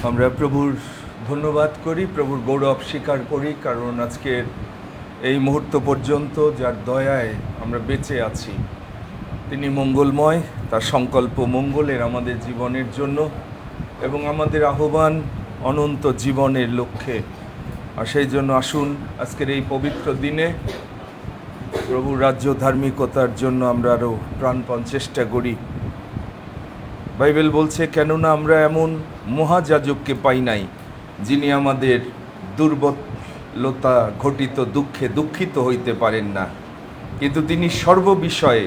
আমরা প্রভুর ধন্যবাদ করি, প্রভুর গৌরব স্বীকার করি, কারণ আজকের এই মুহূর্ত পর্যন্ত যার দয়ায় আমরা বেঁচে আছি তিনি মঙ্গলময়। তার সংকল্প মঙ্গলের আমাদের জীবনের জন্য এবং আমাদের আহ্বান অনন্ত জীবনের লক্ষ্যে। আর সেই জন্য আসুন আজকের এই পবিত্র দিনে প্রভুর রাজ্য ধার্মিকতার জন্য আমরা আরও প্রাণপণ চেষ্টা করি। বাইবেল বলছে, কেননা আমরা এমন মহাযাজককে পাই নাই যিনি আমাদের দুর্বলতা ঘটিত দুঃখে দুঃখিত হইতে পারেন না, কিন্তু তিনি সর্ববিষয়ে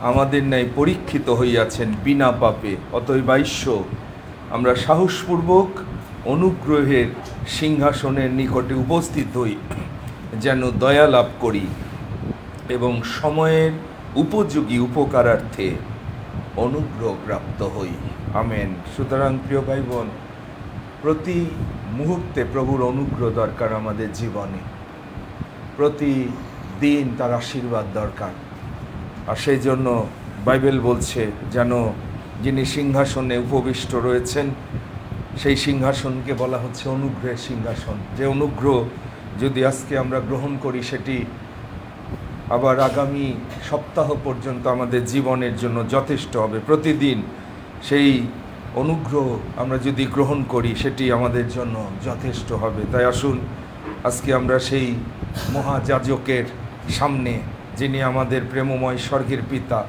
আমাদের ন্যায় পরীক্ষিত হইয়াছেন বিনা পাপে। অতএব আইস্য আমরা সাহসপূর্বক অনুগ্রহের সিংহাসনের নিকটে উপস্থিত হই, যেন দয়া লাভ করি এবং সময়ের উপযোগী উপকারার্থে অনুগ্রহ প্রাপ্ত হই। আমেন। সুতরাং প্রিয় ভাই বোন, প্রতি মুহূর্তে প্রভুর অনুগ্রহ দরকার আমাদের জীবনে, প্রতিদিন তার আশীর্বাদ দরকার। আর সেই জন্য বাইবেল বলছে যেন যিনি সিংহাসনে উপবিষ্ট রয়েছেন সেই সিংহাসনকে বলা হচ্ছে অনুগ্রহের সিংহাসন। যে অনুগ্রহ যদি আজকে আমরা গ্রহণ করি সেটি আবার আগামী সপ্তাহ পর্যন্ত আমাদের জীবনের জন্য যথেষ্ট হবে। প্রতিদিন সেই অনুগ্রহ আমরা যদি গ্রহণ করি সেটি আমাদের জন্য যথেষ্ট হবে। তাই আসুন আজকে আমরা সেই মহাযাজকের সামনে, যিনি আমাদের প্রেমময় স্বর্গের পিতা,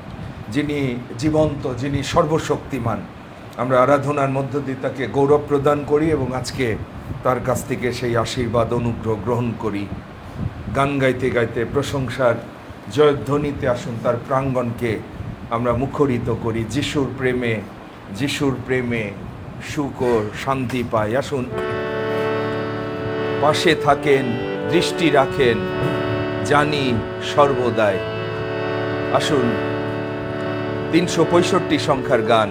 যিনি জীবন্ত, যিনি সর্বশক্তিমান, আমরা আরাধনার মধ্য দিয়ে তাকে গৌরব প্রদান করি এবং আজকে তার কাছ থেকে সেই আশীর্বাদ অনুগ্রহ গ্রহণ করি। গান গাইতে গাইতে প্রশংসার জয়ধ্বনিতে আসুন তার প্রাঙ্গণকে আমরা মুখরিত করি। যিশুর প্রেমে সুখ ও শান্তি পাই। আসুন, পাশে থাকেন, দৃষ্টি রাখেন, জানি সর্বদাই। আসুন 365 সংখ্যার গান,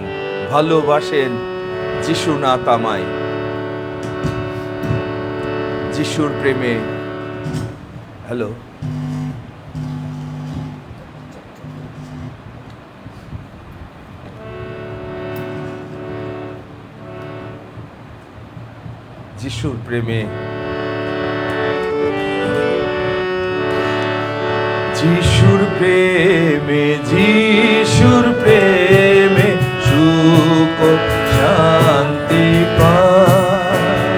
ভালোবাসেন যিশু না তামায়। যিশুর প্রেমে। হ্যালো, যিশুর প্রেমে। যিশুর প্রেমে, যিশুর প্রেমে সুখ শান্তি পায়।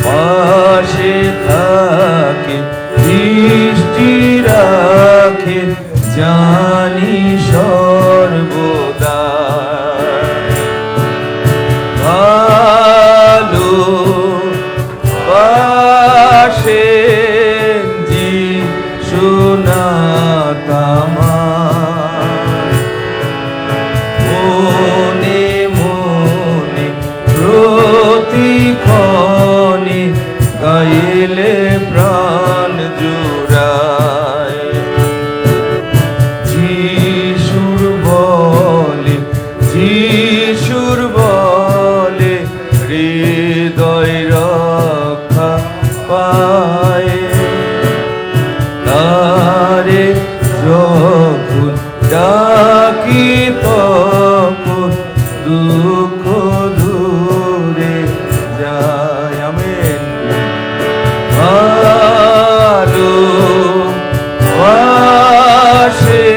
পাশে থাকে, দৃষ্টি রাখে, জানি সর্বদা। ভালোবাসেন যিশু না তামায়। মনে মনে প্রতিক্ষণে গাইলে প্রাণ জুড়ায়। যিশুর বলে, যিশুর বলে হৃদয় রক্ষা পায়। তারে যখন ডাকি তখন দুঃখ দূরে যায়। আমেন। ভালোবাসে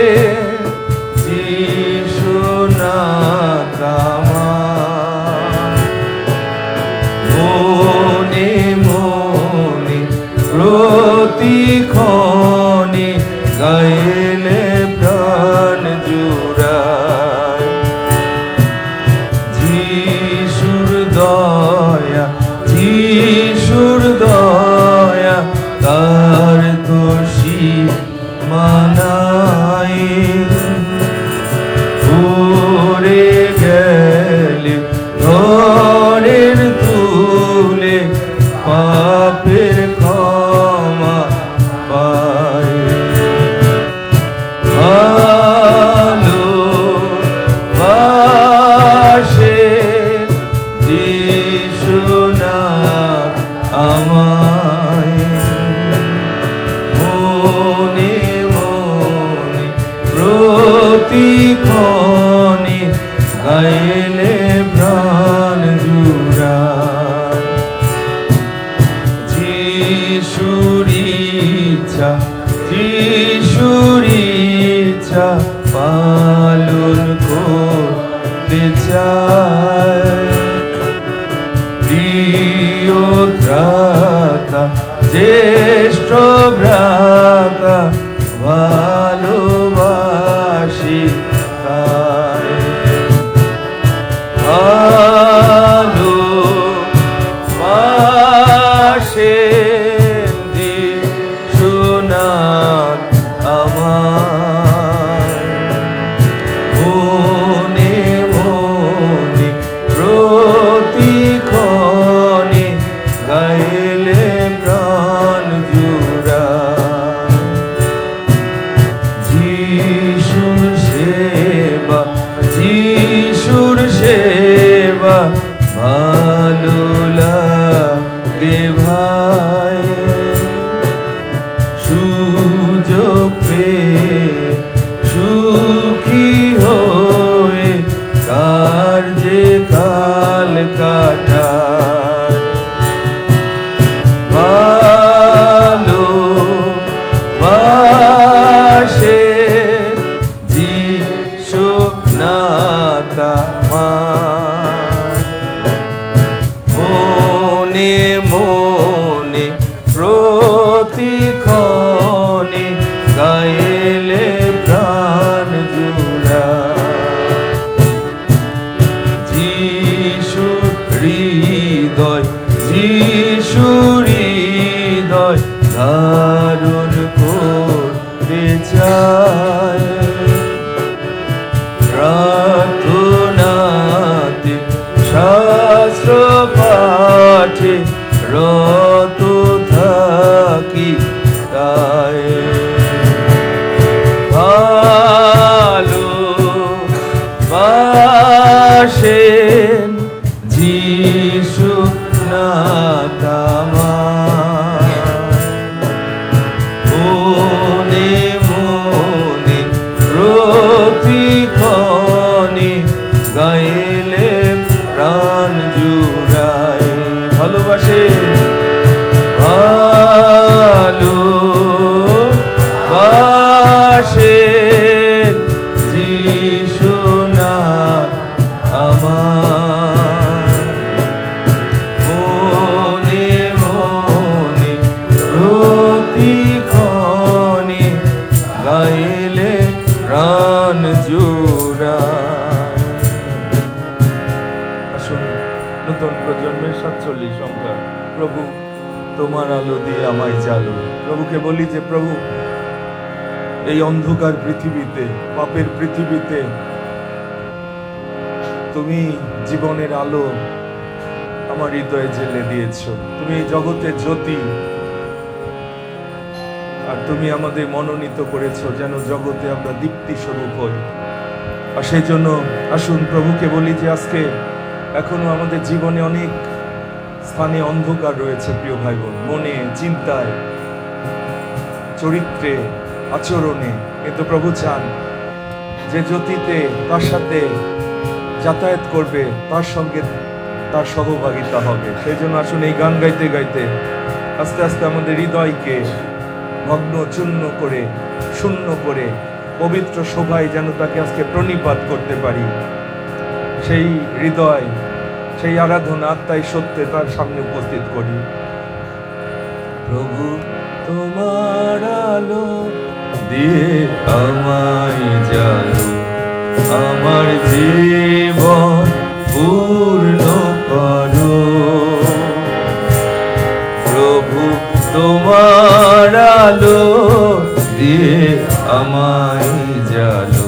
যিশু না তামায়। মনে মনে প্রতিক্ষণে গাইলে প্রাণ জুড়ায়। যিশুর দয়া, যিশুর দয়া, তার তো সীমা নাই। উড়ে গেলে ধরের তুলে পাপের ক্ষমা পায়। ভালোবাসে যিশু না আমায়। মনে মনে প্রতিক্ষণে গাইলে প্রাণ জুড়ায়। ইচ্ছা পালন করতে চায়। প্রিয় ভ্রাতা, জ্যেষ্ঠ ভ্রাতা, ভালোবাসি তাই। ভালোবাসেন যিশুনাথ আমার, মনে মনে প্রতিক্ষণে গাইলে প্রাণ জুড়ায়। যিশুর সেবা, যিশুর সেবা ভালো লাগে ভাই। সুযোগ পেয়ে সুখী হয়ে কার্যে কাল কাটায়। ভালোবাসে যিশুনাথ আমার, মনে মনে প্রতিক্ষণে গাইলে প্রাণ জুড়ায়। যিশু হৃদয়, যিশু হৃদয় ধারণ করতে চায়। প্রার্থনাতে শাস্ত্র পাঠে রত থাকি তাই। ভালোবাসেন যিশুনাথ আমার, মনে মনে প্রতিক্ষণে গাইলে প্রাণ জুড়ায়। ভালোবাসে, ভালোবাসে যিশুনাথ আমার, মনে মনে প্রতিক্ষণে গাইলে প্রাণ জুড়ায়। আসুন নতুন প্রজন্মের 47 সংখ্যা, প্রভু তোমার আলো দিয়ে আমায় জ্বালো। প্রভুকে বলি যে প্রভু, এই অন্ধকার পৃথিবীতে, পাপের পৃথিবীতে তুমি জীবনের আলো আমার হৃদয়ে জ্বেলে দিয়েছ। তুমি এই জগতের জ্যোতি, আর তুমি আমাদের মনোনীত করেছ যেন জগতে আমরা দীপ্তি স্বরূপ হই। আর সেই জন্য আসুন প্রভুকে বলি যে আজকে এখনো আমাদের জীবনে অনেক স্থানে অন্ধকার রয়েছে প্রিয় ভাই বোন, মনে, চিন্তায়, চরিত্রে, আচরণে। কিন্তু প্রভু চান যে জ্যোতিতে তার সাথে যাতায়াত করবে, তার সঙ্গে তার সহভাগিতা হবে। সেই জন্য আসুন এই গান গাইতে গাইতে আস্তে আস্তে আমাদের হৃদয়কে ভগ্ন চূর্ণ করে, শূন্য করে পবিত্র শোভায় যেন তাকে আজকে প্রণিপাত করতে পারি। সেই হৃদয়, সেই আরাধনা আত্মায় সত্যে তার সামনে উপস্থিত করি। প্রভু তোমার আলো দিয়ে আমায় জ্বালো, আমার জীবন পূর্ণ করো। প্রভু তোমার আলো দিয়ে আমায় জ্বালো,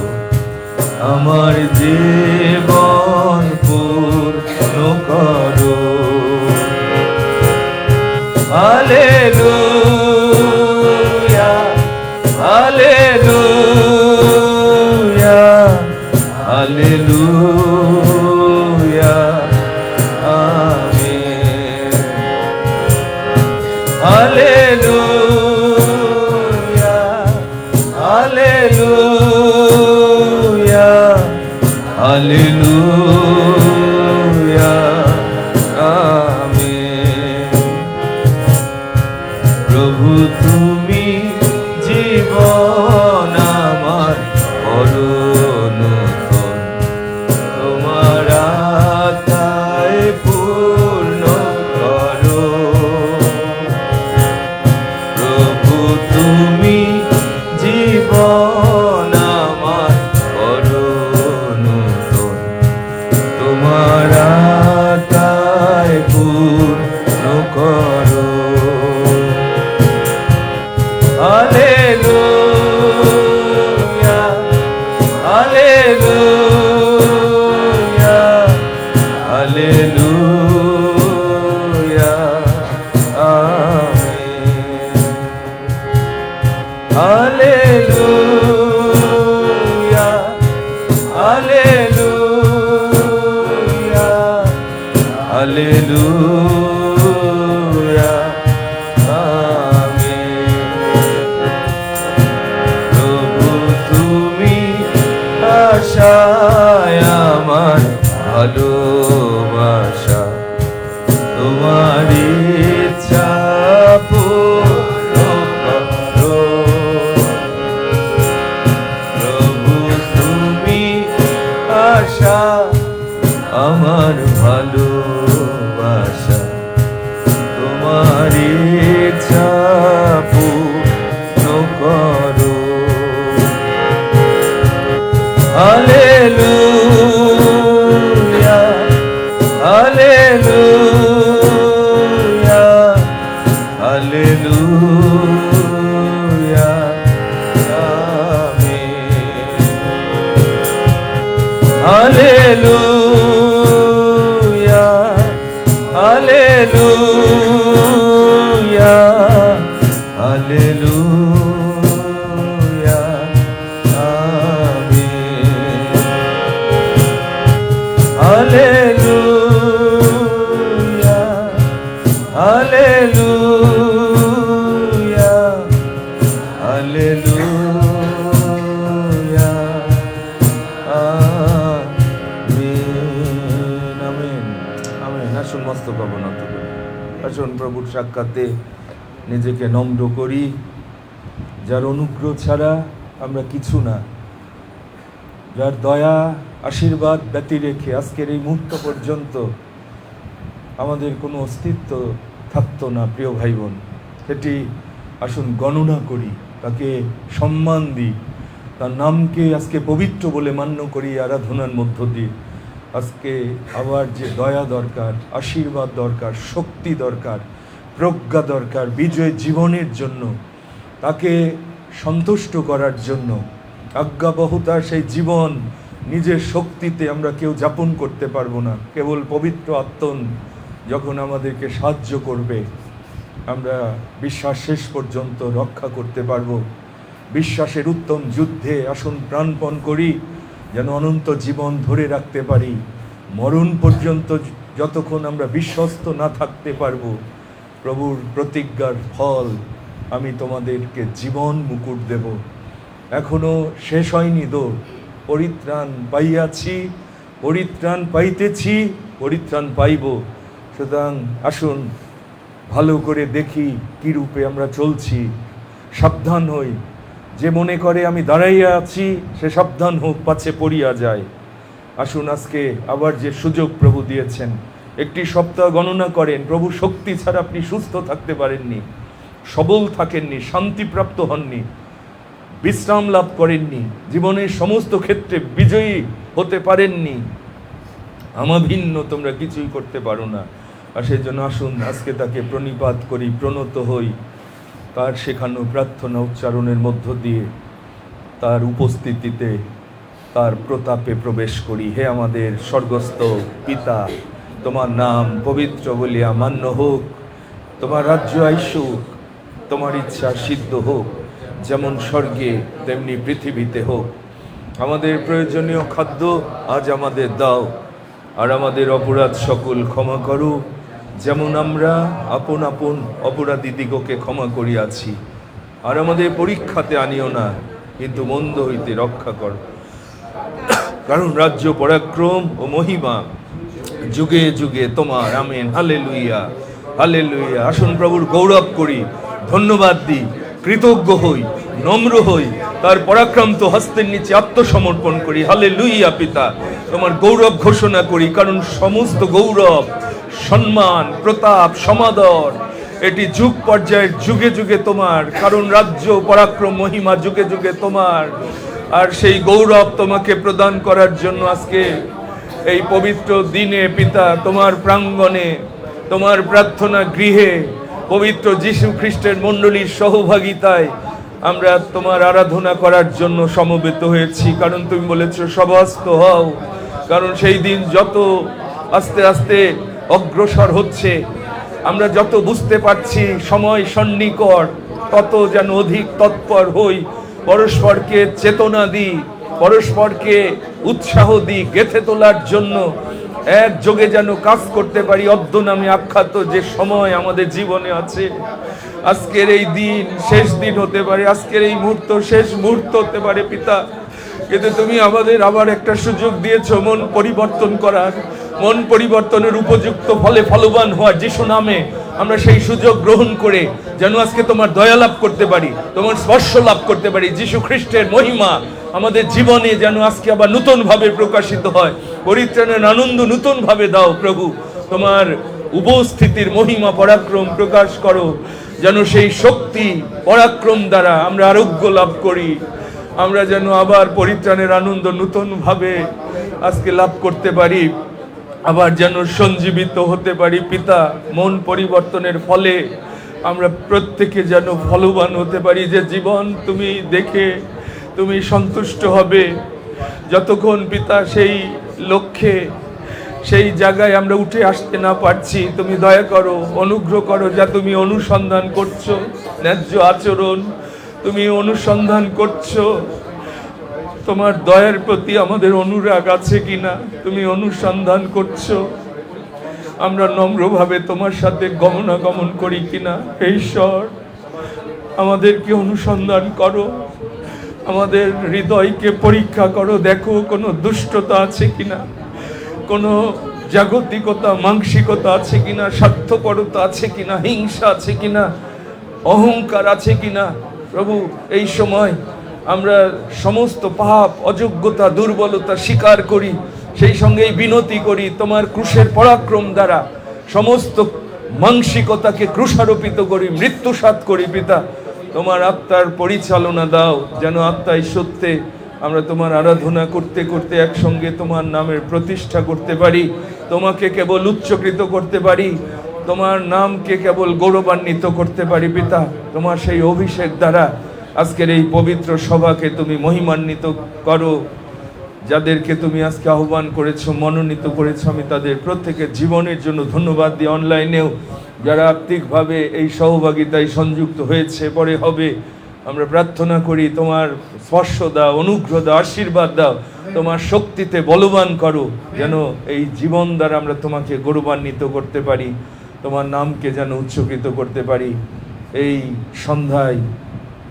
আমার জীবন পূর্ণ করো। Hallelujah, hallelujah, hallelujah, amen. Hallelujah, hallelujah, hallelujah, amen. প্রভু তুমি জীবন আমার, hallelujah, hallelujah, amen. Hallelujah, hallelujah, hallelujah, amen. প্রভু তুমি আশায় আমার ভালোবাসা, তোমার ইচ্ছা পূর্ণ করো। প্রভু তুমি আশা আমার ভালোবাসা, তোমার ইচ্ছা পূর্ণ করো। Hallelujah, hallelujah, hallelujah, amen. Hallelujah, hallelujah, hallelujah, amen. Hallelujah, hallelujah, hallelujah, amen, amen, amen. আসুন মস্তক অবনত করি, আসুন প্রভুর সাক্ষাতে নিজেকে নম্র করি, যার অনুগ্রহ ছাড়া আমরা কিছু না, যার দয়া আশীর্বাদ ব্যতি রেখে আজকের এই মুহূর্ত পর্যন্ত আমাদের কোনো অস্তিত্ব থাকতো না। প্রিয় ভাই বোন, সেটি আসুন গণনা করি, তাকে সম্মান দিই, তার নামকে আজকে পবিত্র বলে মান্য করি আরাধনার মধ্য দিয়ে। আজকে আবার যে দয়া দরকার, আশীর্বাদ দরকার, শক্তি দরকার, প্রজ্ঞা দরকার বিজয় জীবনের জন্য, তাকে সন্তুষ্ট করার জন্য, আজ্ঞাবহতার সেই জীবন নিজের শক্তিতে আমরা কেউ যাপন করতে পারবো না। কেবল পবিত্র আত্মন যখন আমাদেরকে সাহায্য করবে, আমরা বিশ্বাস শেষ পর্যন্ত রক্ষা করতে পারবো। বিশ্বাসের উত্তম যুদ্ধে আসুন প্রাণপণ করি, যেন অনন্ত জীবন ধরে রাখতে পারি। মরণ পর্যন্ত যতক্ষণ আমরা বিশ্বস্ত না থাকতে পারবো, প্রভুর প্রতিজ্ঞার ফল, আমি তোমাদেরকে জীবন মুকুট দেব। এখনো শেষ হয়নি দৌড়, পরিত্রাণ পাইয়াছি, পরিত্রাণ পাইতেছি, পরিত্রাণ পাইব। সুতরাং আসুন ভালো করে দেখি কী রূপে আমরা চলছি, সাবধান হই। যে মনে করে আমি দাঁড়াইয়া আছি, সে সাবধান হোক, পাছে পড়িয়া যায়। আসুন আজকে আবার যে সুযোগ প্রভু দিয়েছেন, একটি সপ্তাহ গণনা করেন। প্রভু শক্তি ছাড়া আপনি সুস্থ থাকতে পারেননি, সবল থাকেননি, শান্তিপ্রাপ্ত হননি, বিশ্রাম লাভ করেননি, জীবনের সমস্ত ক্ষেত্রে বিজয়ী হতে পারেননি। আমাভিন্ন তোমরা কিছুই করতে পারো না। আর সেই জন্য আসুন আজকে তাকে প্রণিপাত করি, প্রণত হই, তার শেখানো প্রার্থনা উচ্চারণের মধ্য দিয়ে তার উপস্থিতিতে, তার প্রতাপে প্রবেশ করি। হে আমাদের স্বর্গস্থ পিতা, তোমার নাম পবিত্র বলিয়া মান্য হোক, তোমার রাজ্য আইসুক, তোমার ইচ্ছা সিদ্ধ হোক, যেমন স্বর্গে তেমনি পৃথিবীতে হোক। আমাদের প্রয়োজনীয় খাদ্য আজ আমাদের দাও, আর আমাদের অপরাধ সকল ক্ষমা করো, যেমন আমরা আপন আপন অপরাধীদিগকে ক্ষমা করিয়াছি। আর আমাদের পরীক্ষাতে আনিও না, কিন্তু মন্দ হইতে রক্ষা করো, কারণ রাজ্য, পরাক্রম ও মহিমা যুগে যুগে তোমার। আমেন। Hallelujah, hallelujah. আসুন প্রভুর গৌরব করি, ধন্যবাদ দিই, কৃতজ্ঞ হই, নম্র হই, তার পরাক্রান্ত হস্তের নিচে আত্মসমর্পণ করি। হালেলুয়া। পিতা, তোমার গৌরব ঘোষণা করি, কারণ সমস্ত গৌরব, সম্মান, প্রতাপ, সমাদর এটি যুগ পর্যায়ের যুগে যুগে তোমার, কারণ রাজ্য, পরাক্রম, মহিমা যুগে যুগে তোমার। আর সেই গৌরব তোমাকে প্রদান করার জন্য আজকে এই পবিত্র দিনে পিতা, তোমার প্রাঙ্গণে, তোমার প্রার্থনা গৃহে, পবিত্র যীশু খ্রিস্টের মণ্ডলীর সহভাগিতায় আমরা তোমার আরাধনা করার জন্য সমবেত হয়েছি, কারণ তুমি বলেছো সভাস্থ হও। কারণ সেই দিন যত আস্তে আস্তে অগ্রসর হচ্ছে, আমরা যত বুঝতে পারছি সময় সন্নিকট, তত যেন অধিক তৎপর হই, পরস্পরকে চেতনা দিই, পরস্পরকে উৎসাহ দিই, গেঁথে তোলার জন্য একযোগে যেন কাজ করতে পারি। অদ্য নামে আখ্যাত যে সময় আমাদের জীবনে আছে, আজকের এই দিন শেষ দিন হতে পারে, আজকের এই মুহূর্ত শেষ মুহূর্ত হতে পারে পিতা, কিন্তু তুমি আমাদের আবার একটা সুযোগ দিয়েছো মন পরিবর্তন করার, মন পরিবর্তনের উপযুক্ত ফলে ফলবান হওয়ার। যিশু নামে আমরা সেই সুযোগ গ্রহণ করে যেন আজকে তোমার দয়া লাভ করতে পারি, তোমার স্পর্শ লাভ করতে পারি। যিশু খ্রিস্টের মহিমা আমাদের জীবনে যেন আজকে আবার নতুন ভাবে প্রকাশিত হয়। পরিত্রাণের আনন্দ নতুন ভাবে দাও প্রভু, তোমার উপস্থিতির মহিমা পরাক্রম প্রকাশ করো, যেন সেই শক্তি পরাক্রম দ্বারা আমরা আরোগ্য লাভ করি। আমরা যেন আবার পরিত্রাণের আনন্দ নতুন ভাবে আজকে লাভ করতে পারি, আবার যেন সঞ্জীবিত হতে পারি পিতা। মন পরিবর্তনের ফলে আমরা প্রত্যেকে যেন ফলবান হতে পারি, যে জীবন তুমি দেখে তুমি সন্তুষ্ট হবে। যতক্ষণ পিতা সেই লক্ষ্যে সেই জায়গায় আমরা উঠে আসতে না পারছি, তুমি দয়া করো, অনুগ্রহ করো। যা তুমি অনুসন্ধান করছো ন্যায্য আচরণ, তুমি অনুসন্ধান করছো, তোমার দয়ার প্রতি আমাদের অনুরাগ আছে কিনা তুমি অনুসন্ধান করছো। আমরা নম্রভাবে তোমার সাথে গমনাগমন করি কিনা হে ঈশ্বর, আমাদেরকে অনুসন্ধান করো, আমাদের হৃদয়কে পরীক্ষা করো, দেখো কোনো দুষ্টতা আছে কিনা, কোনো জাগতিকতা মানসিকতা আছে কিনা, স্বার্থপরতা আছে কিনা, হিংসা আছে কিনা, অহংকার আছে কিনা। প্রভু, এই সময় আমরা সমস্ত পাপ, অযোগ্যতা, দুর্বলতা স্বীকার করি, সেই সঙ্গেই বিনতি করি তোমার ক্রুশের পরাক্রম দ্বারা সমস্ত মানসিকতাকে ক্রুশারোপিত করি, মৃত্যুসাৎ করি পিতা। তোমার আত্মার পরিচালনা দাও, যেন আত্মায় সত্যে আমরা তোমার আরাধনা করতে করতে একসঙ্গে তোমার নামের প্রতিষ্ঠা করতে পারি, তোমাকে কেবল উচ্চকৃত করতে পারি, তোমার নামকে কেবল গৌরবান্বিত করতে পারি পিতা। তোমার সেই অভিষেক দ্বারা আজকের এই পবিত্র সভাকে তুমি মহিমান্বিত করো। যাদেরকে তুমি আজকে আহ্বান করেছো, মনোনীত করেছো, আমি তাদের প্রত্যেকের জীবনের জন্য ধন্যবাদ দিই। অনলাইনেও যারা আত্মিকভাবে এই সহভাগিতায় সংযুক্ত হয়েছে, পরে হবে, আমরা প্রার্থনা করি তোমার স্পর্শ দাও, অনুগ্রহ দাও, আশীর্বাদ দাও, তোমার শক্তিতে বলবান করো, যেন এই জীবন দ্বারা আমরা তোমাকে গৌরবান্বিত করতে পারি, তোমার নামকে যেন উচ্চকৃত করতে পারি। এই সন্ধ্যায়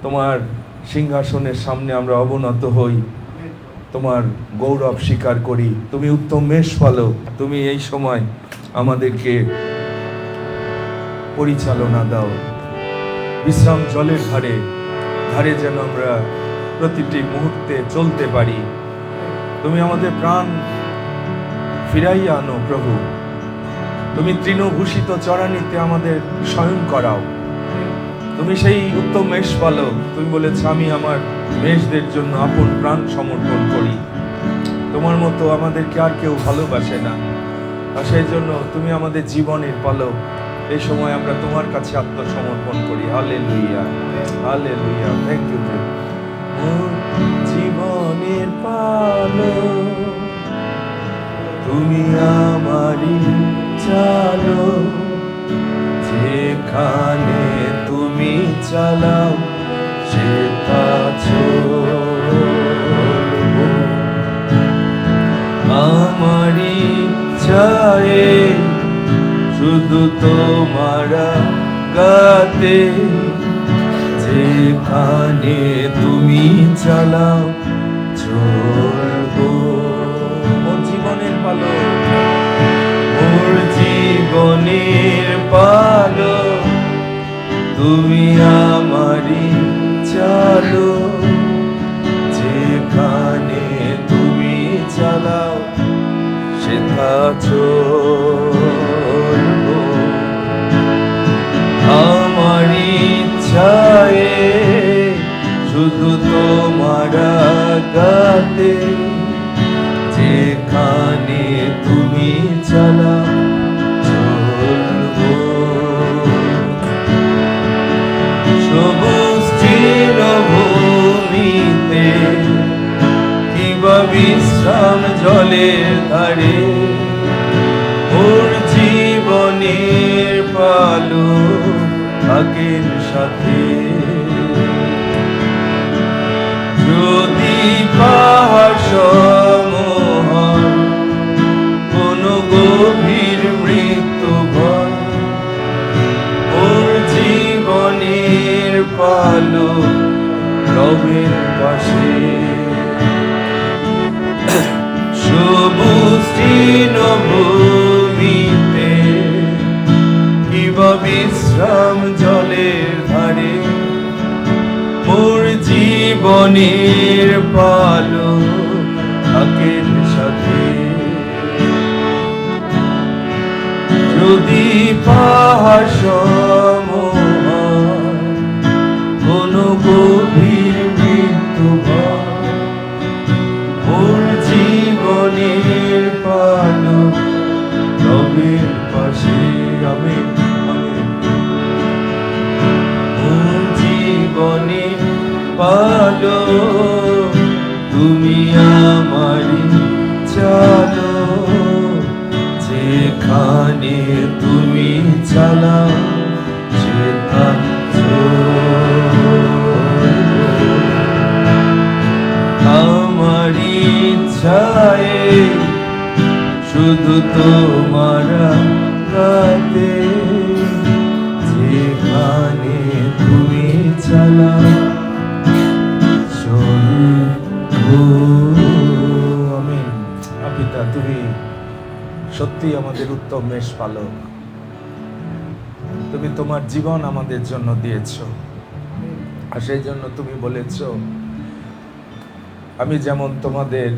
তোমার সিংহাসনের সামনে আমরা অবনত হই, তোমার গৌরব স্বীকার করি। তুমি উত্তম মেষপালক, তুমি এই সময় আমাদেরকে পরিচালনা দাও। বিশ্রাম জলের ধারে ধারে যেন আমরা প্রতিটি মুহূর্তে চলতে পারি। তুমি আমাদের প্রাণ ফিরাইয়া আনো প্রভু, তুমি তৃণভূষিত চরানিতে আমাদের শয়ন করাও। তুমি সেই উত্তম মেষপালক, তুমি বলেছ আমি আমার মেষদের জন্য আপন প্রাণ সমর্পণ করি। তোমার মতো আমাদেরকে আর কেউ ভালোবাসে না, আর সেই জন্য তুমি আমাদের জীবনের পালক। এই সময় আমরা তোমার কাছে আত্মসমর্পণ করি। Hallelujah, hallelujah, thank you. মোর জীবনের পালক, তুমি আমারই চালক, যেখানে তুমি চালাও সেটা চলবো। আমারই চায়ে শুধু তোমার গাতে, যেখানে তুমি চালাও চলবো। মোর জীবনের পালক, মোর জীবনের পালক, তুমি আমারই চালক, যেখানে তুমি চালাও সেটা চলবো। আমার ইচ্ছায় শুধু তোমার গাতে, যেখানে তুমি চালাও চলবো। সবুজ চির বিশ্রাম জলের ধারে, ওর জীবনের পালো থাকেন সাথে। যদি পাহাড় সমূহ কোনো গভীর মৃত্যু ভয়, ওর জীবনের পালো রবের পাশে। সবুজ তৃণভূমিতে কিবা বিশ্রাম জলের ধারে, মোর জীবনের পালো থাকেন সাথে। যদি পাহাড় সমূহ কোনো গভীর মৃত্যু ভয়, মোর জীবনের পালো রবের পাশে। আমি মোর জীবনের পালো তুমি আমারি চালো, যেখানে তুমি চালাও সেটা আমার ইচ্ছায় শুধু তোমার রাতে, যেখানে তুমি চালাও চলবো। আমিন। পিতা, তুমি সত্যি আমাদের উত্তম মেষপালক। তুমি তোমার জীবন আমাদের জন্য দিয়েছ, আর সেই জন্য তুমি বলেছ, আমি যেমন তোমাদের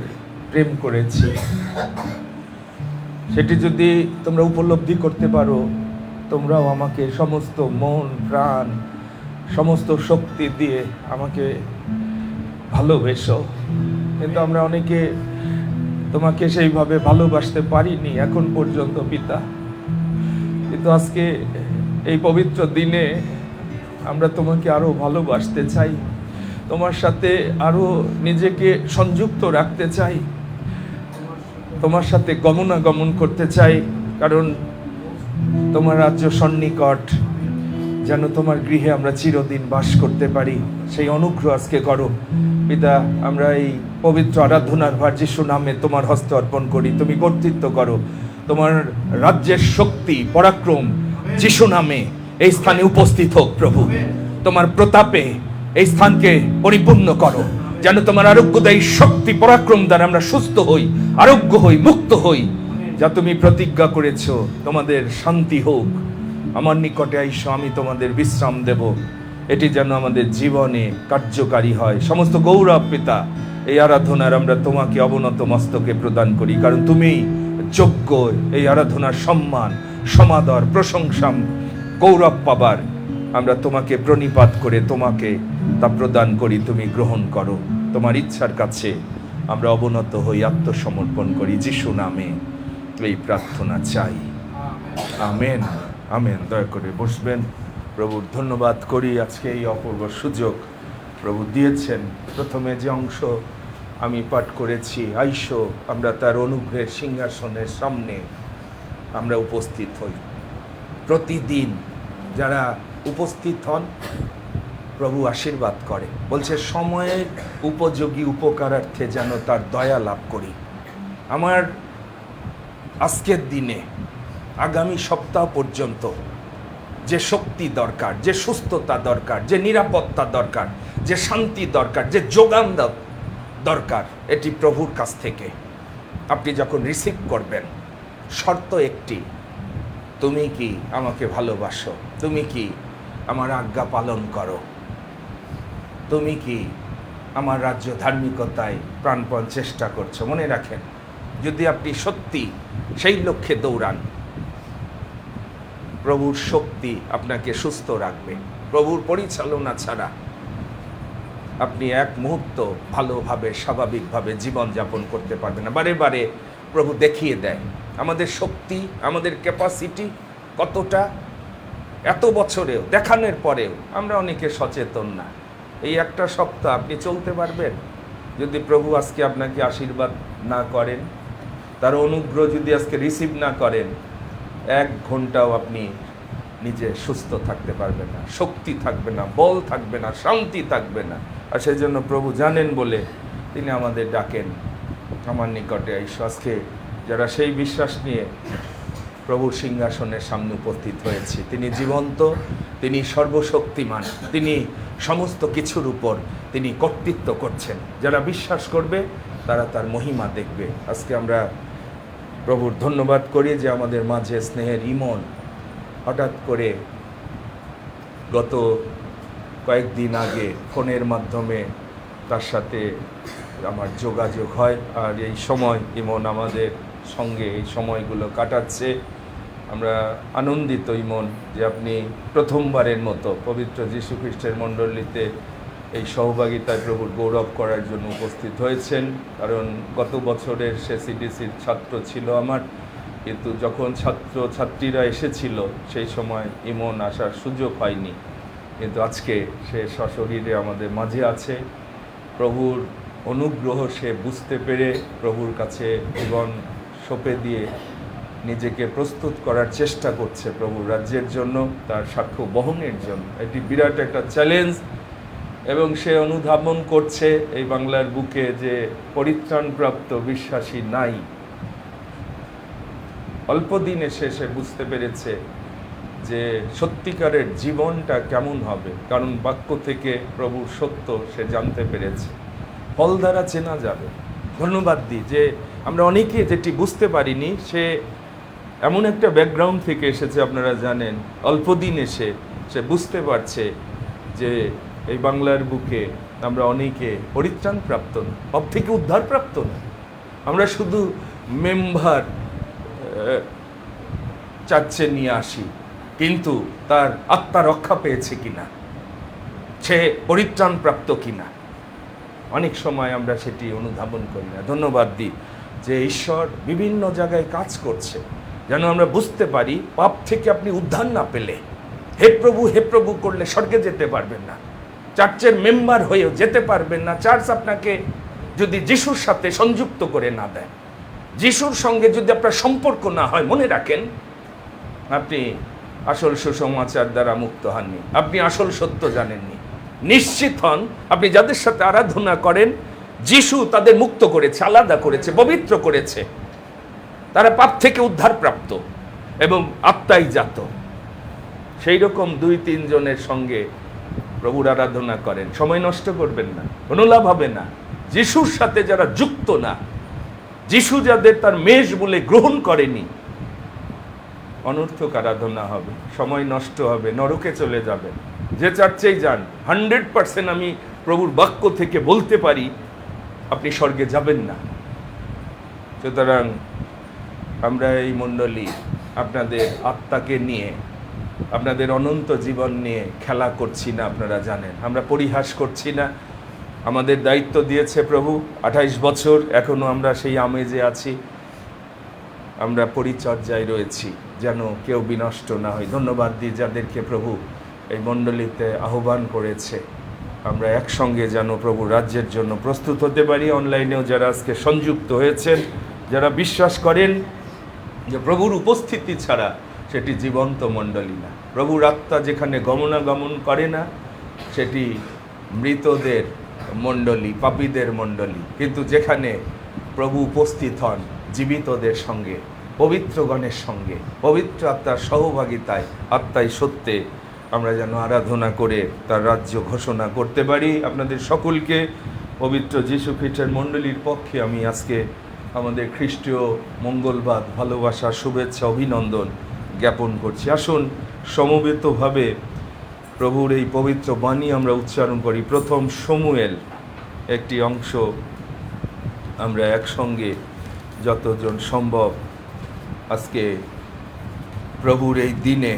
প্রেম করেছি, সেটি যদি তোমরা উপলব্ধি করতে পারো, তোমরাও আমাকে সমস্ত মন প্রাণ সমস্ত শক্তি দিয়ে আমাকে ভালোবেসো। কিন্তু আমরা অনেকে তোমাকে সেইভাবে ভালোবাসতে পারিনি এখন পর্যন্ত পিতা। কিন্তু আজকে এই পবিত্র দিনে আমরা তোমাকে আরো ভালোবাসতে চাই, তোমার সাথে আরো নিজেকে সংযুক্ত রাখতে চাই, তোমার সাথে গমনাগমন করতে চাই, কারণ তোমার রাজ্য সন্নিকট, যেন তোমার গৃহে আমরা চিরদিন বাস করতে পারি, সেই অনুগ্রহ আজকে করো পিতা। আমরা এই পবিত্র আরাধনার ভার যিশু নামে তোমার হস্তে অর্পণ করি। তুমি কর্তৃত্ব করো, তোমার রাজ্যের শক্তি পরাক্রম যিশু নামে এই স্থানে উপস্থিত হোক প্রভু। তোমার প্রতাপে এই স্থানকে পরিপূর্ণ করো, যেন তোমার আরোগ্যদায়ী শক্তি পরাক্রম দ্বারা আমরা সুস্থ হই, আরোগ্য হই, মুক্ত হই। যা তুমি প্রতিজ্ঞা করেছ, তোমাদের শান্তি হোক, আমার নিকটে আইসো, আমি তোমাদের বিশ্রাম দেব, এটি যেন আমাদের জীবনে কার্যকারী হয়। সমস্ত গৌরব পিতা এই আরাধনার আমরা তোমাকে অবনত মস্তকে প্রদান করি, কারণ তুমি যোগ্য এই আরাধনার সম্মান, সমাদর, প্রশংসা, গৌরব পাবার আমরা তোমাকে প্রণিপাত করে তোমাকে তা প্রদান করি। তুমি গ্রহণ করো। তোমার ইচ্ছার কাছে আমরা অবনত হই, আত্মসমর্পণ করি। যিশু নামে এই প্রার্থনা চাই, আমেন। আমেন। দয়া করে বসবেন। প্রভুর ধন্যবাদ করি, আজকে এই অপূর্ব সুযোগ প্রভু দিয়েছেন। প্রথমে যে অংশ আমি পাঠ করেছি, আইসো, আমরা তার অনুগ্রহের সিংহাসনের সামনে আমরা উপস্থিত হই। প্রতিদিন যারা উপস্থিত হন, প্রভু আশীর্বাদ করে, বলছে সময়ের উপযোগী উপকারার্থে যেন তার দয়া লাভ করি। আমার আজকের দিনে আগামী সপ্তাহ পর্যন্ত যে শক্তি দরকার, যে সুস্থতা দরকার, যে নিরাপত্তা দরকার, যে শান্তি দরকার, যে যোগান দরকার, এটি প্রভুর কাছ থেকে আপনি যখন রিসিভ করবেন, শর্ত একটি, তুমি কি আমাকে ভালোবাসো? তুমি কি আমার আজ্ঞা পালন করো? তুমি কি আমার রাজ্য ধার্মিকতায় প্রাণপণ চেষ্টা করছো? মনে রাখেন, যদি আপনি সত্যি সেই লক্ষ্যে দৌড়ান, প্রভুর শক্তি আপনাকে সুস্থ রাখবে। প্রভুর পরিচালনা ছাড়া আপনি এক মুহূর্ত ভালোভাবে স্বাভাবিকভাবে জীবনযাপন করতে পারবেন না। বারে বারে প্রভু দেখিয়ে দেয় আমাদের শক্তি, আমাদের ক্যাপাসিটি কতটা। এত বছরেও দেখানোর পরেও আমরা অনেকে সচেতন না। এই একটা সপ্তাহ আপনি চলতে পারবেন? যদি প্রভু আজকে আপনাকে আশীর্বাদ না করেন, তার অনুগ্রহ যদি আজকে রিসিভ না করেন, 1 ঘন্টাও আপনি নিজে সুস্থ থাকতে পারবেন না, শক্তি থাকবে না, বল থাকবে না, শান্তি থাকবে না। আর সেই জন্য প্রভু জানেন বলে তিনি আমাদের ডাকেন, আমার নিকটে এসো। আজকে যারা সেই বিশ্বাস নিয়ে প্রভুর সিংহাসনের সামনে উপস্থিত হয়েছি, তিনি জীবন্ত, তিনি সর্বশক্তিমান, তিনি সমস্ত কিছুর উপর তিনি কর্তৃত্ব করছেন। যারা বিশ্বাস করবে তারা তার মহিমা দেখবে। আজকে আমরা প্রভুর ধন্যবাদ করি যে আমাদের মাঝে স্নেহের ইমন হঠাৎ করে গত কয়েকদিন আগে ফোনের মাধ্যমে তার সাথে আমার যোগাযোগ হয়, আর এই সময় ইমন আমাদের সঙ্গে এই সময়গুলো কাটাচ্ছে। আমরা আনন্দিত ইমন যে আপনি প্রথমবারের মতো পবিত্র যীশু খ্রিস্টের মণ্ডলীতে এই সহভাগিতায় প্রভুর গৌরব করার জন্য উপস্থিত হয়েছেন। কারণ গত বছরের সে সিডিসির ছাত্র ছিল আমার, কিন্তু যখন ছাত্রছাত্রীরা এসেছিল সেই সময় ইমন আসার সুযোগ হয়নি, কিন্তু আজকে সে সশরীরে আমাদের মাঝে আছে। প্রভুর অনুগ্রহ সে বুঝতে পেরে প্রভুর কাছে জীবন সঁপে দিয়ে নিজেকে প্রস্তুত করার চেষ্টা করছে প্রভুর রাজ্যের জন্য, তার সাক্ষ্য বহনের জন্য। এটি বিরাট একটা চ্যালেঞ্জ, এবং সে অনুধাবন করছে এই বাংলার বুকে যে পরিত্রাণপ্রাপ্ত বিশ্বাসী নাই। অল্প দিন এসে সে বুঝতে পেরেছে যে সত্যিকারের জীবনটা কেমন হবে, কারণ বাক্য থেকে প্রভুর সত্য সে জানতে পেরেছে। ফল দ্বারা চেনা যাবে। ধন্যবাদ দিই যে আমরা অনেকে যেটি বুঝতে পারিনি, সে এমন একটা ব্যাকগ্রাউন্ড থেকে এসেছে, আপনারা জানেন, অল্প দিন এসে সে বুঝতে পারছে যে এই বাংলার বুকে আমরা অনেকে পরিত্রাণপ্রাপ্ত না, সব থেকে উদ্ধারপ্রাপ্ত না। আমরা শুধু মেম্বার চার্চে নিয়ে আসি, কিন্তু তার আত্মা রক্ষা পেয়েছে কিনা, সে পরিত্রাণপ্রাপ্ত কিনা, অনেক সময় আমরা সেটি অনুধাবন করি না। ধন্যবাদ দিই যে ঈশ্বর বিভিন্ন জায়গায় কাজ করছে, যেন আমরা বুঝতে পারি পাপ থেকে আপনি উদ্ধার না পেলে হে প্রভু করলে স্বর্গে যেতে পারবেন না, চার্চের মেম্বার হয়েও যেতে পারবেন না। চার্চ আপনাকে যদি যিশুর সাথে সংযুক্ত করে না দেয়, যিশুর সঙ্গে যদি আপনার সম্পর্ক না হয়, মনে রাখেন আপনি আসল সুসমাচার দ্বারা মুক্ত হননি, আপনি আসল সত্য জানেননি। নিশ্চিত হন আপনি যাদের সাথে আরাধনা করেন, যিশু তাদের মুক্ত করেছে, আলাদা করেছে, পবিত্র করেছে। তারা পাপ থেকে উদ্ধারপ্রাপ্ত এবং আত্মাই জাত। সেই রকম 2-3 জনের সঙ্গে প্রভুর আরাধনা করেন, সময় নষ্ট করবেন না, কোনো লাভ হবে না। যিশুর সাথে যারা যুক্ত না, যিশু যাদের তার মেষ বলে গ্রহণ করেনি, অনর্থক আরাধনা হবে, সময় নষ্ট হবে, নরকে চলে যাবেন। যে চার্চেই যান, 100% আমি প্রভুর বাক্য থেকে বলতে পারি আপনি স্বর্গে যাবেন না। সুতরাং আমরা এই মণ্ডলী আপনাদের আত্মাকে নিয়ে, আপনাদের অনন্ত জীবন নিয়ে খেলা করছি না, আপনারা জানেন। আমরা পরিহাস করছি না। আমাদের দায়িত্ব দিয়েছে প্রভু, 28 বছর, এখনো আমরা সেই আমেজে আছি। আমরা পরিচর্যায় রয়েছি যেন কেউ বিনষ্ট না হয়। ধন্যবাদ দিই যাদেরকে প্রভু এই মণ্ডলীতে আহ্বান করেছে। আমরা একসঙ্গে যেন প্রভু রাজ্যের জন্য প্রস্তুত হতে পারি। অনলাইনেও যারা আজকে সংযুক্ত হয়েছেন, যারা বিশ্বাস করেন যে প্রভুর উপস্থিতি ছাড়া সেটি জীবন্ত মণ্ডলী না, প্রভুর আত্মা যেখানে গমনাগমন করে না সেটি মৃতদের মণ্ডলী, পাপীদের মণ্ডলী। কিন্তু যেখানে প্রভু উপস্থিত হন জীবিতদের সঙ্গে, পবিত্রগণের সঙ্গে, পবিত্র আত্মার সহভাগিতায়, আত্মাই সত্যে আমরা যেন আরাধনা করে তার রাজ্য ঘোষণা করতে পারি। আপনাদের সকলকে পবিত্র যীশু খ্রিস্টের মণ্ডলীর পক্ষে আমি আজকে আমাদের খ্রিস্টীয় মঙ্গলবাদ ভালোবাসা, শুভেচ্ছা, অভিনন্দন জ্ঞাপন করছি। আসুন সমবেতভাবে প্রভুর এই পবিত্র বাণী আমরা উচ্চারণ করি। প্রথম শমূয়েল একটি অংশ আমরা একসঙ্গে যতজন সম্ভব আজকে প্রভুর এই দিনে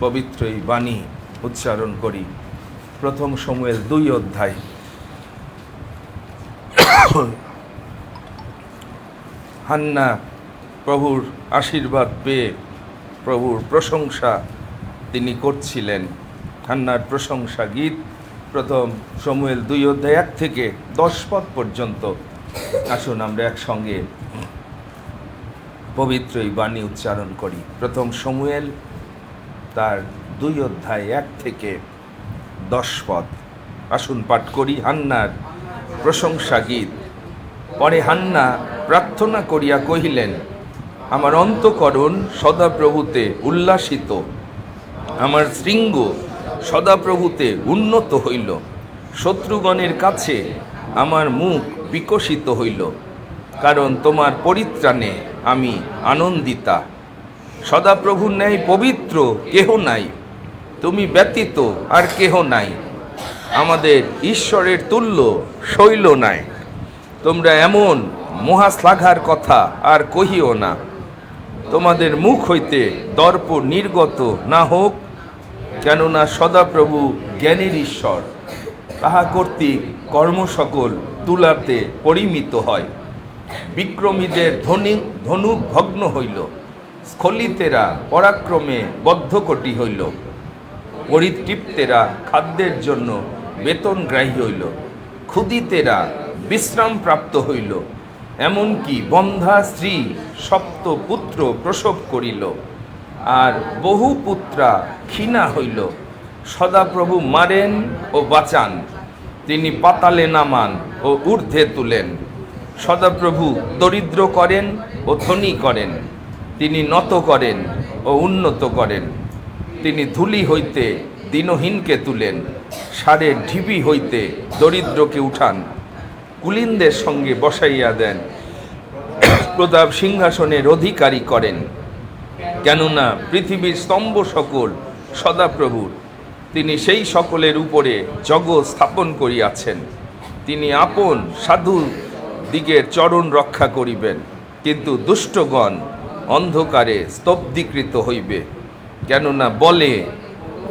পবিত্র এই বাণী উচ্চারণ করি। প্রথম শমূয়েল 2 অধ্যায়। হান্না প্রভুর আশীর্বাদ পেয়ে প্রভুর প্রশংসা তিনি করছিলেন। হান্নার প্রশংসা গীত প্রথম শমূয়েল 2 অধ্যায় 1 থেকে 10 পদ পর্যন্ত আসুন আমরা একসঙ্গে পবিত্র এই বাণী উচ্চারণ করি। প্রথম শমূয়েল তার 2 অধ্যায় 1 থেকে 10 পদ। আসুন পাঠ করি হান্নার প্রশংসা গীত। পরে হান্না প্রার্থনা করিয়া কহিলেন, আমার অন্তঃকরণ সদাপ্রভুতে উল্লাসিত, আমার শৃঙ্গ সদাপ্রভুতে উন্নত হইল, শত্রুগণের কাছে আমার মুখ বিকশিত হইল, কারণ তোমার পরিত্রাণে আমি আনন্দিতা। সদাপ্রভুর ন্যায় পবিত্র কেহ নাই, তুমি ব্যতীত আর কেহ নাই, আমাদের ঈশ্বরের তুল্য শৈল নাই। তোমরা এমন মহাশ্লাঘার কথা আর কহিও না, তোমাদের মুখ হইতে দর্প নির্গত না হোক, কেননা সদাপ্রভু জ্ঞানের ঈশ্বর, তাহা কর্তৃক কর্ম সকল তুলাতে পরিমিত হয়। বিক্রমীদের ধনুক ভগ্ন হইল, স্খলিতেরা পরাক্রমে বদ্ধকটি হইল, পরিতৃপ্তেরা খাদ্যের জন্য বেতনগ্রাহী হইল, ক্ষুদিতেরা বিশ্রাম প্রাপ্ত হইল, এমনকি বন্ধা স্ত্রী সপ্ত পুত্র প্রসব করিল, আর বহু পুত্রা ক্ষীণা হইল। সদাপ্রভু মারেন ও বাঁচান, তিনি পাতালে নামান ও ঊর্ধ্বে তুলেন। সদাপ্রভু দরিদ্র করেন ও ধনী করেন, তিনি নত করেন ও উন্নত করেন। তিনি ধূলি হইতে দীনহীনকে তুলেন, ষাঁড়ের ঢিবি হইতে দরিদ্রকে উঠান, কুলীনদের সঙ্গে বসাইয়া দেন, প্রতাপ সিংহাসনের অধিকারী করেন। কেননা পৃথিবীর স্তম্ভ সকল সদাপ্রভুর, তিনি সেই সকলের উপরে জগৎ স্থাপন করিয়াছেন। তিনি আপন সাধু দিগের চরণ রক্ষা করিবেন, কিন্তু দুষ্টগণ অন্ধকারে স্তব্ধীকৃত হইবে। কেননা বলে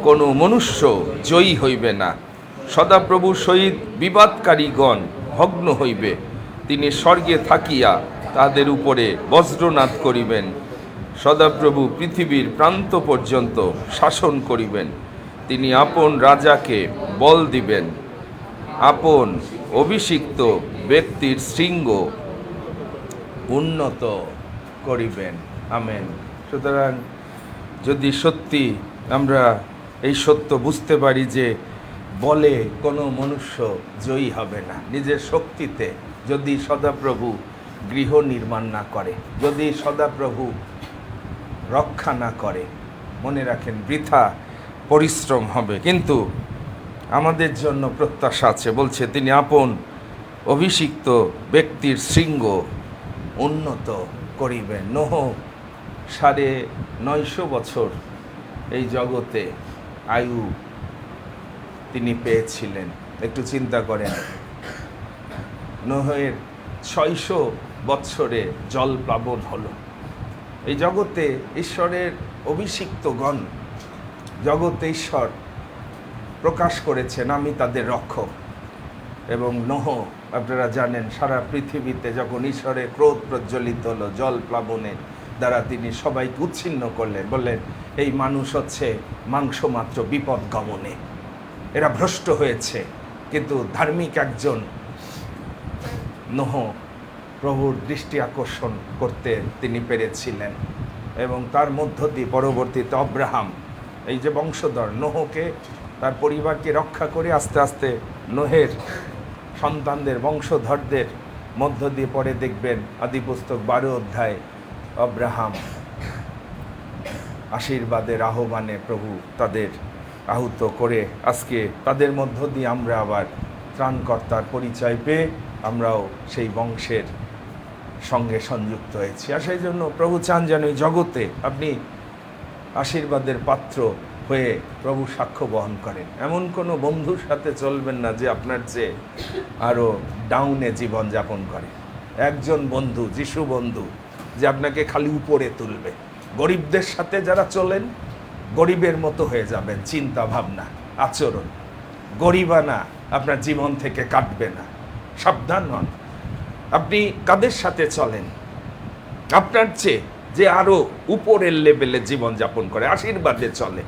কোনো মনুষ্য জয়ী হইবে না। সদাপ্রভুর সহিত বিবাদকারীগণ ভগ্ন হইবে। তিনি স্বর্গে থাকিয়া তাদের উপরে বজ্রনাদ করিবেন। সদাপ্রভু পৃথিবীর প্রান্ত পর্যন্ত শাসন করিবেন। তিনি আপন রাজাকে বল দিবেন, আপন অভিষিক্ত ব্যক্তির শৃঙ্গ উন্নত করিবেন। আমেন। সুতরাং যদি সত্যি আমরা এই সত্য বুঝতে পারি যে বলে কোনো মনুষ্য জয়ী হবে না, নিজের শক্তিতে যদি সদাপ্রভু গৃহ নির্মাণ না করে, যদি সদাপ্রভু রক্ষা না করে, মনে রাখেন বৃথা পরিশ্রম হবে। কিন্তু আমাদের জন্য প্রত্যাশা আছে, বলছে তিনি আপন অভিষিক্ত ব্যক্তির শৃঙ্গ উন্নত করিবেন। নোহ 950 বছর এই জগতে আয়ু তিনি পেয়েছিলেন। একটু চিন্তা করেন, নোহের 600 বৎসরে জল প্লাবন হলো। এই জগতে ঈশ্বরের অভিষিক্তগণ, জগতে ঈশ্বর প্রকাশ করেছেন আমি তাদের রক্ষক। এবং নোহ, আপনারা জানেন, সারা পৃথিবীতে যখন ঈশ্বরের ক্রোধ প্রজ্বলিত হলো জল প্লাবনের দ্বারা, তিনি সবাইকে উচ্ছিন্ন করলেন, বললেন এই মানুষ হচ্ছে মাংস মাত্র, বিপদ গমনে এরা ভ্রষ্ট হয়েছে। কিন্তু ধার্মিক একজন নোহ প্রভুর দৃষ্টি আকর্ষণ করতে তিনি পেরেছিলেন, এবং তার মধ্য দিয়ে পরবর্তীতে অব্রাহাম, এই যে বংশধর, নোহকে তার পরিবারকে রক্ষা করে আস্তে আস্তে নোহের সন্তানদের বংশধরদের মধ্য দিয়ে পরে দেখবেন আদিপুস্তক 12 অধ্যায় অব্রাহাম আশীর্বাদের আহ্বানে প্রভু তাদের আহুত করে আজকে তাদের মধ্য দিয়ে আমরা আবার ত্রাণকর্তার পরিচয় পেয়ে আমরাও সেই বংশের সঙ্গে সংযুক্ত হয়েছি। আর সেই জন্য প্রভু চান যেন এই জগতে আপনি আশীর্বাদের পাত্র হয়ে প্রভু সাক্ষ্য বহন করেন। এমন কোনো বন্ধুর সাথে চলবেন না যে আপনার চেয়ে আরও ডাউনে জীবন যাপন করে। একজন বন্ধু, যিশু বন্ধু, যে আপনাকে খালি উপরে তুলবে। গরিবদের সাথে যারা চলেন, গরিবের মতো হয়ে যাবেন, চিন্তা ভাবনা আচরণ গরিবানা আপনার জীবন থেকে কাটবে না। সাবধান হন, আপনি কাদের সাথে চলেন আপনার চেয়ে যে আরো উপরের লেভেলে জীবন যাপন করে, আশীর্বাদে চলে।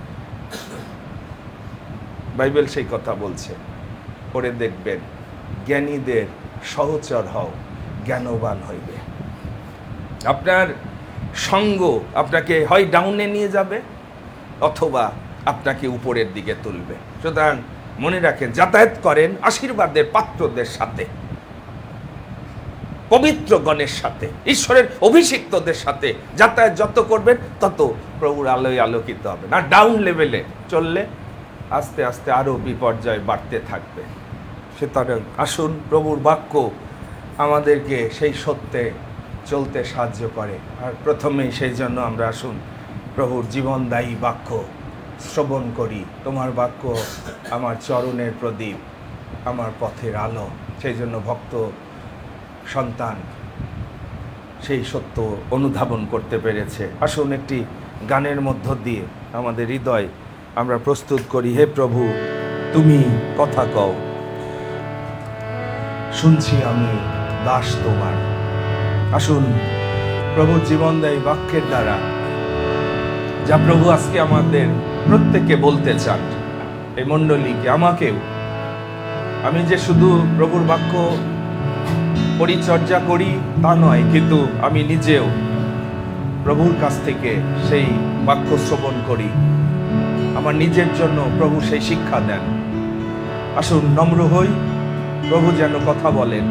বাইবেল সেই কথা বলছে। পড়ে দেখবেন, জ্ঞানীদের সহচর হও, জ্ঞানবান হইবে। আপনার সঙ্গ আপনাকে হয় ডাউনে নিয়ে যাবে অথবা আপনাকে উপরের দিকে তুলবে। সুতরাং মনে রাখেন, যাতায়াত করেন আশীর্বাদের পাত্রদের সাথে, পবিত্রগণের সাথে, ঈশ্বরের অভিষিক্তদের সাথে যাতায়াত যত করবেন তত প্রভুর আলোয় আলোকিত হবে। না ডাউন লেভেলে চললে আস্তে আস্তে আরও বিপর্যয় বাড়তে থাকবে। সুতরাং আসুন, প্রভুর বাক্য আমাদেরকে সেই সত্যে চলতে সাহায্য করে। আর প্রথমেই সেই জন্য আমরা আসুন প্রভুর জীবনদায়ী বাক্য শ্রবণ করি। তোমার বাক্য আমার চরণের প্রদীপ, আমার পথের আলো। সেই জন্য ভক্ত সন্তান সেই সত্য অনুধাবন করতে পেরেছে। আসুন একটি গানের মধ্য দিয়ে আমাদের হৃদয় আমরা প্রস্তুত করি। হে প্রভু, তুমি কথা কও, শুনছি আমি দাস তোমার। আসুন প্রভু জীবনদায়ী বাক্যের দ্বারা, যা প্রভু আজকে আমাদের প্রত্যেককে বলতে চান, এই মণ্ডলীকে, আমাকেও, আমি যে শুধু প্রভুর বাক্য পরিচর্যা করি তা নয়, কিন্তু আমি নিজেও প্রভুর কাছ থেকে সেই বাক্য শ্রবণ করি। আমার নিজের জন্য প্রভু সেই শিক্ষা দেন। আসুন নম্র হই, প্রভু যেন কথা বলেন।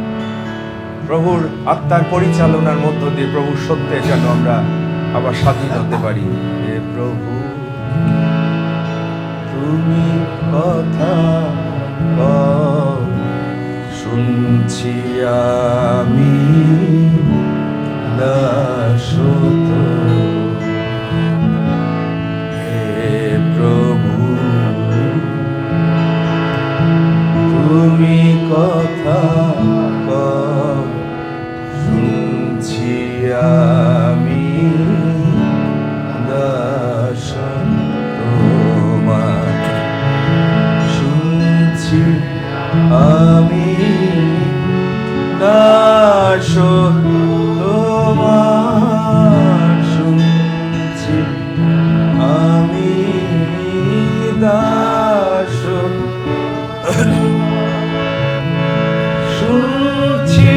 প্রভুর আত্মার পরিচালনার মধ্য দিয়ে প্রভুর সত্যে যেন আমরা আবার স্বাধীন হতে পারি। হে প্রভু, তুমি কথা কও, শুনছি আমি দাস তোর। হে প্রভু, তুমি কথা কও, শুনছি আমি দাস তোমার। শুনছি আমি দাস তোমার। শুনছি আমি দাস, শুনছি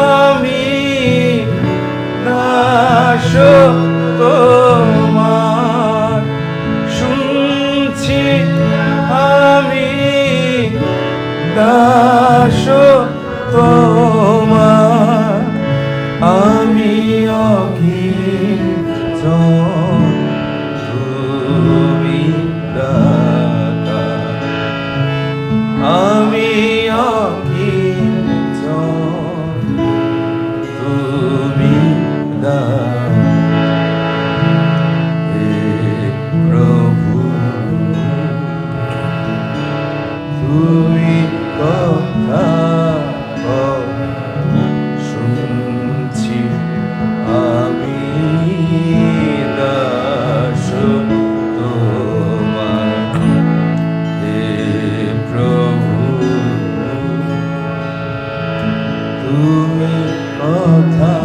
আমি দাস তোমার। শুনছি আমি দাস তোমার। আমি অকৃত, তুমি দাতা। আমি অকৃত, তুমি দাতা। হে প্রভু, তুমি কথা কও, শুনছি আমি দাস তোমার। হে প্রভু, তুমি কথা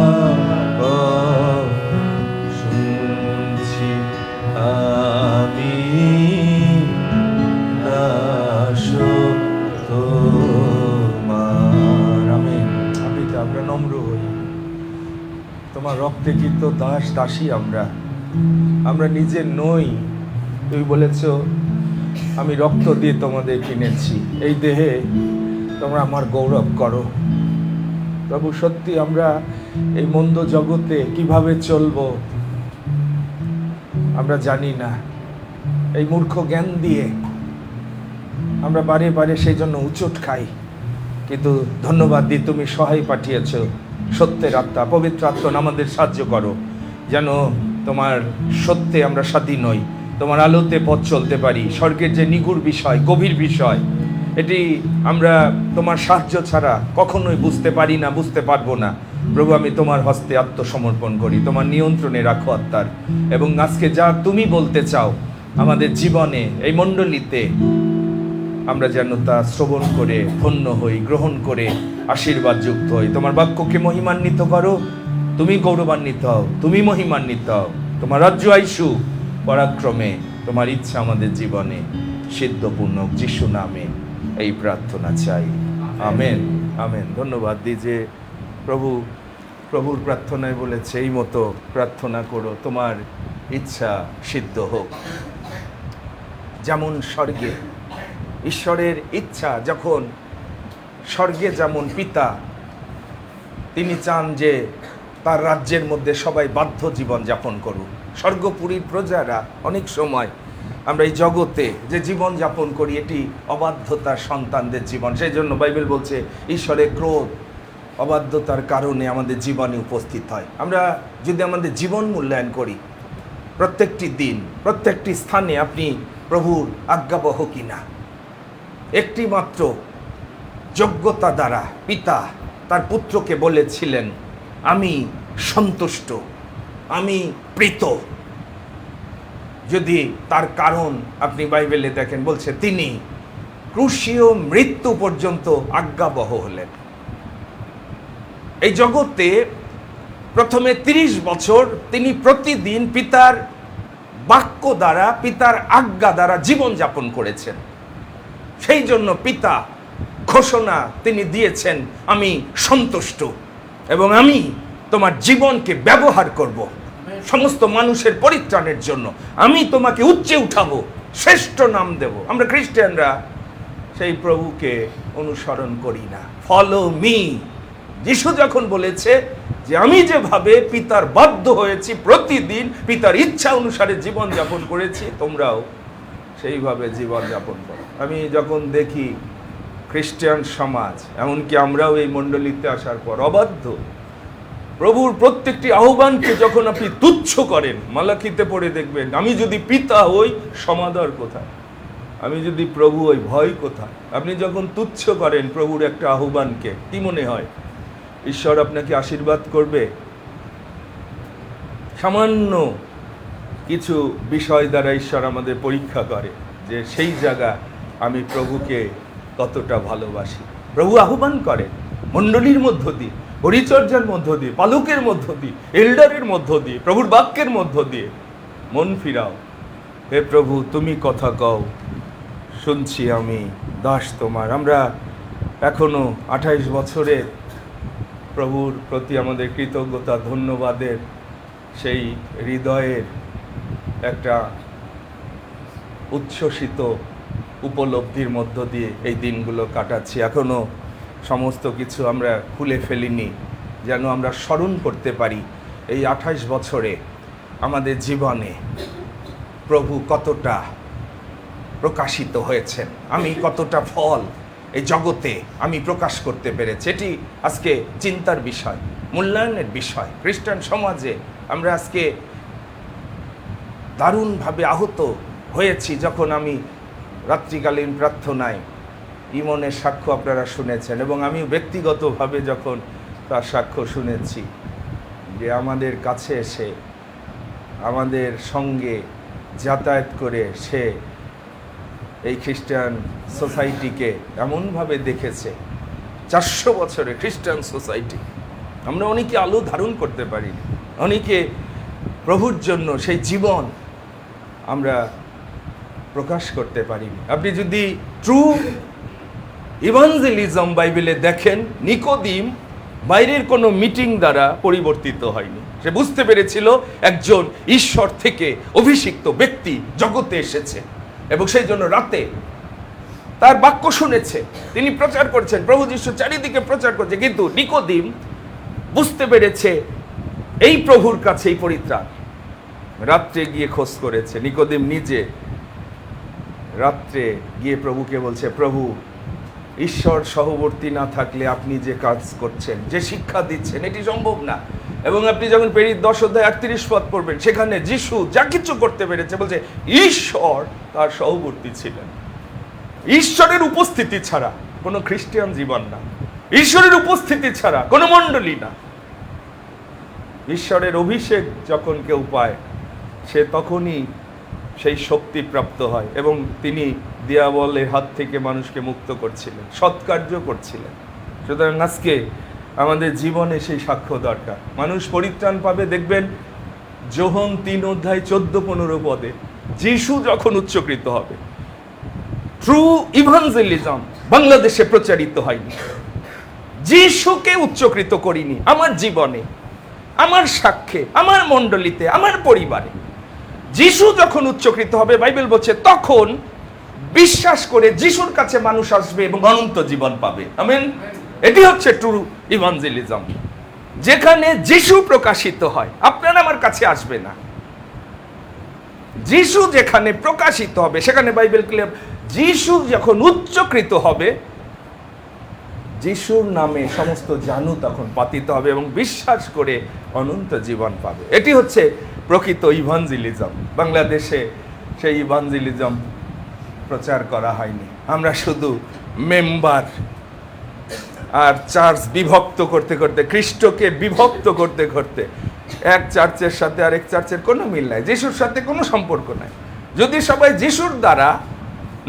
কও, শুনছি আমি দাস তোমার। আমেন। আমরা নম্র হই, তোমার রক্তে কৃত দাস দাসী আমরা নিজে নই। তুমি বলেছ, আমি রক্ত দিয়ে তোমাদের কিনেছি, এই দেহে তোমরা আমার গৌরব করো। প্রভু, সত্যি আমরা এই মন্দ জগতে কিভাবে চলবো আমরা জানি না। এই মূর্খ জ্ঞান দিয়ে আমরা বারে বারে সেই জন্য উচট খাই। কিন্তু ধন্যবাদ দিই, তুমি সহায় পাঠিয়েছ, সত্যের আত্মা, পবিত্র আত্মা আমাদের সাহায্য করো, যেন তোমার সত্যে আমরা স্বাধীন হই, তোমার আলোতে পথ চলতে পারি। স্বর্গের যে নিগুড় বিষয়, গভীর বিষয়, এটি আমরা তোমার সাহায্য ছাড়া কখনোই বুঝতে পারি না, বুঝতে পারবো না। প্রভু, আমি তোমার হস্তে আত্মসমর্পণ করি, তোমার নিয়ন্ত্রণে রাখো আত্মার। এবং আজকে যা তুমি বলতে চাও আমাদের জীবনে, এই মণ্ডলীতে, আমরা যেন তা শ্রবণ করে ধন্য হই, গ্রহণ করে আশীর্বাদ যুক্ত হই। তোমার বাক্যকে মহিমান্বিত করো, তুমি গৌরবান্বিত হও, তুমি মহিমান্বিত হও। তোমার রাজ্য আইসু পরাক্রমে, তোমার ইচ্ছা আমাদের জীবনে সিদ্ধপূর্ণ, যিশু নামে, এই প্রার্থনা চাই। Amen, amen. ধন্যবাদ দিই যে প্রভুর প্রার্থনায় বলেছে এই মতো প্রার্থনা করো, তোমার ইচ্ছা সিদ্ধ হোক যেমন স্বর্গে। ঈশ্বরের ইচ্ছা যখন স্বর্গে যেমন পিতা তিনি চান যে তার রাজ্যের মধ্যে সবাই বাধ্য জীবন যাপন করুক, স্বর্গপুরীর প্রজারা অনেক সময় আমরা এই জগতে যে জীবন যাপন করি এটি অবাধ্যতার সন্তানদের জীবন। সেই জন্য বাইবেল বলছে ঈশ্বরের ক্রোধ অবাধ্যতার কারণে আমাদের জীবনে উপস্থিত হয়। আমরা যদি আমাদের জীবন মূল্যায়ন করি, প্রত্যেকটি দিন প্রত্যেকটি স্থানে আপনি প্রভুর আজ্ঞাবহ কিনা। একটি মাত্র যোগ্যতা দ্বারা পিতা তার পুত্রকে বলেছিলেন, আমি সন্তুষ্ট, আমি প্রীত। যদি তার কারণ আপনি বাইবেলে দেখেন, বলছে তিনি ক্রুশীয় মৃত্যু পর্যন্ত আজ্ঞাবহ হলেন। এই জগতে প্রথমে 30 বছর তিনি প্রতিদিন পিতার বাক্য দ্বারা, পিতার আজ্ঞা দ্বারা জীবন যাপন করেছেন। সেই জন্য পিতা ঘোষণা তিনি দিয়েছেন, আমি সন্তুষ্ট এবং আমি তোমার জীবনকে ব্যবহার করব সমস্ত মানুষের পরিত্রাণের জন্য। আমি তোমাকে উচ্চে উঠাবো, শ্রেষ্ঠ নাম দেব। আমরা খ্রিস্টানরা সেই প্রভুকে অনুসরণ করি না। Follow me. যিশু যখন বলেছে যে আমি যেভাবে পিতার বাধ্য হয়েছি, প্রতিদিন পিতার ইচ্ছা অনুসারে জীবন যাপন করেছি, তোমরাও সেইভাবে জীবন যাপন করো। আমি যখন দেখি খ্রিস্টান সমাজ, এমনকি আমরাও এই মণ্ডলীতে আসার পর অবাধ্য, প্রভুর প্রত্যেকটি আহ্বানকে যখন আপনি তুচ্ছ করেন, মালাকিতে পড়ে দেখবেন, আমি যদি পিতা হই সমাদর কোথায়, আমি যদি প্রভু হই ভয় কোথায়। আপনি যখন তুচ্ছ করেন প্রভুর একটা আহ্বানকে, কি মনে হয় ঈশ্বর আপনাকে আশীর্বাদ করবে? সামান্য কিছু বিষয় দ্বারা ঈশ্বর আমাদের পরীক্ষা করে যে সেই জায়গা আমি প্রভুকে কতটা ভালোবাসি। প্রভু আহ্বান করে মণ্ডলীর মধ্য দিয়ে, পরিচর্যার মধ্য দিয়ে, পালকের মধ্য দিয়ে, এল্ডারের মধ্য দিয়ে, প্রভুর বাক্যের মধ্য দিয়ে, মন ফিরাও, হে প্রভু তুমি কথা কও, শুনছি আমি দাস তোমার। আমরা এখনো 28 বছরে প্রভুর প্রতি আমাদের কৃতজ্ঞতা ধন্যবাদের সেই হৃদয়ের একটা উচ্ছ্বসিত উপলব্ধির মধ্য দিয়ে এই দিনগুলো কাটাচ্ছি। এখনো সমস্ত কিছু আমরা খুলে ফেলিনি, যেন আমরা স্মরণ করতে পারি এই 28 বছরে আমাদের জীবনে প্রভু কতটা প্রকাশিত হয়েছেন, আমি কতটা ফল এই জগতে আমি প্রকাশ করতে পেরেছি। এটি আজকে চিন্তার বিষয়, মূল্যায়নের বিষয়। খ্রিস্টান সমাজে আমরা আজকে দারুণভাবে আহত হয়েছি যখন আমি রাত্রিকালীন প্রার্থনায় ইমনের সাক্ষ্য আপনারা শুনেছেন, এবং আমি ব্যক্তিগতভাবে যখন তার সাক্ষ্য শুনেছি যে আমাদের কাছে এসে আমাদের সঙ্গে যাতায়াত করে সে এই খ্রিস্টান সোসাইটিকে এমনভাবে দেখেছে। 400 বছরে খ্রিস্টান সোসাইটি, আমরা অনেকে আলো ধারণ করতে পারিনি, অনেকে প্রভুর জন্য সেই জীবন আমরা প্রকাশ করতে পারিনি। আপনি যদি ট্রু ইভাঞ্জেলিজম বাইবেলে দেখেন, নিকোদিম বাইরের কোনো মিটিং দ্বারা পরিবর্তিত হয়নি। সে বুঝতে পেরেছিল একজন ঈশ্বর থেকে অভিষিক্ত ব্যক্তি জগতে এসেছে, এবং সেই জন্য রাতে তার বাক্য শুনেছে, তিনি প্রচার করছেন, প্রভু যিশু চারিদিকে প্রচার করছে। কিন্তু নিকোদিম বুঝতে পেরেছে এই প্রভুর কাছে এই পরিত্রাণ। রাত্রে গিয়ে খোঁজ করেছে, নিকোদিম নিজে রাত্রে গিয়ে প্রভুকে বলছে, প্রভু ঈশ্বর সহবর্তী না থাকলে আপনি যে কাজ করছেন, যে শিক্ষা দিচ্ছেন, এটি সম্ভব না। এবং আপনি যখন প্রেরিত 10 অধ্যায় 38 পদ পড়বেন, সেখানে যিশু যা কিছু করতে পেরেছে, বলছে ঈশ্বর তার সহবর্তী ছিলেন। ঈশ্বরের উপস্থিতি ছাড়া কোনো খ্রিস্টান জীবন না, ঈশ্বরের উপস্থিতি ছাড়া কোনো মণ্ডলী না। ঈশ্বরের অভিষেক যখন কেউ পায়, সে তখনই সেই শক্তি প্রাপ্ত হয়, এবং তিনি দিয়াবলের হাত থেকে মানুষকে মুক্ত করছিলেন, সৎকার্য করছিলেন। সুতরাং আজকে আমাদের জীবনে সেই সাক্ষ্য দরকার। মানুষ পরিত্রাণ পাবে, দেখবেন যোহন 3 অধ্যায় 14-15 পদে যিশু যখন উচ্চকৃত হবে, ট্রু ইভাঞ্জেলিজম বাংলাদেশে প্রচারিত হয়নি। যিশুকে উচ্চকৃত করিনি আমার জীবনে, আমার সাক্ষ্যে, আমার মণ্ডলীতে, আমার পরিবারে। যিশু যখন উচ্চকৃত হবে, বাইবেল বলছে তখন বিশ্বাস করে যিশুর কাছে মানুষ আসবে এবং অনন্ত জীবন পাবে। আমেন। এটি হচ্ছে ট্রু ইভাঞ্জেলিজম, যেখানে যিশু প্রকাশিত হয়। আপনার আমার কাছে আসবে না, যিশু যেখানে প্রকাশিত হবে সেখানে বাইবেল ক্লিয়ার। যিশু যখন উচ্চকৃত হবে, যিশুর নামে সমস্ত জানু তখন পাতিত হবে এবং বিশ্বাস করে অনন্ত জীবন পাবে। এটি হচ্ছে প্রকৃত ইভাঞ্জেলিজম। বাংলাদেশে সেই ইভাঞ্জেলিজম প্রচার করা হয়নি। আমরা শুধু মেম্বার আর চার্চ বিভক্ত করতে করতে, খ্রিস্টকে বিভক্ত করতে করতে এক চার্চের সাথে আরেক চার্চের কোনো মিল নাই, যিশুর সাথে কোনো সম্পর্ক নাই। যদি সবাই যিশুর দ্বারা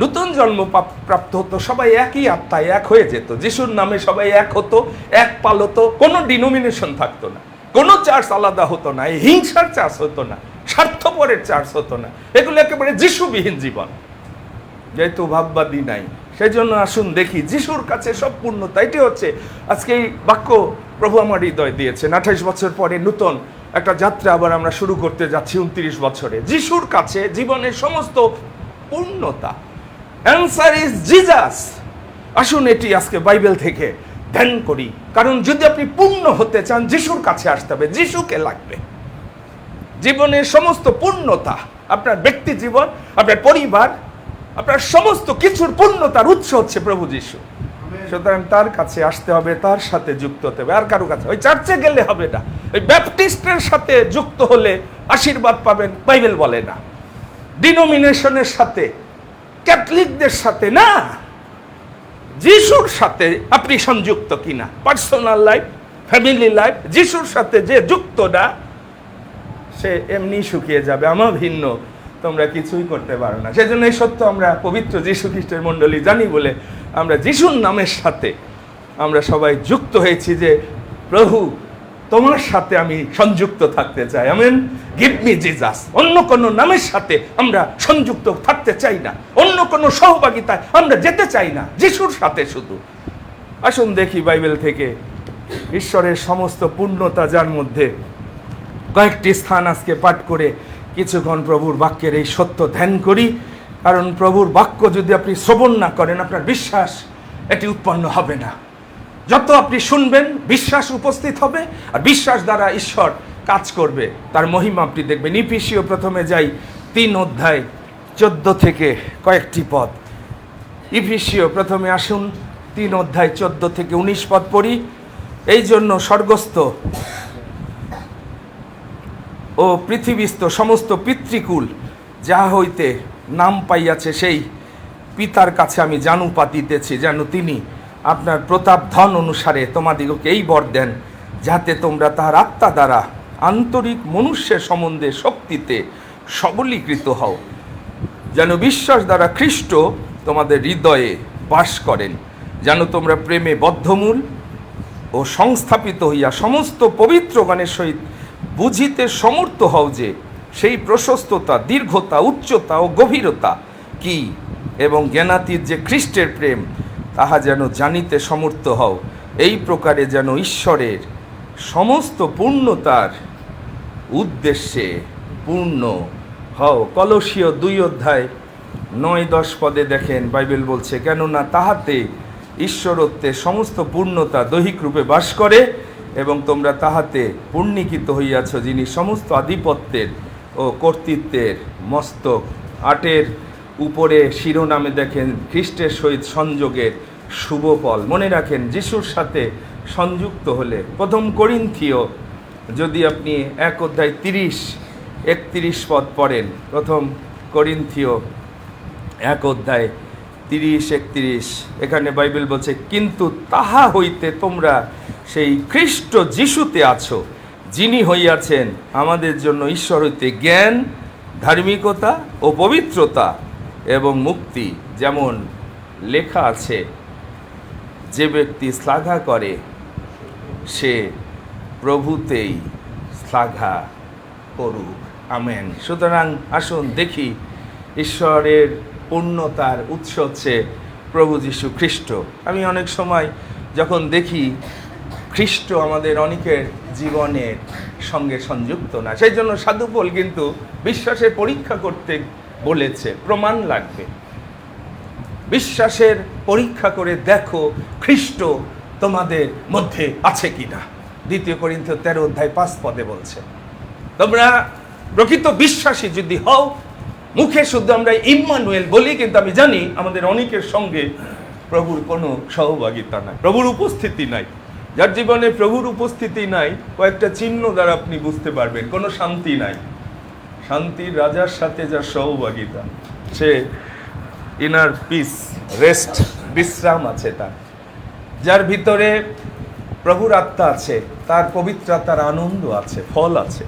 নতুন জন্ম প্রাপ্ত হতো, সবাই একই আত্মায় এক হয়ে যেত, যিশুর নামে সবাই এক হতো, এক পালতো, কোনো ডিনোমিনেশন থাকতো না, কোনো চার্চ আলাদা হতো না, হিংসার চার্চ হতো না, স্বার্থপরের চার্চ হতো না। এগুলো একেবারে যিশুবিহীন জীবন, যেহেতু ভাববাদী নাই। সেই জন্য আসুন দেখি যিশুর কাছে সব পূর্ণতা। এটি হচ্ছে আজকে এই বাক্য প্রভু আমার হৃদয় দিয়েছেন। 28 বছর পরে নতুন একটা যাত্রা আবার আমরা শুরু করতে যাচ্ছি 29 বছরে। যিশুর কাছে জীবনের সমস্ত পূর্ণতা। Answer is Jesus. আসুন এটি আজকে বাইবেল থেকে ধ্যান করি, কারণ যদি আপনি পূর্ণ হতে চান যিশুর কাছে আসতে হবে, যিশুকে লাগবে। জীবনের সমস্ত পূর্ণতা, আপনার ব্যক্তি জীবন, আপনার পরিবার, আপনার সমস্ত কিছুর পূর্ণতার উৎস হচ্ছে প্রভু যিশু। সুতরাং তার কাছে আসতে হবে, তার সাথে যুক্ত হতে হবে। আর কারো কাছে, ওই চার্চে গেলে হবে না, ওই ব্যাপটিস্টের সাথে যুক্ত হলে আশীর্বাদ পাবেন, বাইবেল বলে না। ডিনোমিনেশনের সাথে, ক্যাথলিকদের সাথে না, যিশুর সাথে আপনি সংযুক্ত কিনা, পার্সোনাল লাইফ, ফ্যামিলি লাইফ, যিশুর সাথে যে যুক্ত না, সে এমনি শুকিয়ে যাবে। আমার ভিন্ন তোমরা কিছুই করতে পারো না। সেই জন্য এই সত্য আমরা পবিত্র যিশু খ্রিস্টের মণ্ডলী জানি বলে আমরা যিশুর নামের সাথে আমরা সবাই যুক্ত হয়েছি, যে প্রভু তোমার সাথে আমি সংযুক্ত থাকতে চাই। আমেন। Give me Jesus. অন্য কোনো নামের সাথে আমরা সংযুক্ত থাকতে চাই না, অন্য কোনো সহভাগিতায় আমরা যেতে চাই না, যিশুর সাথে শুধু। আসুন দেখি বাইবেল থেকে ঈশ্বরের সমস্ত পূর্ণতা, যার মধ্যে কয়েকটি স্থান আজকে পাঠ করে কিছুক্ষণ প্রভুর বাক্যের এই সত্য ধ্যান করি। কারণ প্রভুর বাক্য যদি আপনি শ্রবণ না করেন, আপনার বিশ্বাস এটি উৎপন্ন হবে না। যত আপনি শুনবেন, বিশ্বাস উপস্থিত হবে, আর বিশ্বাস দ্বারা ঈশ্বর কাজ করবে, তার মহিমা আপনি দেখবেন। ইফিসীয় প্রথমে যাই 3 অধ্যায় 14 থেকে কয়েকটি পদ। ইফিসীয় প্রথমে আসুন 3 অধ্যায় 14 থেকে 19 পদ পড়ি। এই জন্য স্বর্গস্থ ও পৃথিবীস্থ সমস্ত পিতৃকুল যা হইতে নাম পাইয়াছে, সেই পিতার কাছে আমি জানু পাতিতেছি, যেন তিনি আপনার প্রতাপ ধন অনুসারে তোমাদিগকে এই বর দেন, যাতে তোমরা তাহার আত্মা দ্বারা আন্তরিক মনুষ্যের সম্বন্ধে শক্তিতে সবলীকৃত হও, যেন বিশ্বাস দ্বারা খ্রিস্ট তোমাদের হৃদয়ে বাস করেন, যেন তোমরা প্রেমে বদ্ধমূল ও সংস্থাপিত হইয়া সমস্ত পবিত্রগণের সহিত বুঝিতে সমর্থ হও, যে সেই প্রশস্ততা, দীর্ঘতা, উচ্চতা ও গভীরতা কি, এবং জ্ঞানাতীত যে খ্রিস্টের প্রেম, তাহা যেন জানিতে সমর্থ হও। এই প্রকারে যেন ঈশ্বরের সমস্ত পূর্ণতার উদ্দেশ্যে পূর্ণ হও। কলসীয় 2 অধ্যায় 9-10 পদে দেখেন, বাইবেল বলছে, কেননা তাহাতে ঈশ্বরত্বের সমস্ত পূর্ণতা দৈহিক রূপে বাস করে, এবং তোমরা তাহাতে পূর্ণীকৃত হইয়াছ, যিনি সমস্ত আধিপত্যের ও কর্তৃত্বের মস্তক। 8 উপরে শিরোনামে দেখেন, খ্রিস্টের সহিত সংযোগের শুভ ফল। মনে রাখেন, যিশুর সাথে সংযুক্ত হলে, প্রথম করিন্থীয় যদি আপনি 1 অধ্যায় 30-31 পদ পড়েন, প্রথম করিন্থীয় 1 অধ্যায় 30-31, এখানে বাইবেল বলছে, কিন্তু তাহা হইতে তোমরা সেই খ্রিস্ট যিশুতে আছো, যিনি হইয়াছেন আমাদের জন্য ঈশ্বর হইতে জ্ঞান, ধার্মিকতা ও পবিত্রতা এবং মুক্তি। যেমন লেখা আছে, যে ব্যক্তি শ্লাঘা করে সে প্রভুতেই শ্লাঘা করুক। আমেন। সুতরাং আসুন দেখি ঈশ্বরের পূর্ণতার উৎস হচ্ছে প্রভু যীশু খ্রিস্ট। আমি অনেক সময় যখন দেখি খ্রিস্ট আমাদের অনেকের জীবনের সঙ্গে সংযুক্ত না, সেই জন্য সাধু পৌল কিন্তু বিশ্বাসের পরীক্ষা করতে বলেছে। প্রমাণ লাগবে, বিশ্বাসের পরীক্ষা করে দেখো খ্রিস্ট তোমাদের মধ্যে আছে কিনা। 2 কোরিন্থীয় 13:5 বলছে, তোমরা প্রকৃত বিশ্বাসী যদি হও, মুখে শুদ্ধ আমরা ইম্মানুয়েল বলি, কিন্তু আমি জানি আমাদের অনেকের সঙ্গে প্রভুর কোনো সহভাগিতা নাই, প্রভুর উপস্থিতি নাই। যার জীবনে প্রভুর উপস্থিতি নাই, কয়েকটা চিহ্ন দ্বারা আপনি বুঝতে পারবেন কোনো শান্তি নাই। শান্তির রাজার সাথে যার সহভাগিতা, সে ইনার পিস, রেস্ট, বিশ্রাম আছে তার। যার ভিতরে প্রভুর আত্মা আছে, তার পবিত্রতার আনন্দ আছে, ফল আছে,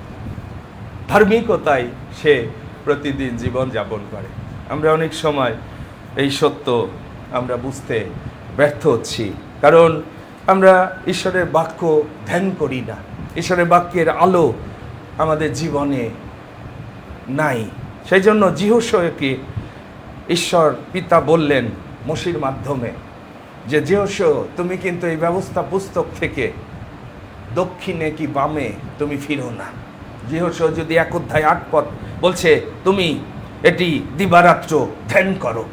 ধার্মিকতায় সে প্রতিদিন জীবন যাপন করে। আমরা অনেক সময় এই সত্য আমরা বুঝতে ব্যর্থ হচ্ছি, কারণ আমরা ঈশ্বরের বাক্য ধ্যান করি না, ঈশ্বরের বাক্যের আলো আমাদের জীবনে নাই। সেই জন্য যিহোশূকে ঈশ্বর পিতা বললেন মোশির মাধ্যমে যে, যিহোশূ তুমি কিন্তু এই ব্যবস্থা পুস্তক থেকে দক্ষিণে কি বামে তুমি ফিরো না। যিহোশূ যদি 1 অধ্যায় 8 পদ বলছে, তুমি এটি দিবারাত্র ধ্যান করো,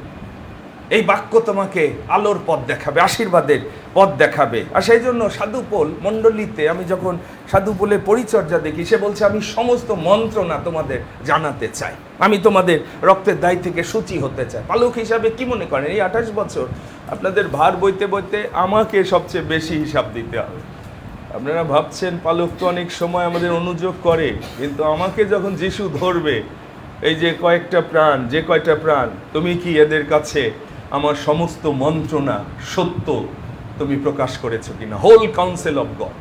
এই বাক্য তোমাকে আলোর পথ দেখাবে, আশীর্বাদের পথ দেখাবে। আর সেই জন্য সাধু পৌল মণ্ডলীতে আমি যখন সাধু পৌলের পরিচর্যা দেখি, সে বলছে আমি সমস্ত মন্ত্রণা তোমাদের জানাতে চাই, আমি তোমাদের রক্তের দায় থেকে সূচি হতে চাই। পালক হিসাবে কি মনে করেন, এই 28 বছর আপনাদের ভার বইতে বইতে আমাকে সবচেয়ে বেশি হিসাব দিতে হবে। আপনারা ভাবছেন পালক তো অনেক সময় আমাদের অনুযোগ করে, কিন্তু আমাকে যখন যিশু ধরবে, এই যে কয়েকটা প্রাণ, যে কয়টা প্রাণ, তুমি কি এদের কাছে আমার সমস্ত মন্ত্রণা সত্য তুমি প্রকাশ করেছো কিনা, হোল কাউন্সিল অফ গড।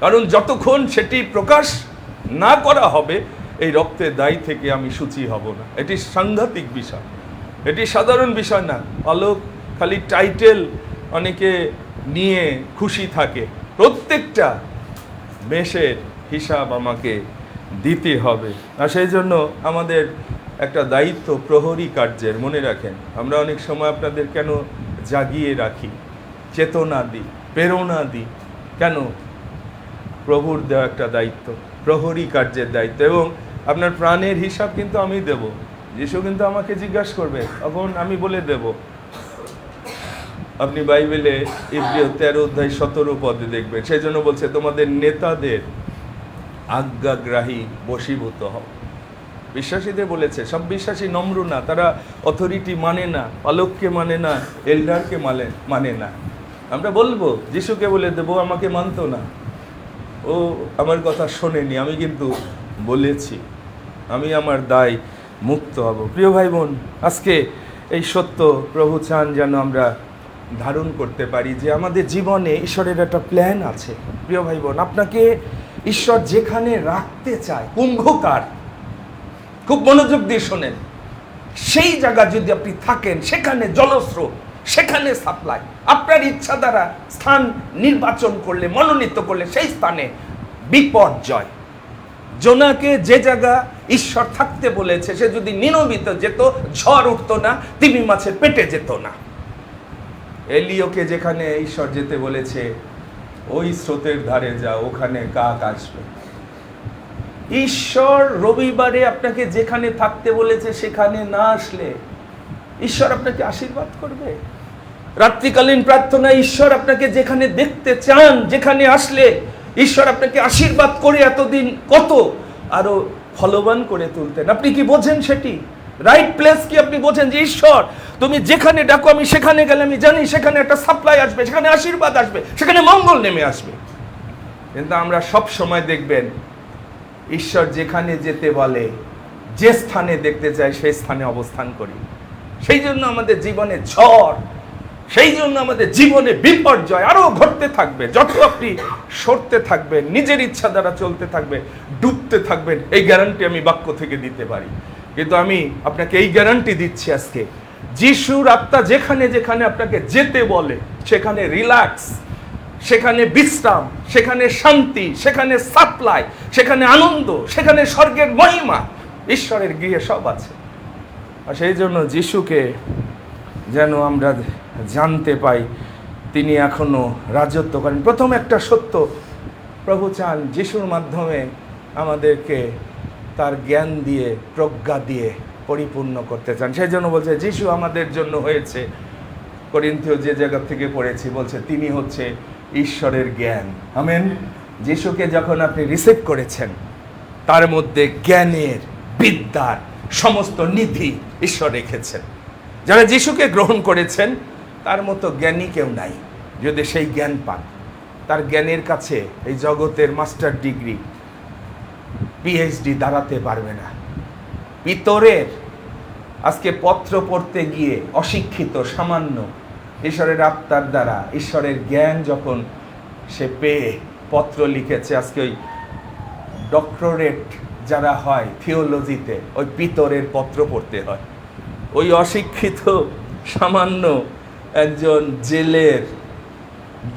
কারণ যতক্ষণ সেটি প্রকাশ না করা হবে, এই রক্তের দায় থেকে আমি সূচি হব না। এটি সাংঘাতিক বিষয়, এটি সাধারণ বিষয় না। পালক খালি টাইটেল অনেকে নিয়ে খুশি থাকে, প্রত্যেকটা মেষের হিসাব আমাকে দিতে হবে। আর সেই জন্য আমাদের একটা দায়িত্ব প্রহরী কার্যের, মনে রাখেন। আমরা অনেক সময় আপনাদের কেন জাগিয়ে রাখি, চেতনা দিই, প্রেরণা দিই, কেন? প্রভুর দেওয়া একটা দায়িত্ব, প্রহরী কার্যের দায়িত্ব। এবং আপনার প্রাণের হিসাব কিন্তু আমি দেব, যিশু কিন্তু আমাকে জিজ্ঞাসা করবে, তখন আমি বলে দেব। আপনি বাইবেলে ইব্রিয় 13:17 দেখবেন, সেই জন্য বলছে তোমাদের নেতাদের আজ্ঞাগ্রাহী বশীভূত হও। বিশ্বাসীদের বলেছে, সব বিশ্বাসী নম্র না, তারা অথরিটি মানে না, পালককে মানে না, এল্ডারকে মানে না। আমরা বলবো, যিশুকে বলে দেবো আমাকে মানতো না, ও আমার কথা শোনেনি, আমি কিন্তু বলেছি, আমি আমার দায় মুক্ত হব। প্রিয় ভাই বোন, আজকে এই সত্য প্রভু চান যেন আমরা ধারণ করতে পারি যে আমাদের জীবনে ঈশ্বরের একটা প্ল্যান আছে। প্রিয় ভাই বোন, আপনাকে ঈশ্বর যেখানে রাখতে চায়, কুম্ভকার, খুব মনোযোগ দিয়ে শোনেন, সেই জায়গা যদি আপনি থাকেন, সেখানে জলস্রোত, সেখানে সাপ্লাই, আপনার ইচ্ছা দ্বারা স্থান নির্বাচন করলে, মনোনীত করলে, সেই স্থানে বিপর্যয়। জোনাকে যে জায়গা ঈশ্বর থাকতে বলেছে, সে যদি নিনবিত যেত, ঝড় উঠতো না, তিমি মাছের পেটে যেত না। এলিওকে যেখানে ঈশ্বর যেতে বলেছে, ওই স্রোতের ধারে যা, ওখানে কাক আসবে। ঈশ্বর রবিবারে আপনাকে যেখানে থাকতে বলেছে সেখানে না আসলে ঈশ্বর আপনাকে আশীর্বাদ করবে? রাত্রিকালীন প্রার্থনায় ঈশ্বর আপনাকে যেখানে দেখতে চান, যেখানে আসলে ঈশ্বর আপনাকে আশীর্বাদ করে এতদিন কত আরো ফলবান করে তুলতেন। আপনি কি বোঝেন সেটি? রাইট প্লেস কি আপনি বোঝেন যে ঈশ্বর তুমি যেখানে ডাকো, আমি সেখানে গেলে আমি জানি সেখানে একটা সাপ্লাই আসবে, সেখানে আশীর্বাদ আসবে, সেখানে মঙ্গল নেমে আসবে। কিন্তু আমরা সব সময় দেখবেন ঈশ্বর যেখানে যেতে বলে, যে স্থানে দেখতে চাই সেই স্থানে অবস্থান করি। সেই জন্য আমাদের জীবনে ঝড়, সেই জন্য আমাদের জীবনে বিপর্যয় আরো ঘটতে থাকবে। যত আপনি সরতে থাকবেন, নিজের ইচ্ছা দ্বারা চলতে থাকবে, ডুবতে থাকবেন, এই গ্যারান্টি আমি বাক্য থেকে দিতে পারি। কিন্তু আমি আপনাকে এই গ্যারান্টি দিচ্ছি আজকে, যিশুর আত্মা যেখানে যেখানে আপনাকে যেতে বলে, সেখানে রিল্যাক্স, সেখানে বিশ্রাম, সেখানে শান্তি, সেখানে সাপ্লাই, সেখানে আনন্দ, সেখানে স্বর্গের মহিমা, ঈশ্বরের গৃহে সব আছে। আর সেই জন্য যিশুকে যেন আমরা জানতে পাই তিনি এখনও রাজত্ব করেন। প্রথম একটা সত্য প্রভু চান যিশুর মাধ্যমে আমাদেরকে তার জ্ঞান দিয়ে, প্রজ্ঞা দিয়ে পরিপূর্ণ করতে চান। সেই জন্য বলছে যিশু আমাদের জন্য হয়েছে, করিন্থীয় যে জায়গা থেকে পড়েছি বলছে তিনি হচ্ছে ঈশ্বরের জ্ঞান। আমেন। যিশুকে যখন আপনি রিসিভ করেছেন, তার মধ্যে জ্ঞানের, বিদ্যার সমস্ত নিধি ঈশ্বর রেখেছেন। যারা যিশুকে গ্রহণ করেছেন তার মতো জ্ঞানী কেউ নাই। যদি সেই জ্ঞান পান, তার জ্ঞানের কাছে এই জগতের মাস্টার ডিগ্রি, পিএইচডি দাঁড়াতে পারবে না। পিতরের আজকে পত্র পড়তে গিয়ে অশিক্ষিত, সামান্য ঈশ্বরের আত্মার দ্বারা ঈশ্বরের জ্ঞান যখন সে পেয়ে পত্র লিখেছে, আজকে ওই ডক্টরেট যারা হয় থিওলজিতে, ওই পিতরের পত্র পড়তে হয়। ওই অশিক্ষিত সামান্য একজন জেলের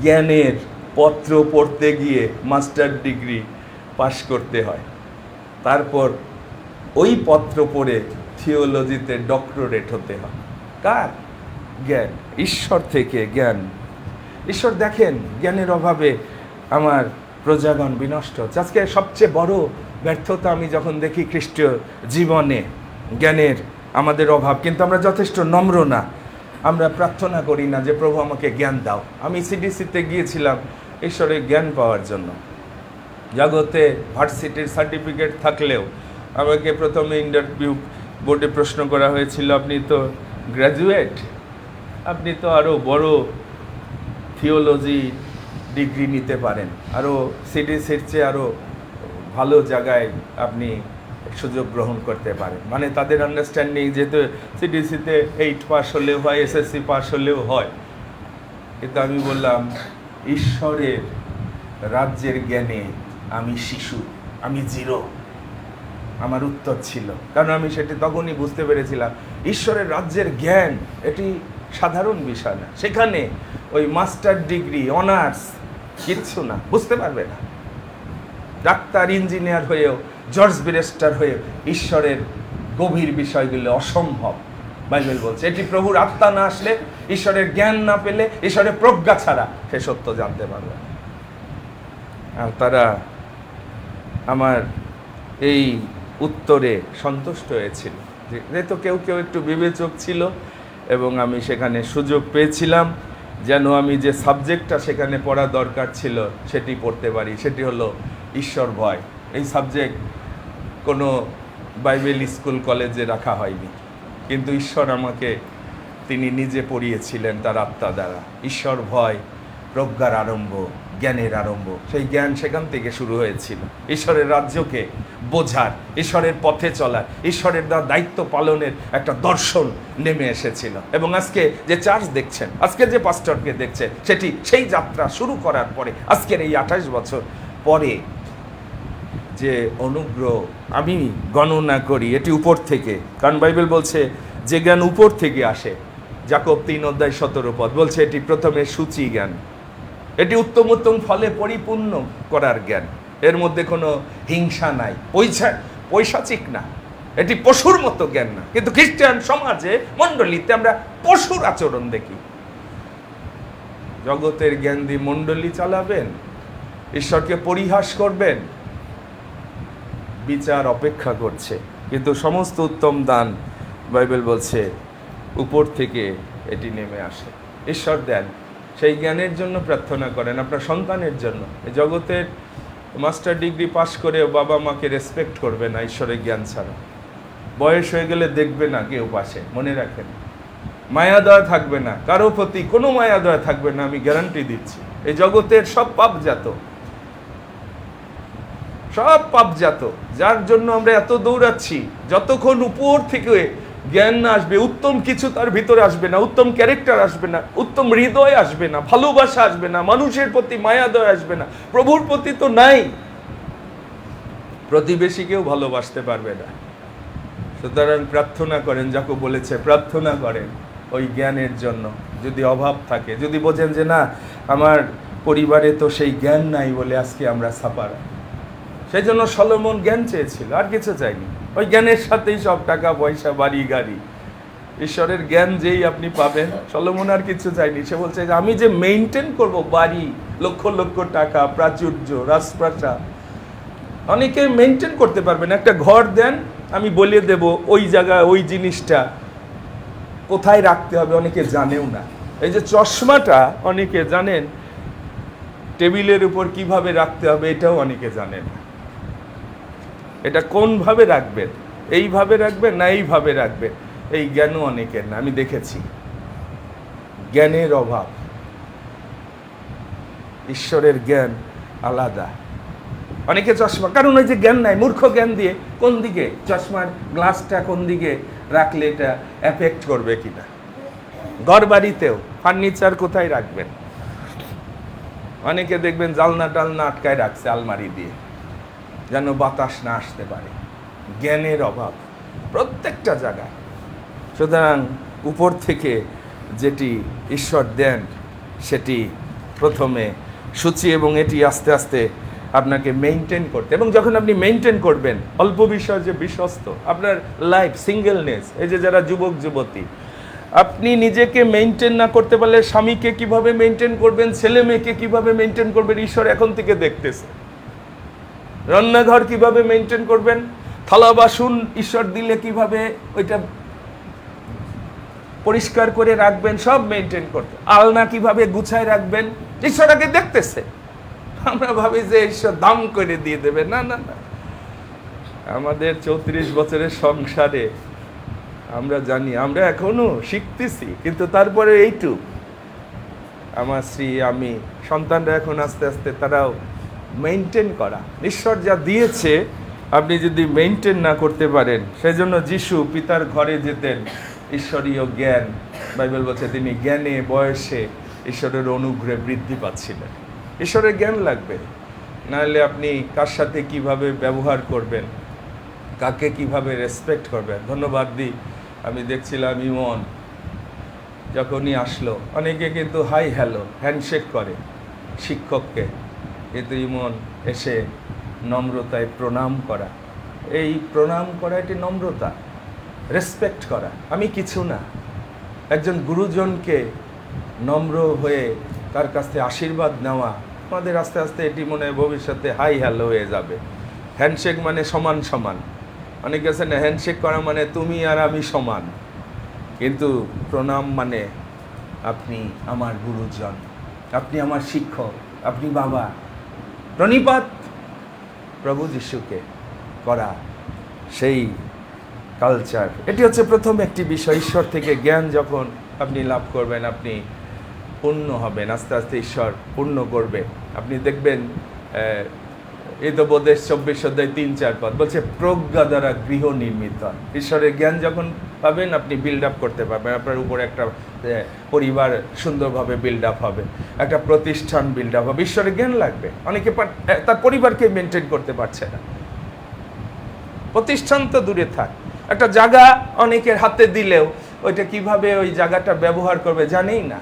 জ্ঞানের পত্র পড়তে গিয়ে মাস্টার ডিগ্রি পাশ করতে হয়। তারপর ওই পত্র পড়ে থিওলজিতে ডক্টরেট হতে হয়। কার জ্ঞান? ঈশ্বর থেকে জ্ঞান। ঈশ্বর দেখেন জ্ঞানের অভাবে আমার প্রজাগণ বিনষ্ট হচ্ছে। আজকে সবচেয়ে বড় ব্যর্থতা আমি যখন দেখি খ্রিস্টীয় জীবনে, জ্ঞানের আমাদের অভাব। কিন্তু আমরা যথেষ্ট নম্র না। আমরা প্রার্থনা করি না যে প্রভু আমাকে জ্ঞান দাও। আমি সিডিসিতে গিয়েছিলাম ঈশ্বরের জ্ঞান পাওয়ার জন্য। জগতে ভার্সিটির সার্টিফিকেট থাকলেও আমাকে প্রথমে ইন্টারভিউ বোর্ডে প্রশ্ন করা হয়েছিল, আপনি তো গ্র্যাজুয়েট, আপনি তো আরও বড় থিওলজি ডিগ্রি নিতে পারেন, আরও সিডিসির চেয়ে আরও ভালো জায়গায় আপনি সুযোগ গ্রহণ করতে পারেন। মানে তাদের আন্ডারস্ট্যান্ডিং যেহেতু সিডিসিতে 8 পাস হলেও হয়, এসএসসি পাস হলেও হয়। কিন্তু আমি বললাম ঈশ্বরের রাজ্যের জ্ঞানে আমি শিশু, আমি জিরো। আমার উত্তর ছিল, কারণ আমি সেটি তখনই বুঝতে পেরেছিলাম ঈশ্বরের রাজ্যের জ্ঞান এটি সাধারণ বিষয় না। সেখানে ওই মাস্টার ডিগ্রি, অনার্স কিচ্ছু না, বুঝতে পারবে না। ডাক্তার, ইঞ্জিনিয়ার হয়েও, জর্জ ব্যারিস্টার হয়েও ঈশ্বরের গভীর বিষয়গুলো অসম্ভব। বাইবেল বলছে এটি প্রভুর আত্মা না আসলে, ঈশ্বরের জ্ঞান না পেলে, ঈশ্বরের প্রজ্ঞা ছাড়া সে সত্য জানতে পারবে না। আর তারা আমার এই উত্তরে সন্তুষ্ট হয়েছিল, যেহেতু কেউ কেউ একটু বিবেচক ছিল এবং আমি সেখানে সুযোগ পেয়েছিলাম যেন আমি যে সাবজেক্টটা সেখানে পড়া দরকার ছিল সেটি পড়তে পারি। সেটি হলো ঈশ্বর ভয়। এই সাবজেক্ট কোনো বাইবেল স্কুল কলেজে রাখা হয়নি, কিন্তু ঈশ্বর আমাকে তিনি নিজে পড়িয়েছিলেন তার আত্মা দ্বারা। ঈশ্বর ভয় প্রজ্ঞার আরম্ভ, জ্ঞানের আরম্ভ। সেই জ্ঞান সেখান থেকে শুরু হয়েছিল। ঈশ্বরের রাজ্যকে বোঝার, ঈশ্বরের পথে চলার, ঈশ্বরের দায়িত্ব পালনের একটা দর্শন নেমে এসেছিল। এবং আজকে যে চার্চ দেখছেন, আজকে যে পাস্টরকে দেখছেন, সেটি সেই যাত্রা শুরু করার পরে, আজকের এই 28 বছর পরে যে অনুগ্রহ আমি গণনা করি এটি উপর থেকে। কারণ বাইবেল বলছে যে জ্ঞান উপর থেকে আসে, যাকব 3:17 বলছে এটি প্রথমে সূচি জ্ঞান, এটি উত্তম উত্তম ফলে পরিপূর্ণ করার জ্ঞান। এর মধ্যে কোনো হিংসা নাই, পৈশাচিক না, এটি পশুর মতো জ্ঞান না। কিন্তু খ্রিস্টান সমাজে, মণ্ডলীতে আমরা পশুর আচরণ দেখি। জগতের জ্ঞান দিয়ে মণ্ডলী চালাবেন, ঈশ্বরকে পরিহাস করবেন, বিচার অপেক্ষা করছে। কিন্তু সমস্ত উত্তম দান বাইবেল বলছে উপর থেকে এটি নেমে আসে। ঈশ্বর দেন, সেই জ্ঞানের জন্য প্রার্থনা করেন আপনার সন্তানের জন্য। এই জগতের মাস্টার ডিগ্রি পাশ করে বাবা মাকে রেসপেক্ট করবে না ঈশ্বরের জ্ঞান ছাড়া। বয়স হয়ে গেলে দেখবে না কেউ পাশে, মনে রাখেন। মায়া দয়া থাকবে না, কারো প্রতি কোনো মায়া দয়া থাকবে না, আমি গ্যারান্টি দিচ্ছি। এই জগতের সব পাপজাত, সব পাপজাত, যার জন্য আমরা এত দৌড়াচ্ছি। যতক্ষণ উপর থেকে জ্ঞান না আসবে, উত্তম কিছু তার ভিতরে আসবে না, উত্তম ক্যারেক্টার আসবে না, উত্তম হৃদয় আসবে না, ভালোবাসা আসবে না, মানুষের প্রতি মায়া দয়া আসবে না, প্রভুর প্রতি তো নাই, প্রতিবেশীকেও ভালোবাসতে পারবে না। সুতরাং প্রার্থনা করেন, যাকে বলেছে প্রার্থনা করেন ওই জ্ঞানের জন্য। যদি অভাব থাকে, যদি বোঝেন যে না আমার পরিবারে তো সেই জ্ঞান নাই বলে আজকে আমরা সাপারা, সেই জন্য সলোমন জ্ঞান চেয়েছিল, আর কিছু চাইনি। ওই জ্ঞানের সাথেই সব টাকা পয়সা, বাড়ি গাড়ি ঈশ্বরের জ্ঞান যেই আপনি পাবেন, সলোমন আর কিছু চাইনি। সে বলছে যে আমি যে মেনটেন করব বাড়ি, লক্ষ লক্ষ টাকা, প্রাচুর্য, রাজপ্রাসাদ, অনেকে মেনটেন করতে পারবেন। একটা ঘর দেন, আমি বলে দেব ওই জায়গায় ওই জিনিসটা কোথায় রাখতে হবে, অনেকে জানেও না। এই যে চশমাটা অনেকে জানেন টেবিলের উপর কিভাবে রাখতে হবে, এটাও অনেকে জানেন না। এটা কোনভাবে রাখবেন, এইভাবে রাখবেন না এইভাবে রাখবেন, এই জ্ঞানও অনেকের না। আমি দেখেছি জ্ঞানের অভাব। ঈশ্বরের জ্ঞান আলাদা। অনেকে চশমা, কারণ ওই যে জ্ঞান নাই, মূর্খ জ্ঞান দিয়ে কোন দিকে চশমার গ্লাসটা কোন দিকে রাখলে এটা এফেক্ট করবে কিনা। ঘর বাড়িতেও ফার্নিচার কোথায় রাখবেন, অনেকে দেখবেন জালনা টালনা আটকায় রাখছে আলমারি দিয়ে, যেন বাতাস না আসতে পারে। জ্ঞানের অভাব প্রত্যেকটা জায়গায়। সুতরাং উপর থেকে যেটি ঈশ্বর দেন সেটি প্রথমে সূচি, এবং এটি আস্তে আস্তে আপনাকে মেনটেন করতে। এবং যখন আপনি মেনটেন করবেন, অল্প বিষয় যে বিশ্বস্ত, আপনার লাইফ সিঙ্গেলনেস, এই যে যারা যুবক যুবতী, আপনি নিজেকে মেনটেন না করতে পারলে স্বামীকে কিভাবে মেনটেন করবেন, ছেলে মেয়েকে কিভাবে মেনটেন করবেন, ঈশ্বর এখন থেকে দেখতেছে। রান্নাঘর কিভাবে মেনটেন করবেন, থালা বাসন ঈশ্বর দিলে কিভাবে ওইটা পরিষ্কার করে রাখবেন, সব মেনটেন করতে। আলনা কিভাবে গুছায় রাখবেন, ঈশ্বর আগে দেখতেছে। আমরা ভাবি যে ঈশ্বর দাম করে দিয়ে দেবে, না না না। আমাদের 34 বছরের সংসারে আমরা জানি, আমরা এখনো শিখতেছি, কিন্তু তারপরে এইটুক আমার স্ত্রী, আমি, সন্তানরা এখন আস্তে আস্তে তারাও মেনটেন করা। ঈশ্বর যা দিয়েছে আপনি যদি মেনটেন না করতে পারেন, সেজন্য যিশু পিতার ঘরে যেতেন ঈশ্বরীয় জ্ঞান, বাইবেল বলছে তিনি জ্ঞানে বয়সে ঈশ্বরের অনুগ্রহে বৃদ্ধি পাচ্ছিলেন। ঈশ্বরের জ্ঞান লাগবে, নাহলে আপনি কার সাথে কিভাবে ব্যবহার করবেন, কাকে কিভাবে রেসপেক্ট করবেন। ধন্যবাদ দিই, আমি দেখছিলাম ইমন যখনই আসলো, অনেকে কিন্তু হাই হ্যালো হ্যান্ডশেক করে শিক্ষককে, কিন্তু ইমন এসে নম্রতায় প্রণাম করা, এই প্রণাম করা এটি নম্রতা, রেসপেক্ট করা। আমি কিছু না, একজন গুরুজনকে নম্র হয়ে তার কাছ থেকে আশীর্বাদ নেওয়া, আমাদের আস্তে আস্তে এটি মনে হয় ভবিষ্যতে হাই হ্যালো হয়ে যাবে। হ্যান্ডশেক মানে সমান সমান, অনেকে আছে না হ্যান্ডশেক করা মানে তুমি আর আমি সমান, কিন্তু প্রণাম মানে আপনি আমার গুরুজন, আপনি আমার শিক্ষক, আপনি বাবা। প্রণিপাত প্রভু যিশুকে করা, সেই কালচার, এটি হচ্ছে প্রথম একটি বিষয়। ঈশ্বর থেকে জ্ঞান যখন আপনি লাভ করবেন, আপনি পূর্ণ হবেন, আস্তে আস্তে ঈশ্বর পূর্ণ করবে। আপনি দেখবেন ঈদোপদেশ 24 অধ্যায় 3-4 পদ বলছে প্রজ্ঞা দ্বারা গৃহ নির্মিত। ঈশ্বরের জ্ঞান যখন পাবেন, আপনি বিল্ড আপ করতে পারবেন, আপনার উপরে একটা পরিবার সুন্দরভাবে বিল্ড আপ হবে, একটা প্রতিষ্ঠান বিল্ড আপ হবে। ঈশ্বরের জ্ঞান লাগবে। অনেকে তার পরিবারকে মেনটেন করতে পারছে না, প্রতিষ্ঠান তো দূরে থাক, একটা জায়গা অনেকের হাতে দিলেও ওইটা কিভাবে ওই জায়গাটা ব্যবহার করবে জানেই না।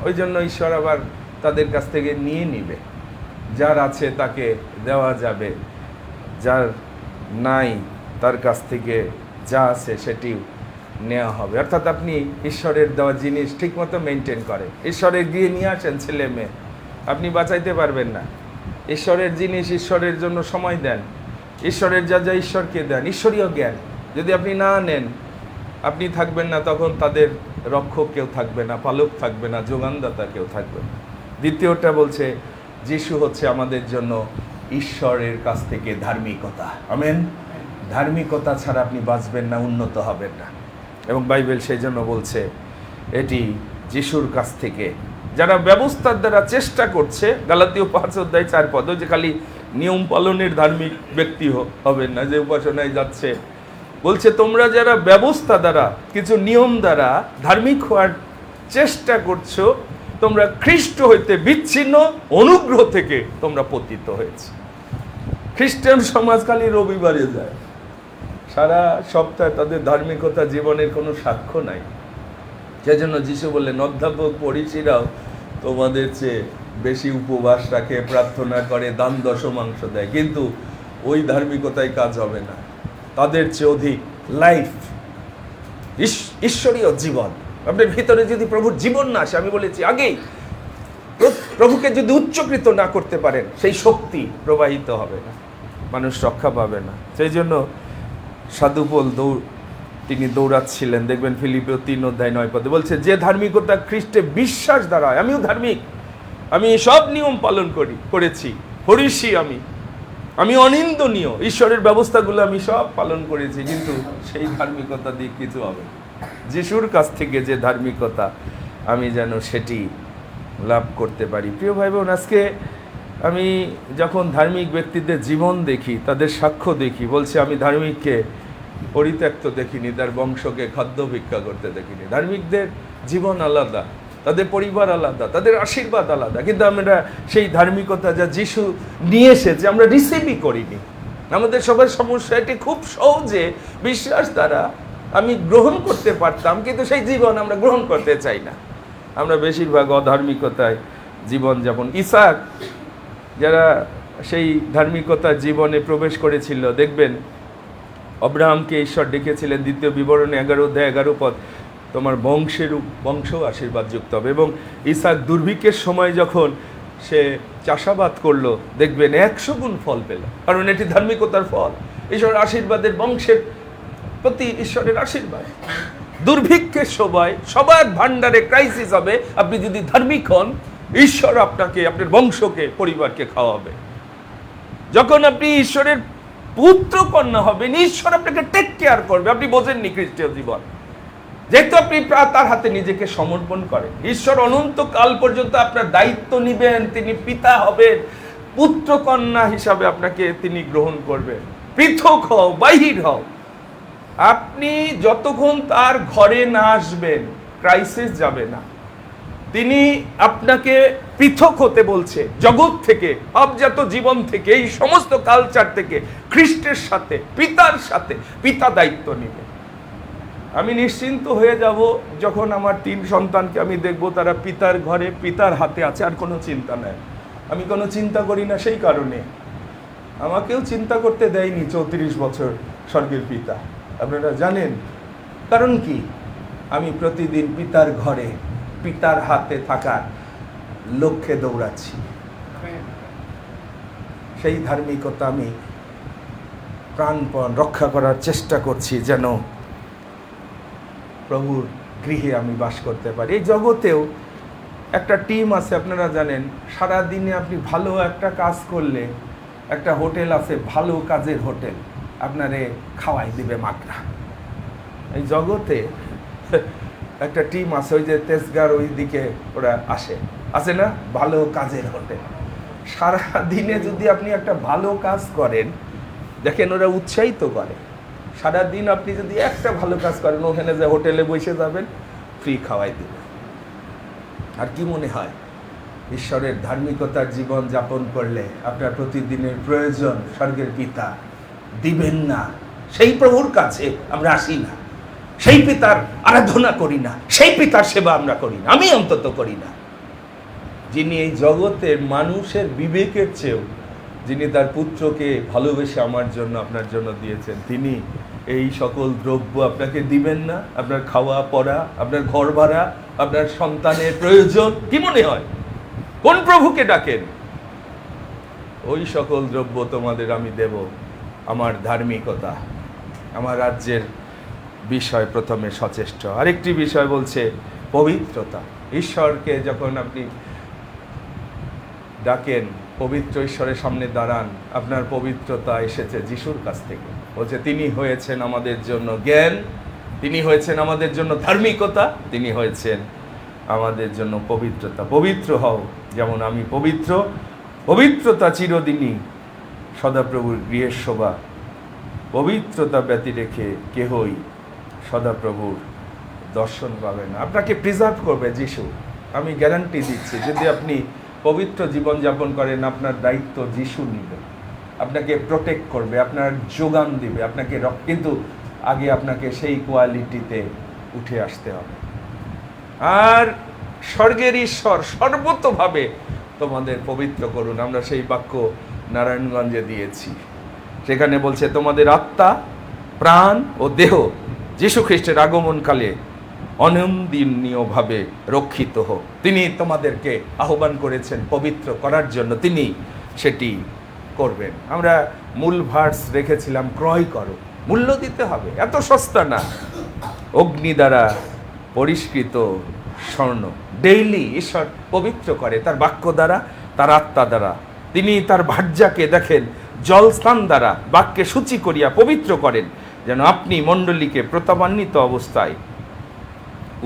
ওই জন্য ঈশ্বর আবার তাদের কাছ থেকে নিয়ে নিবে। যার আছে তাকে দেওয়া যাবে, যার নাই তার কাছ থেকে যা আছে সেটি নেওয়া হবে। অর্থাৎ আপনি ঈশ্বরের দেওয়া জিনিস ঠিকমতো মেনটেন করেন, ঈশ্বরের গিয়ে নিয়ে আসেন ছেলে মেয়ে, আপনি বাঁচাইতে পারবেন না। ঈশ্বরের জিনিস ঈশ্বরের জন্য সময় দেন, ঈশ্বরের যা যা ঈশ্বরকে দেন, ঈশ্বরীয় জ্ঞান যদি আপনি না নেন, আপনি থাকবেন না, তখন তাদের রক্ষক কেউ থাকবে না, পালক থাকবে না, যোগানদাতা কেউ থাকবে না। দ্বিতীয়টা বলছে যিশু হচ্ছে আমাদের জন্য ঈশ্বরের কাছ থেকে ধার্মিকতা। আমেন। ধার্মিকতা ছাড়া আপনি বাঁচবেন না, উন্নত হবেন না। এবং বাইবেল সেই জন্য বলছে এটি যিশুর কাছ থেকে, যারা ব্যবস্থার দ্বারা চেষ্টা করছে, গালাতীয় 5 অধ্যায় 4 পদ, যে খালি নিয়ম পালনের ধার্মিক ব্যক্তি হবেন না, যে উপাসনায় যাচ্ছে, বলছে তোমরা যারা ব্যবস্থা দ্বারা, কিছু নিয়ম দ্বারা ধার্মিক হওয়ার চেষ্টা করছো, তোমরা খ্রিস্ট হইতে বিচ্ছিন্ন, অনুগ্রহ থেকে তোমরা পতিত হয়েছে। খ্রিস্টান সমাজ খালি রবিবারে যায়, সারা সপ্তাহে তাদের ধার্মিকতা জীবনের কোনো সাক্ষ্য নাই। সেজন্য যিশু বললেন অধ্যাপক পরিচিরাও তোমাদের চেয়ে বেশি উপবাস রাখে, প্রার্থনা করে, দান দশমাংশ দেয়, কিন্তু ওই ধার্মিকতায় কাজ হবে না, তাদের চেয়ে অধিক লাইফ ঈশ্বরীয় জীবন। আপনার ভিতরে যদি প্রভুর জীবন না আসে, আমি বলেছি আগেই, প্রভুকে যদি উচ্চকৃত না করতে পারেন, সেই শক্তি প্রবাহিত হবে না, মানুষ রক্ষা পাবে না। সেই জন্য সাধু পৌল তিনি দৌড়াচ্ছিলেন, দেখবেন ফিলিপিও 3:9 বলছে, যে ধার্মিকতা খ্রিস্টে বিশ্বাস দ্বারা হয়। আমিও ধার্মিক, আমি সব নিয়ম পালন করেছি, ফরিসি আমি অনিন্দনীয়, ঈশ্বরের ব্যবস্থাগুলো আমি সব পালন করেছি, কিন্তু সেই ধার্মিকতা দিয়ে কিছু হবে না। যিশুর কাছ থেকে যে ধার্মিকতা, আমি যেন সেটি লাভ করতে পারি। প্রিয় ভাই বোন, আজকে আমি যখন ধার্মিক ব্যক্তিদের জীবন দেখি, তাদের সাক্ষ্য দেখি, বলছে আমি ধার্মিককে পরিত্যক্ত দেখিনি, তার বংশকে খাদ্য ভিক্ষা করতে দেখিনি। ধার্মিকদের জীবন আলাদা, তাদের পরিবার আলাদা, তাদের আশীর্বাদ আলাদা, কিন্তু আমরা সেই ধার্মিকতা যা যিশু নিয়ে এসেছে আমরা রিসিভই করিনি। আমাদের সবার সমস্যা এটি, খুব সহজে বিশ্বাস দ্বারা আমি গ্রহণ করতে পারতাম, কিন্তু সেই জীবন আমরা গ্রহণ করতে চাই না। আমরা বেশিরভাগ অধার্মিকতায় জীবনযাপন। ইসাক যারা সেই ধার্মিকতার জীবনে প্রবেশ করেছিল, দেখবেন আব্রাহামকে ঈশ্বর ডেকেছিলেন 2 বিবরণে 11:11 তোমার বংশ আশীর্বাদযুক্ত হবে। এবং ইসাক দুর্ভিক্ষের সময় যখন সে চাষাবাদ করলো, দেখবেন 100 গুণ ফল পেল, কারণ এটি ধার্মিকতার ফল, ঈশ্বরের আশীর্বাদের, বংশের প্রতি ঈশ্বরের আশীর্বাদ। দুর্ভিক্ষের সময় সবার ভান্ডারে ক্রাইসিস হবে, আপনি যদি ধার্মিক হন, ঈশ্বর আপনাকে, আপনার বংশকে, পরিবারকে খাওয়াবে। যখন আপনি ঈশ্বরের পুত্র কন্যা হবেন, ঈশ্বর আপনাকে টেক কেয়ার করবে। আপনি বোঝেননি খ্রিস্টীয় জীবন, যেহেতু আপনি তার হাতে নিজেকে সমর্পণ করেন, ঈশ্বর অনন্তকাল পর্যন্ত আপনার দায়িত্ব নিবেন, তিনি পিতা হবেন, পুত্র কন্যা হিসাবে আপনাকে তিনি গ্রহণ করবেন। পৃথক হও, বাহির হও, আপনি যতক্ষণ তার ঘরে না আসবেন ক্রাইসিস যাবে না। তিনি আপনাকে পৃথক হতে বলছে জগৎ থেকে, অবজাত জীবন থেকে, এই সমস্ত কালচার থেকে, খ্রিস্টের সাথে, পিতার সাথে। পিতা দায়িত্ব নেবে। আমি নিশ্চিন্ত হয়ে যাব যখন আমার 3 সন্তানকে আমি দেখব তারা পিতার ঘরে, পিতার হাতে আছে, আর কোনো চিন্তা নেই। আমি কোনো চিন্তা করি না, সেই কারণে আমাকেও চিন্তা করতে দেয়নি 34 বছর স্বর্গের পিতা, আপনারা জানেন। কারণ কি, আমি প্রতিদিন পিতার ঘরে, পিতার হাতে থাকার লক্ষ্যে দৌড়াচ্ছি। সেই ধার্মিকতা আমি প্রাণপণ রক্ষা করার চেষ্টা করছি, যেন প্রভুর গৃহে আমি বাস করতে পারি। এই জগতেও একটা টিম আছে, আপনারা জানেন। সারা দিনে আপনি ভালো একটা কাজ করলে, একটা হোটেল আছে, ভালো কাজের হোটেল, আপনারে খাওয়াই দিবে মাগনা। এই জগতে একটা টিম আছে, ওই যে তেজগাঁর ওই দিকে ওরা আসে না, ভালো কাজের হোটেল। সারা দিনে যদি আপনি একটা ভালো কাজ করেন, দেখেন ওরা উৎসাহিত করে। সারা দিন আপনি যদি একটা ভালো কাজ করেন, ওখানে যে হোটেলে বসে যাবেন, ফ্রি খাওয়াই দেবে। আর কি মনে হয়, ঈশ্বরের ধার্মিকতার জীবন যাপন করলে আপনার প্রতিদিনের প্রয়োজন স্বর্গের পিতা দিবেন না? সেই প্রভুর কাছে আমরা আসি না, সেই পিতার আরাধনা করি না, সেই পিতার সেবা আমরা করি না, আমি অন্তত করি না। যিনি এই জগতের মানুষের বিবেকের চেয়েও, যিনি তার পুত্রকে ভালোবেসে আমার জন্য, আপনার জন্য দিয়েছেন, তিনি এই সকল দ্রব্য আপনাকে দিবেন না? আপনার খাওয়া পড়া, আপনার ঘর ভাড়া, আপনার সন্তানের প্রয়োজন, কি মনে হয় কোন প্রভুকে ডাকেন? ওই সকল দ্রব্য তোমাদের আমি দেব। আমার ধার্মিকতা, আমার রাজ্যের বিষয় প্রথমে সচেষ্ট। আরেকটি বিষয় বলছে পবিত্রতা। ঈশ্বরকে যখন আপনি ডাকেন, পবিত্র ঈশ্বরের সামনে দাঁড়ান, আপনার পবিত্রতা এসেছে যিশুর কাছ থেকে। বলছে তিনি হয়েছেন আমাদের জন্য জ্ঞান, তিনি হয়েছেন আমাদের জন্য ধার্মিকতা, তিনি হয়েছেন আমাদের জন্য পবিত্রতা। পবিত্র হও যেমন আমি পবিত্র। পবিত্রতা চিরদিনই সদাপ্রভুর গৃহের শোভা। পবিত্রতা ব্যতি রেখে কেহই সদাপ্রভুর দর্শন পাবে না। আপনাকে প্রিজার্ভ করবে যিশু, আমি গ্যারান্টি দিচ্ছি। যদি আপনি পবিত্র জীবনযাপন করেন, আপনার দায়িত্ব যিশু নেবে, আপনাকে প্রোটেক্ট করবে, আপনার যোগান দিবে, আপনাকে কিন্তু আগে আপনাকে সেই কোয়ালিটিতে উঠে আসতে হবে। আর স্বর্গের ঈশ্বর সর্বতভাবে তোমাদের পবিত্র করুন। আমরা সেই বাক্য নারায়ণগঞ্জে দিয়েছি, সেখানে বলছে তোমাদের আত্মা, প্রাণ ও দেহ যীশু খ্রিস্টের আগমনকালে অনন্দনীয়ভাবে রক্ষিত হোক। তিনি তোমাদেরকে আহ্বান করেছেন পবিত্র করার জন্য, তিনি সেটি করবেন। আমরা মূল ভার্স রেখেছিলাম, ক্রয় করো, মূল্য দিতে হবে, এত সস্তা না। অগ্নি দ্বারা পরিষ্কৃত স্বর্ণ ডেইলি ঈশ্বর পবিত্র করে তার বাক্য দ্বারা, তার আত্মা দ্বারা। তিনি তার ভার্যাকে দেখেন জল স্নান দ্বারা বাক্যে সূচি করিয়া পবিত্র করেন, যেন আপনি মণ্ডলীকে প্রতাপান্বিত অবস্থায়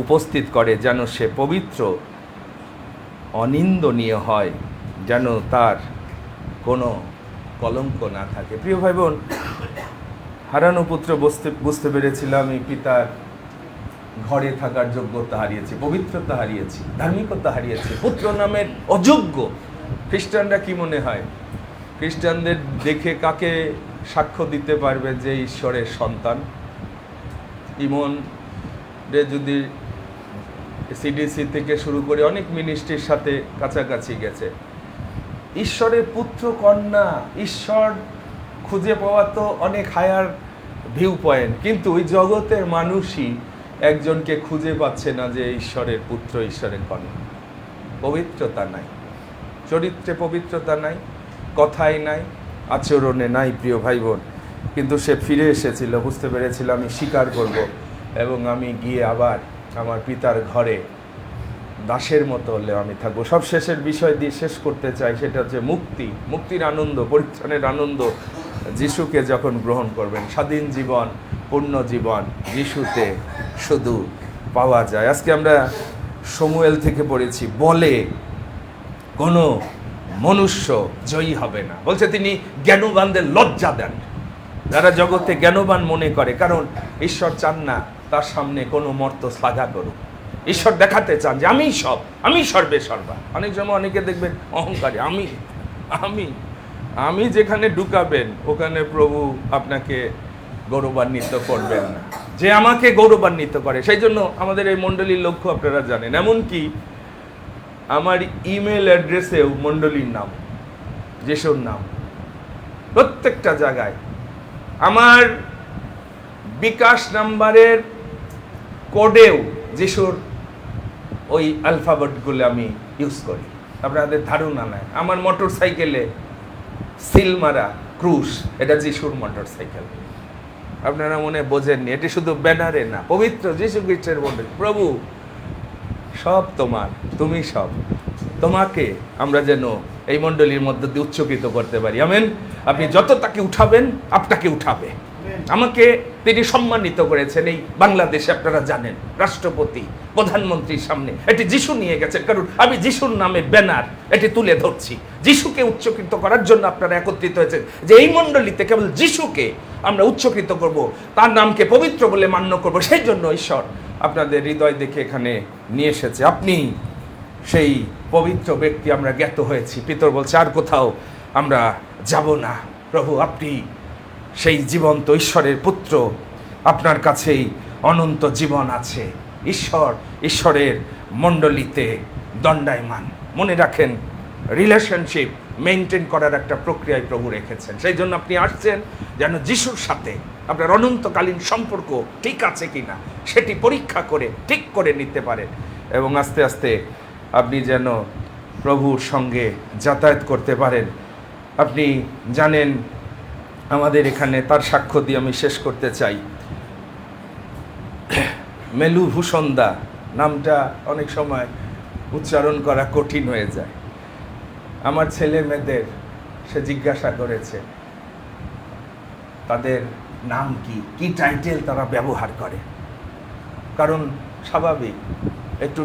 উপস্থিত করে, যেন সে পবিত্র অনিন্দনীয় হয়, যেন তার কোনো কলঙ্ক না থাকে। প্রিয় ভাই বোন, হারানো পুত্র বুঝতে পেরেছিলাম এই পিতার ঘরে থাকার যোগ্যতা হারিয়েছি, পবিত্রতা হারিয়েছি, ধার্মিকতা হারিয়েছি, পুত্র নামের অযোগ্য। খ্রিস্টানরা কি মনে হয়? খ্রিস্টানদের দেখে কাকে সাক্ষ্য দিতে পারবে যে ঈশ্বরের সন্তান? ইমন রে যদি সিডিসি থেকে শুরু করে অনেক মিনিস্ট্রির সাথে কাছাকাছি গেছে, ঈশ্বরের পুত্র কন্যা, ঈশ্বর খুঁজে পাওয়া তো অনেক হায়ার ভিউ পয়েন্ট, কিন্তু ওই জগতের মানুষই একজনকে খুঁজে পাচ্ছে না যে ঈশ্বরের পুত্র, ঈশ্বরের কন্যা। পবিত্রতা নাই, চরিত্রে পবিত্রতা নাই, কথাই নাই, আচরণে নাই। প্রিয় ভাই বোন, কিন্তু সে ফিরে এসেছিল, বুঝতে পেরেছিল আমি স্বীকার করব এবং আমি গিয়ে আবার আমার পিতার ঘরে দাসের মতো হলেও আমি থাকবো। সব শেষের বিষয় দিয়ে শেষ করতে চাই, সেটা হচ্ছে মুক্তি, মুক্তির আনন্দ, পরিত্রাণের আনন্দ। যিশুকে যখন গ্রহণ করবেন, স্বাধীন জীবন, পূর্ণ জীবন যিশুতে শুধু পাওয়া যায়। আজকে আমরা সমুয়েল থেকে পড়েছি, বলে কোনো মনুষ্য জয়ী হবে না। বলছে তিনি জ্ঞানবানদের লজ্জা দেন, যারা জগতে জ্ঞানবান মনে করে, কারণ ঈশ্বর চান না তার সামনে কোনো মর্ত শ্লাঘা করুক। ঈশ্বর দেখাতে চান যে আমি সর্বে সর্বা। অনেক সময় অনেকে দেখবেন অহংকারী, আমি যেখানে ঢুকাবেন ওখানে প্রভু আপনাকে গৌরবান্বিত করবেন না, যে আমাকে গৌরবান্বিত করে। সেই জন্য আমাদের এই মণ্ডলীর লক্ষ্য আপনারা জানেন, এমনকি আমার ইমেল অ্যাড্রেসেও মণ্ডলীর নাম, যিশুর নাম, প্রত্যেকটা জায়গায়। আমার বিকাশ নাম্বারের কোডেও যিশুর ওই অ্যালফাবেটগুলো আমি ইউজ করি, আপনাদের ধারণা নাই। আমার মোটর সাইকেলে সিলমারা ক্রুশ, এটা যিশুর মোটর সাইকেল। আপনারা মনে বোঝেননি, এটি শুধু ব্যানারে না, পবিত্র যিশু খ্রিস্টের মন্ডলী। প্রভু সব তোমার, তুমি সব, তোমাকে আমরা যেন এই মণ্ডলীর মধ্যে দিয়ে উচ্চকিত করতে পারি। আমেন। আপনি যত তাকে উঠাবেন, আপনাকে উঠাবে। আমাকে তিনি সম্মানিত করেছেন এই বাংলাদেশে, আপনারা জানেন, রাষ্ট্রপতি, প্রধানমন্ত্রীর সামনে এটি যিশু নিয়ে গেছেন, কারণ আমি যিশুর নামে ব্যানার এটি তুলে ধরছি। যিশুকে উচ্চকৃত করার জন্য আপনারা একত্রিত হয়েছেন, যে এই মণ্ডলীতে কেবল যিশুকে আমরা উচ্চকৃত করব, তার নামকে পবিত্র বলে মান্য করব। সেই জন্য ঈশ্বর আপনাদের হৃদয় দেখে এখানে নিয়ে এসেছে। আপনি সেই পবিত্র ব্যক্তি, আমরা জ্ঞাত হয়েছি। পিতর বলছে আর কোথাও আমরা যাব না। প্রভু আপনি সেই জীবন্ত ঈশ্বরের পুত্র, আপনার কাছেই অনন্ত জীবন আছে। ঈশ্বরের মণ্ডলীতে দণ্ডায়মান। মনে রাখেন, রিলেশনশিপ মেনটেন করার একটা প্রক্রিয়ায় প্রভু রেখেছেন। সেই জন্য আপনি আসছেন যেন যিশুর সাথে আপনার অনন্তকালীন সম্পর্ক ঠিক আছে কিনা সেটি পরীক্ষা করে ঠিক করে নিতে পারেন, এবং আস্তে আস্তে আপনি যেন প্রভুর সঙ্গে যাতায়াত করতে পারেন। আপনি জানেন, আমাদের এখানে তার সাক্ষ্য দিয়ে আমি শেষ করতে চাই। মেলু ভূষণদা নামটা অনেক সময় উচ্চারণ করা কঠিন হয়ে যায়। আমার ছেলে মেয়েদের সে জিজ্ঞাসা করেছে তাদের নাম কি টাইটেল তারা ব্যবহার করে, কারণ স্বাভাবিক, একটু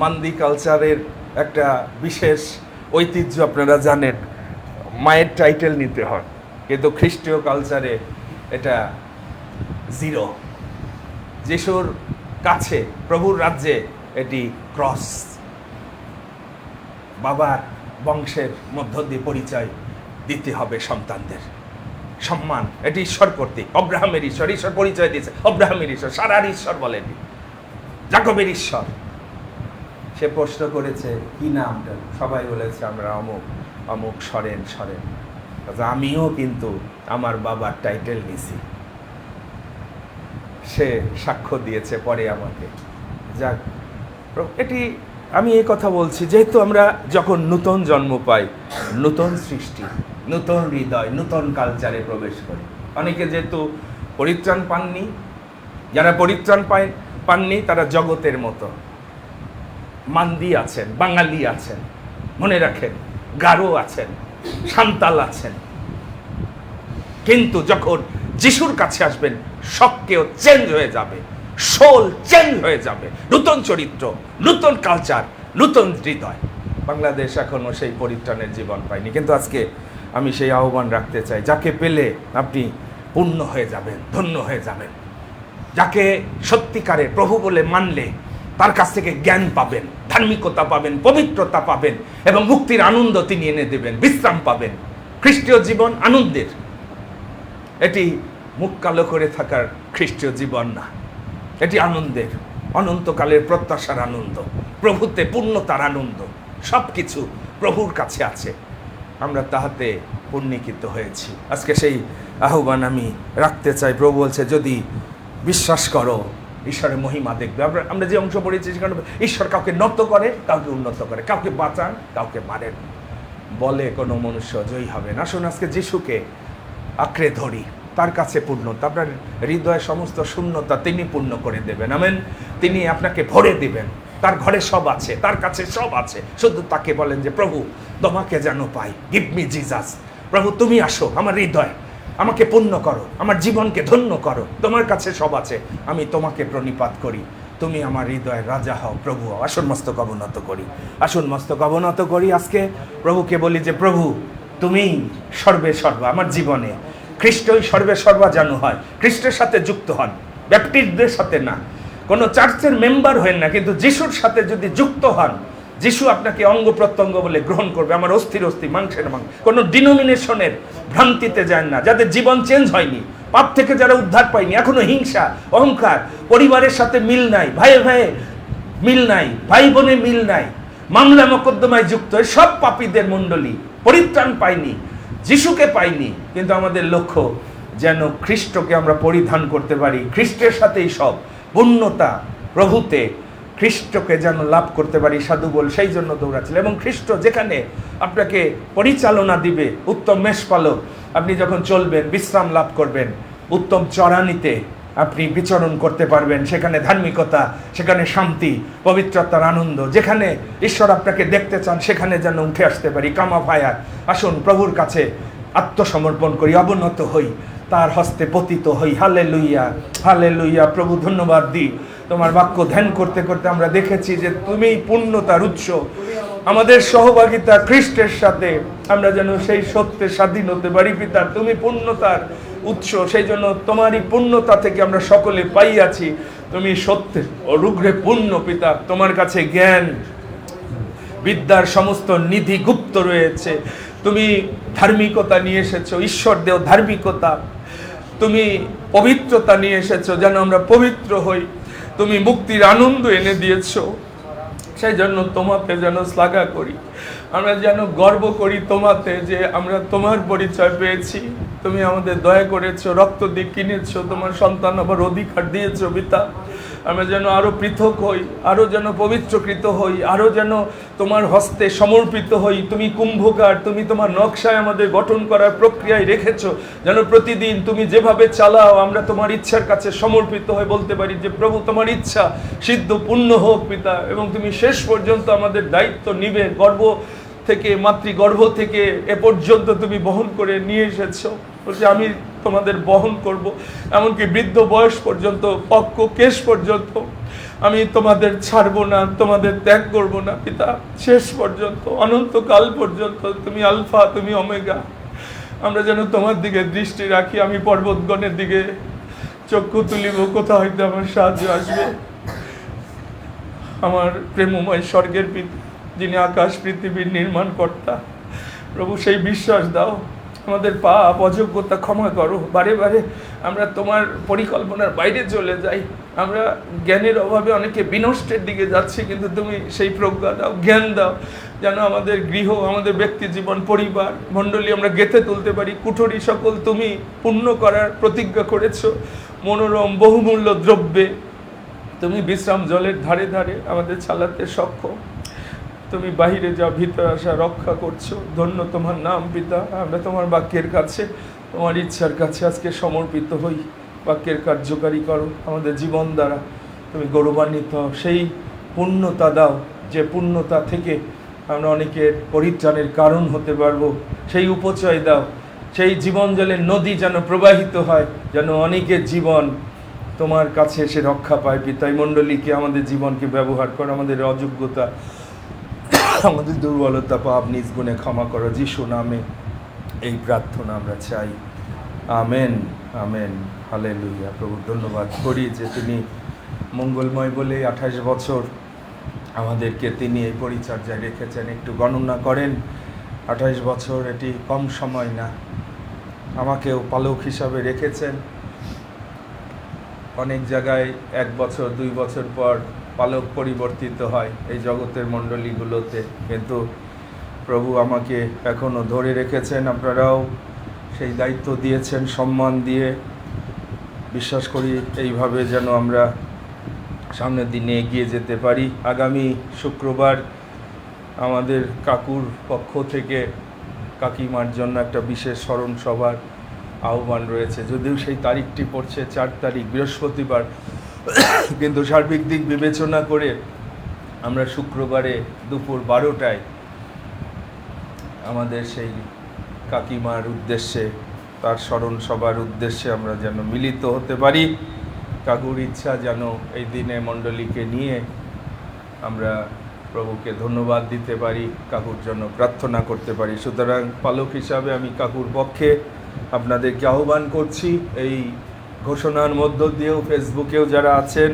মান্দি কালচারের একটা বিশেষ ঐতিহ্য আপনারা জানেন, মায়ের টাইটেল নিতে হয়, কিন্তু খ্রিস্টীয় কালচারে এটা জিরো। যিশুর কাছে, প্রভুর রাজ্যে এটি ক্রস, বাবার বংশের মধ্য দিয়ে পরিচয় দিতে হবে সন্তানদের। সম্মান, এটি ঈশ্বর কর্তৃক, অব্রাহামের ঈশ্বর পরিচয় দিয়েছে, অব্রাহামের ঈশ্বর, সারার ঈশ্বর বলেনি, জাকবের ঈশ্বর। সে প্রশ্ন করেছে কি নামটা, সবাই বলেছে আমরা অমুক অমুক সরেন। আমিও কিন্তু আমার বাবার টাইটেল নিছি। সে সাক্ষ্য দিয়েছে পরে আমাকে। যাক, এটি আমি এই কথা বলছি যেহেতু আমরা যখন নূতন জন্ম পাই, নূতন সৃষ্টি, নূতন হৃদয়, নূতন কালচারে প্রবেশ করি। অনেকে যেহেতু পরিত্রাণ পাননি, যারা পরিত্রাণ পাননি তারা জগতের মতো মান্দি আছেন, বাঙালি আছেন, মনে রাখেন, গারো আছেন, সান্তাল আছেন। কিন্তু যখন যিশুর কাছে আসবেন, সবকেও চেঞ্জ হয়ে যাবে, সোল চেঞ্জ হয়ে যাবে, নূতন চরিত্র, নূতন কালচার, নূতন হৃদয়। বাংলাদেশ এখনো সেই পরিত্রাণের জীবন পায়নি, কিন্তু আজকে আমি সেই আহ্বান রাখতে চাই, যাকে পেলে আপনি পূর্ণ হয়ে যাবেন, ধন্য হয়ে যাবেন, যাকে সত্যিকারে প্রভু বলে মানলে তার কাছ থেকে জ্ঞান পাবেন, ধার্মিকতা পাবেন, পবিত্রতা পাবেন এবং মুক্তির আনন্দ তিনি এনে দেবেন, বিশ্রাম পাবেন। খ্রিস্টীয় জীবন আনন্দের, এটি মুখ কালো করে থাকার খ্রিস্টীয় জীবন না, এটি আনন্দের, অনন্তকালের প্রত্যাশার আনন্দ, প্রভুতে পূর্ণতার আনন্দ। সব কিছু প্রভুর কাছে আছে, আমরা তাহাতে পূর্ণীকৃত হয়েছি। আজকে সেই আহ্বান আমি রাখতে চাই। প্রভু বলছে, যদি বিশ্বাস করো ঈশ্বরের মহিমা দেখবে। আমরা যে অংশ পড়েছি সেখানে ঈশ্বর কাউকে নত করে, কাউকে উন্নত করে, কাউকে বাঁচান, কাউকে মারেন। বলে কোনো মনুষ্য জয়ী হবে না। আসুন আজকে যিশুকে আঁকড়ে ধরি, তার কাছে পূর্ণতা, আপনার হৃদয়ের সমস্ত শূন্যতা তিনি পূর্ণ করে দেবেন। আমেন। তিনি আপনাকে ভরে দিবেন, তার ঘরে সব আছে, তার কাছে সব আছে। শুধু তাকে বলেন যে প্রভু তোমাকে যেন পাই, গিভ মি জিসাস। প্রভু তুমি আসো আমার হৃদয়, আমাকে পূর্ণ করো, আমার জীবনকে ধন্য করো, তোমার কাছে সব আছে, আমি তোমাকে প্রণিপাত করি, তুমি আমার হৃদয়ের রাজা হও, প্রভু হও। আসুন মস্তক অবনত করি, আসুন মস্তক অবনত করি। আজকে প্রভুকে বলি যে প্রভু তুমি সর্বে সর্বা আমার জীবনে, খ্রিস্টই সর্বে সর্বা যেন হয়। খ্রিস্টের সাথে যুক্ত হন, ব্যাপটিস্টদের সাথে না, কোনো চার্চের মেম্বার হন না, কিন্তু যিশুর সাথে যদি যুক্ত হন, যিশু আপনাকে অঙ্গ প্রত্যঙ্গ বলে গ্রহণ করবে, আমার অস্থির অস্থি, মাংসের মাংস। কোনো ডিনোমিনেশনের ভ্রান্তিতে যান না, যাদের জীবন চেঞ্জ হয়নি, পাপ থেকে যারা উদ্ধার পায়নি, এখনো হিংসা, অহংকার, পরিবারের সাথে মিল নাই, ভাইয়ে ভাইয়ে মিল নাই, ভাই বোনে মিল নাই, মামলা মকদ্দমায় যুক্ত, সব পাপীদের মণ্ডলী পরিত্রাণ পায়নি, যিশুকে পাইনি। কিন্তু আমাদের লক্ষ্য যেন খ্রিস্টকে আমরা পরিধান করতে পারি, খ্রিস্টের সাথেই সব পূর্ণতা, প্রভুতে খ্রিস্টকে যেন লাভ করতে পারি। সাধু বল সেই জন্য দৌড়াচ্ছিল। এবং খ্রিস্ট যেখানে আপনাকে পরিচালনা দিবে, উত্তম মেষপালক, আপনি যখন চলবেন বিশ্রাম লাভ করবেন, উত্তম চরানিতে আপনি বিচরণ করতে পারবেন, সেখানে ধার্মিকতা, সেখানে শান্তি, পবিত্রতার আনন্দ, যেখানে ঈশ্বর আপনাকে দেখতে চান সেখানে যেন উঠে আসতে পারি। কামা ফায়ার। আসুন প্রভুর কাছে আত্মসমর্পণ করি, অবনত হই, তার হস্তে পতিত হই। Hallelujah, hallelujah. প্রভু ধন্যবাদ দিই, তোমার বাক্য ধ্যান করতে করতে আমরা দেখেছি যে তুমি পূর্ণতার উৎস, আমাদের সহভাগিতা খ্রিস্টের সাথে আমরা যেন সেই সত্যে স্বাধীন হতে পারি। পিতা তুমি পূর্ণতার উৎস, সেই জন্য তোমারই পূর্ণতা থেকে আমরা সকলে পাইয়াছি। তুমি সত্যের অনুগ্রহে পূর্ণ পিতা, তোমার কাছে জ্ঞান বিদ্যার সমস্ত নিধি গুপ্ত রয়েছে। তুমি ধার্মিকতা নিয়ে এসেছো, ঈশ্বর দেও ধার্মিকতা, তুমি পবিত্রতা নিয়ে এসেছো যেন আমরা পবিত্র হই, তুমি মুক্তির আনন্দ এনে দিয়েছো, সেই জন্য তোমাকে যেন শ্লাঘা করি, আমরা যেন গর্ব করি তোমাতে যে আমরা তোমার পরিচয় পেয়েছি। তুমি আমাদের দয়া করেছো, রক্ত দিয়ে কিনেছো, তোমার সন্তান আবার অধিকার দিয়েছো পিতা। আমরা যেন আরো পৃথক হই, আরো যেন পবিত্রকৃত হই, আরো যেন তোমার হস্তে সমর্পিত হই। তুমি কুম্ভকার, তুমি তোমার নকশায় আমাদের গঠন করার প্রক্রিয়ায় রেখেছো, যেন প্রতিদিন তুমি যেভাবে চালাও আমরা তোমার ইচ্ছার কাছে সমর্পিত হয়ে বলতে পারি যে প্রভু তোমার ইচ্ছা সিদ্ধ পূর্ণ হোক পিতা। এবং তুমি শেষ পর্যন্ত আমাদের দায়িত্ব নিবে, গর্ব থেকে, মাতৃগর্ভ থেকে এ পর্যন্ত তুমি বহন করে নিয়ে এসেছো। বলছে আমি তোমাদের বহন করব, এমনকি বৃদ্ধ বয়স পর্যন্ত, পক্ষ কেশ পর্যন্ত আমি তোমাদের ছাড়বো না, তোমাদের ত্যাগ করব না পিতা। শেষ পর্যন্ত, অনন্তকাল পর্যন্ত তুমি আলফা, তুমি ওমেগা। আমরা যেন তোমার দিকে দৃষ্টি রাখি। আমি পর্বতগণের দিকে চক্ষু তুলিব, কোথা হইতে আমার সাহায্য আসবে। আমার প্রেমময় স্বর্গের পিতা, যিনি আকাশ পৃথিবীর নির্মাণ কর্তা, প্রভু সেই বিশ্বাস দাও, আমাদের পাপ অযোগ্যতা ক্ষমা করো। বারে বারে আমরা তোমার পরিকল্পনার বাইরে চলে যাই, আমরা জ্ঞানের অভাবে অনেকে বিনষ্টের দিকে যাচ্ছি, কিন্তু তুমি সেই প্রজ্ঞা দাও, জ্ঞান দাও, যেন আমাদের গৃহ, আমাদের ব্যক্তি জীবন, পরিবার মণ্ডলী আমরা গেঁথে তুলতে পারি। কুঠরি সকল তুমি পূর্ণ করার প্রতিজ্ঞা করেছো, মনোরম বহুমূল্য দ্রব্যে তুমি বিশ্রাম জলের ধারে ধারে আমাদের চালাতে সক্ষম। তুমি বাহিরে যা ভিতরে আসা রক্ষা করছো। ধন্য তোমার নাম পিতা। আমরা তোমার বাক্যের কাছে, তোমার ইচ্ছার কাছে আজকে সমর্পিত হই। বাক্যের কার্যকারী করো আমাদের জীবন দ্বারা। তুমি গৌরবান্বিত হও। সেই পূর্ণতা দাও, যে পূর্ণতা থেকে আমরা অনেকের পরিত্রাণের কারণ হতে পারবো। সেই উপচয় দাও, সেই জীবন জলের নদী যেন প্রবাহিত হয়, যেন অনেকের জীবন তোমার কাছে এসে রক্ষা পায়। পিতাই মণ্ডলীকে, আমাদের জীবনকে ব্যবহার করো। আমাদের অযোগ্যতা, আমাদের দুর্বলতা, পাপ নিজ গুণে ক্ষমা করো। যিশু নামে এই প্রার্থনা আমরা চাই। Amen, amen, hallelujah. প্রভু ধন্যবাদ করি যে তিনি মঙ্গলময় বলে 28 বছর আমাদেরকে তিনি এই পরিচর্যায় রেখেছেন। একটু গণনা করেন, 28 বছর এটি কম সময় না। আমাকেও পালক হিসাবে রেখেছেন। অনেক জায়গায় 1 বছর 2 বছর পর পালক পরিবর্তিত হয় এই জগতের মণ্ডলীগুলোতে, কিন্তু প্রভু আমাকে এখনও ধরে রেখেছেন। আপনারাও সেই দায়িত্ব দিয়েছেন সম্মান দিয়ে। বিশ্বাস করি এইভাবে যেন আমরা সামনের দিনে এগিয়ে যেতে পারি। আগামী শুক্রবার আমাদের কাকুর পক্ষ থেকে কাকিমার জন্য একটা বিশেষ স্মরণ সভার আহ্বান রয়েছে। যদিও সেই তারিখটি পড়ছে 4 তারিখ বৃহস্পতিবার, কিন্তু সার্বিক দিক বিবেচনা করে আমরা শুক্রবারে দুপুর 12টায় আমাদের সেই কাকিমার উদ্দেশ্যে, তার স্মরণ সভার উদ্দেশ্যে আমরা যেন মিলিত হতে পারি। কাকুর ইচ্ছা যেন এই দিনে মণ্ডলীকে নিয়ে আমরা প্রভুকে ধন্যবাদ দিতে পারি, কাকুর জন্য প্রার্থনা করতে পারি। সুতরাং পালক হিসাবে আমি কাকুর পক্ষে আপনাদেরকে আহ্বান করছি। এই ঘোষণার মধ্য দিয়েও ফেসবুকেও যারা আছেন,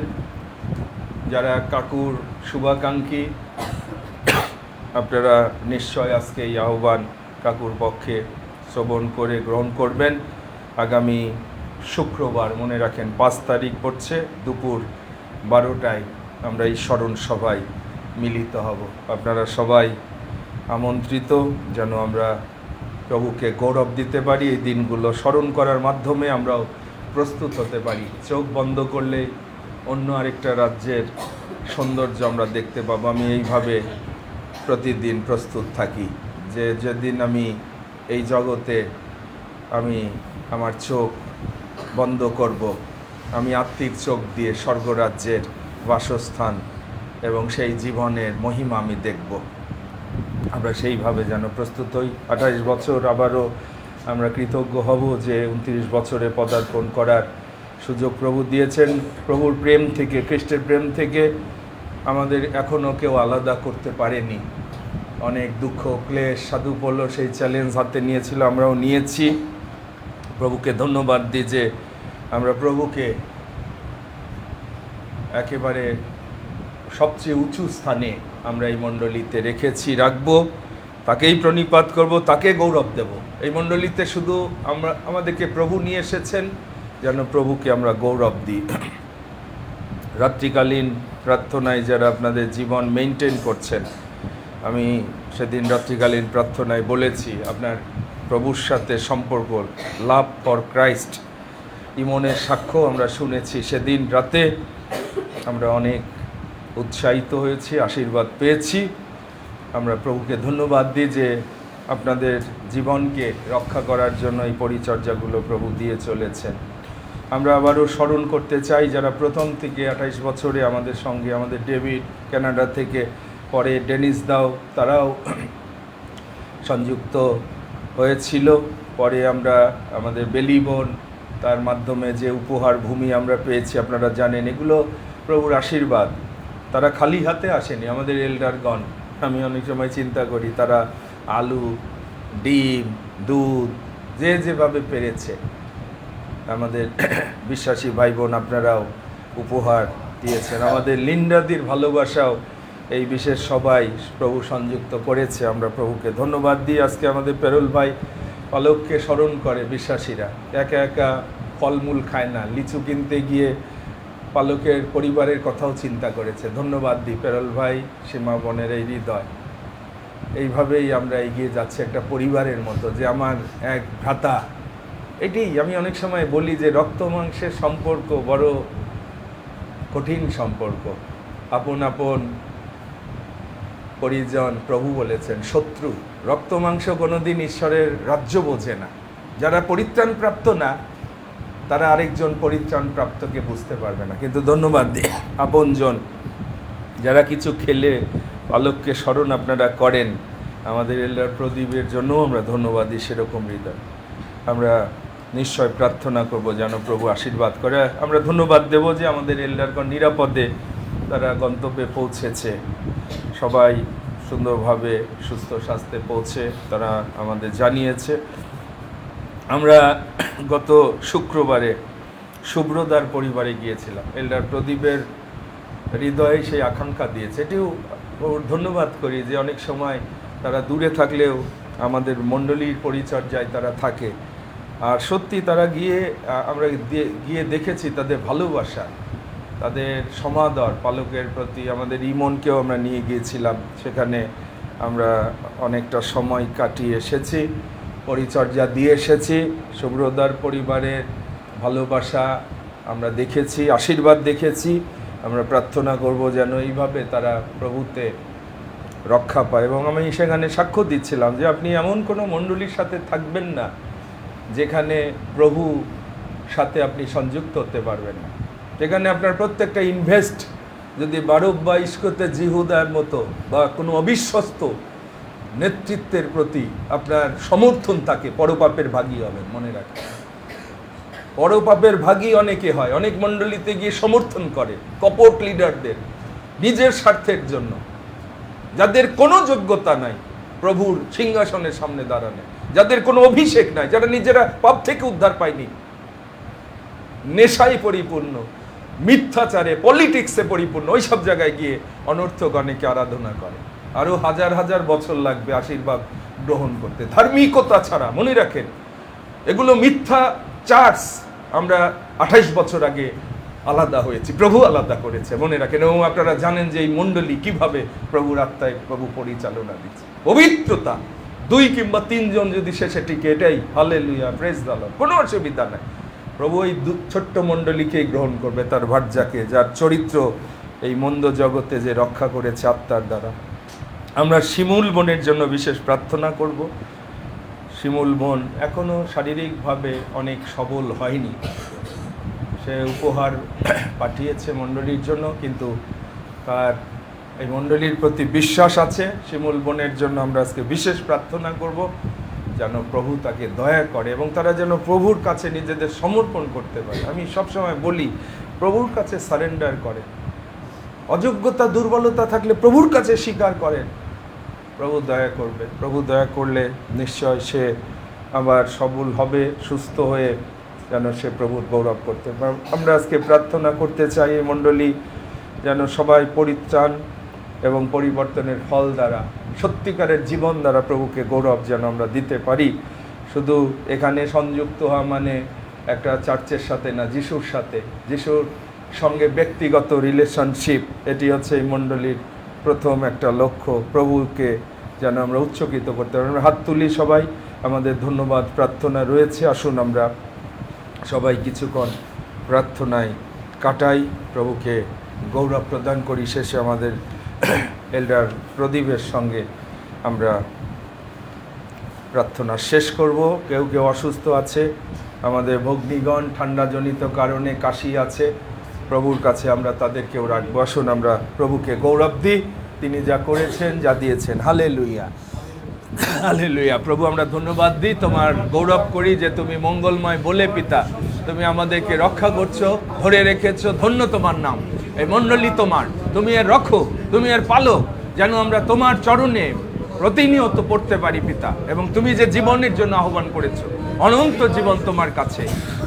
যারা কাকুর শুভাকাঙ্ক্ষী, আপনারা নিশ্চয় আজকে এই আহ্বান কাকুর পক্ষে শ্রবণ করে গ্রহণ করবেন। আগামী শুক্রবার, মনে রাখেন 5 তারিখ পড়ছে, দুপুর 12টায় আমরা এই স্মরণ সভায় মিলিত হব। আপনারা সবাই আমন্ত্রিত, যেন আমরা প্রভুকে গৌরব দিতে পারি। এই দিনগুলো স্মরণ করার মাধ্যমে আমরাও প্রস্তুত হতে পারি। চোখ বন্ধ করলে অন্য আরেকটা রাজ্যের সৌন্দর্য আমরা দেখতে পাবো। আমি এইভাবে প্রতিদিন প্রস্তুত থাকি যে যেদিন আমি এই জগতে আমি আমার চোখ বন্ধ করব, আমি আত্মিক চোখ দিয়ে স্বর্গরাজ্যের বাসস্থান এবং সেই জীবনের মহিমা আমি দেখব। আমরা সেইভাবে যেন প্রস্তুত হই। 28 বছর আবারও আমরা কৃতজ্ঞ হব যে 29 বছরে পদার্পণ করার সুযোগ প্রভু দিয়েছেন। প্রভুর প্রেম থেকে, খ্রিস্টের প্রেম থেকে আমাদের এখনও কেউ আলাদা করতে পারেনি। অনেক দুঃখ, ক্লেশ, সাধু পৌল সেই চ্যালেঞ্জ হাতে নিয়েছিল, আমরাও নিয়েছি। প্রভুকে ধন্যবাদ দিই যে আমরা প্রভুকে একেবারে সবচেয়ে উঁচু স্থানে আমরা এই মণ্ডলীতে রেখেছি, রাখবো। তাকেই প্রণিপাত করব, তাকে গৌরব দেব। এই মণ্ডলীতে শুধু আমাদেরকে প্রভু নিয়ে এসেছেন, যেন প্রভুকে আমরা গৌরব দিই। রাত্রিকালীন প্রার্থনায় যারা আপনাদের জীবন মেনটেন করছেন, আমি সেদিন রাত্রিকালীন প্রার্থনায় বলেছি আপনার প্রভুর সাথে সম্পর্ক, লাভ ফর ক্রাইস্ট, ইমনের সাক্ষ্য আমরা শুনেছি। সেদিন রাতে আমরা অনেক উৎসাহিত হয়েছি, আশীর্বাদ পেয়েছি। আমরা প্রভুকে ধন্যবাদ দিই যে আপনাদের জীবনকে রক্ষা করার জন্য এই পরিচর্যাগুলো প্রভু দিয়ে চলেছেন। আমরা আবারও স্মরণ করতে চাই যারা প্রথম থেকে 28 বছরে আমাদের সঙ্গে, আমাদের ডেভিড কানাডা থেকে, পরে ডেনিস দাও, তারাও সংযুক্ত হয়েছিল। পরে আমরা আমাদের বেলিবন, তার মাধ্যমে যে উপহার ভূমি আমরা পেয়েছি আপনারা জানেন, এগুলো প্রভুর আশীর্বাদ। তারা খালি হাতে আসেনি। আমাদের এল্ডারগণ, আমি অনেক সময় চিন্তা করি, তারা আলু, ডিম, দুধ যে যেভাবে পেরেছে, আমাদের বিশ্বাসী ভাই বোন আপনারাও উপহার দিয়েছেন। আমাদের লিন্ডাদির ভালোবাসাও এই বিশেষ সবাই প্রভু সংযুক্ত করেছে। আমরা প্রভুকে ধন্যবাদ দিই। আজকে আমাদের পেরুল ভাই পালককে স্মরণ করে বিশ্বাসীরা, একা একা ফলমূল খায় না, লিচু কিনতে গিয়ে পালকের পরিবারের কথাও চিন্তা করেছে। ধন্যবাদ দিই পেরুল ভাই, সীমা বোনের এই হৃদয়। এইভাবেই আমরা এগিয়ে যাচ্ছি একটা পরিবারের মতো, যে আমার এক ভ্রাতা এটাই আমি অনেক সময় বলি যে রক্ত মাংসের সম্পর্ক বড় কঠিন সম্পর্ক। আপন আপন পরিজন প্রভু বলেছেন শত্রু। রক্ত মাংস কোনোদিন ঈশ্বরের রাজ্য বোঝে না। যারা পরিত্রাণ প্রাপ্ত না তারা আরেকজন পরিত্রাণ প্রাপ্তকে বুঝতে পারবে না। কিন্তু ধন্যবাদ দিই আপনজন যারা কিছু খেলে পালককে স্মরণ আপনারা করেন, আমাদের এল্ডার প্রদীপের জন্যও আমরা ধন্যবাদ দিই সেরকম হৃদয়। আমরা নিশ্চয় প্রার্থনা করব যেন প্রভু আশীর্বাদ করে। আমরা ধন্যবাদ দেব যে আমাদের এল্ডারগণ নিরাপদে তারা গন্তব্যে পৌঁছেছে, সবাই সুন্দরভাবে সুস্থ স্বাস্থ্যে পৌঁছে তারা আমাদের জানিয়েছে। আমরা গত শুক্রবারে শুভ্রদার পরিবারে গিয়েছিলাম। এল্ডার প্রদীপের হৃদয়ে সেই আকাঙ্ক্ষা দিয়েছে, এটিও ধন্যবাদ করি যে অনেক সময় তারা দূরে থাকলেও আমাদের মণ্ডলীর পরিচর্যায় তারা থাকে। আর সত্যি তারা আমরা গিয়ে দেখেছি তাদের ভালোবাসা, তাদের সমাদর পালকের প্রতি। আমাদের ইমনকেও আমরা নিয়ে গিয়েছিলাম, সেখানে আমরা অনেকটা সময় কাটিয়ে এসেছি, পরিচর্যা দিয়ে এসেছি। শুভ্রদার পরিবারের ভালোবাসা আমরা দেখেছি, আশীর্বাদ দেখেছি। আমরা প্রার্থনা করব যেন এইভাবে তারা প্রভুতে রক্ষা পায়। এবং আমি সেখানে সাক্ষ্য দিচ্ছিলাম যে আপনি এমন কোনো মণ্ডলীর সাথে থাকবেন না যেখানে প্রভু সাথে আপনি সংযুক্ত হতে পারবেন না, যেখানে আপনার প্রত্যেকটা ইনভেস্ট যদি বারব বা ইস্কতে জিহুদার মতো বা কোনো অবিশ্বস্ত নেতৃত্বের প্রতি আপনার সমর্থন থাকে, পরপাপের ভাগী হবেন। মনে রাখেন, পরপাপের ভাগী অনেকে হয়, অনেক মণ্ডলীতে গিয়ে সমর্থন করে কপট লিডারদের নিজের স্বার্থের জন্য, যাদের কোনো যোগ্যতা নাই প্রভুর সিংহাসনের সামনে দাঁড়ানো, যাদের কোনো অভিষেক নাই, যারা নিজেরা পাপ থেকে উদ্ধার পায়নি, নেশায় পরিপূর্ণ, মিথ্যাচারে, পলিটিক্সে পরিপূর্ণ, ওই সব জায়গায় গিয়ে অনর্থক অনেকে আরাধনা করে। আরো হাজার হাজার বছর লাগবে আশীর্বাদ গ্রহণ করতে। ধার্মিকতা ছাড়া, মনে রাখেন, এগুলো মিথ্যা চার্চ। আমরা 28 বছর আগে আলাদা হয়েছি, প্রভু আলাদা করেছে, মনে রাখেন। এবং আপনারা জানেন যে এই মণ্ডলী কিভাবে প্রভুর আত্মায় প্রভু পরিচালনা দিচ্ছে। পবিত্রতা 2 কিংবা 3 জন যদি শেষে টিকে, এটাই হালেলুয়া, প্রেজ দ্য লর্ড, কোনো অসুবিধা নাই। প্রভু এই ছোট্ট মণ্ডলীকেই গ্রহণ করবে, তার ভার্যাকে, যার চরিত্র এই মন্দ জগতে যে রক্ষা করেছে আত্মার দ্বারা। আমরা শিমুল বোনের জন্য বিশেষ প্রার্থনা করব। শিমুল বোন এখনও শারীরিকভাবে অনেক সবল হয়নি, সে উপহার পাঠিয়েছে মণ্ডলীর জন্য, কিন্তু তার এই মণ্ডলীর প্রতি বিশ্বাস আছে। শিমুল বোনের জন্য আমরা আজকে বিশেষ প্রার্থনা করব যেন প্রভু তাকে দয়া করে এবং তারা যেন প্রভুর কাছে নিজেদের সমর্পণ করতে পারে। আমি সবসময় বলি, প্রভুর কাছে সারেন্ডার করেন, অযোগ্যতা দুর্বলতা থাকলে প্রভুর কাছে স্বীকার করেন, প্রভু দয়া করবে। প্রভু দয়া করলে নিশ্চয় সে আবার সবল হবে, সুস্থ হয়ে যেন সে প্রভুর গৌরব করতে পারে। আমরা আজকে প্রার্থনা করতে চাই এই মণ্ডলী যেন সবাই পরিত্রাণ এবং পরিবর্তনের ফল দ্বারা, সত্যিকারের জীবন দ্বারা প্রভুকে গৌরব যেন আমরা দিতে পারি। শুধু এখানে সংযুক্ত হওয়া মানে একটা চার্চের সাথে না, যিশুর সাথে, যিশুর সঙ্গে ব্যক্তিগত রিলেশনশিপ, এটি হচ্ছে এই মণ্ডলীর প্রথম একটা লক্ষ্য। প্রভুকে যেন আমরা উচ্চকিত করতে পারি। আমরা হাত তুলি সবাই, আমাদের ধন্যবাদ প্রার্থনা রয়েছে। আসুন আমরা সবাই কিছুক্ষণ প্রার্থনায় কাটাই, প্রভুকে গৌরব প্রদান করি। শেষে আমাদের এল্ডার প্রদীপের সঙ্গে আমরা প্রার্থনা শেষ করব। কেউ কেউ অসুস্থ আছে, আমাদের ভগ্নীগণ ঠান্ডাজনিত কারণে কাশি আছে, প্রভুর কাছে আমরা তাদেরকেও রাখবো। আসুন আমরা প্রভুকে গৌরব দিই, তিনি যা করেছেন, যা দিয়েছেন। Hallelujah, hallelujah. প্রভু আমরা ধন্যবাদ দিই, তোমার গৌরব করি যে তুমি মঙ্গলময় বলে পিতা, তুমি আমাদেরকে রক্ষা করছো, ধরে রেখেছো। ধন্য তোমার নাম। এই মণ্ডলী তোমার, তুমি এর রক্ষক, তুমি এর পালক, যেন আমরা তোমার চরণে প্রতিনিয়ত পড়তে পারি পিতা। এবং তুমি যে জীবনের জন্য আহ্বান করেছো, অনন্ত জীবন তোমার কাছে,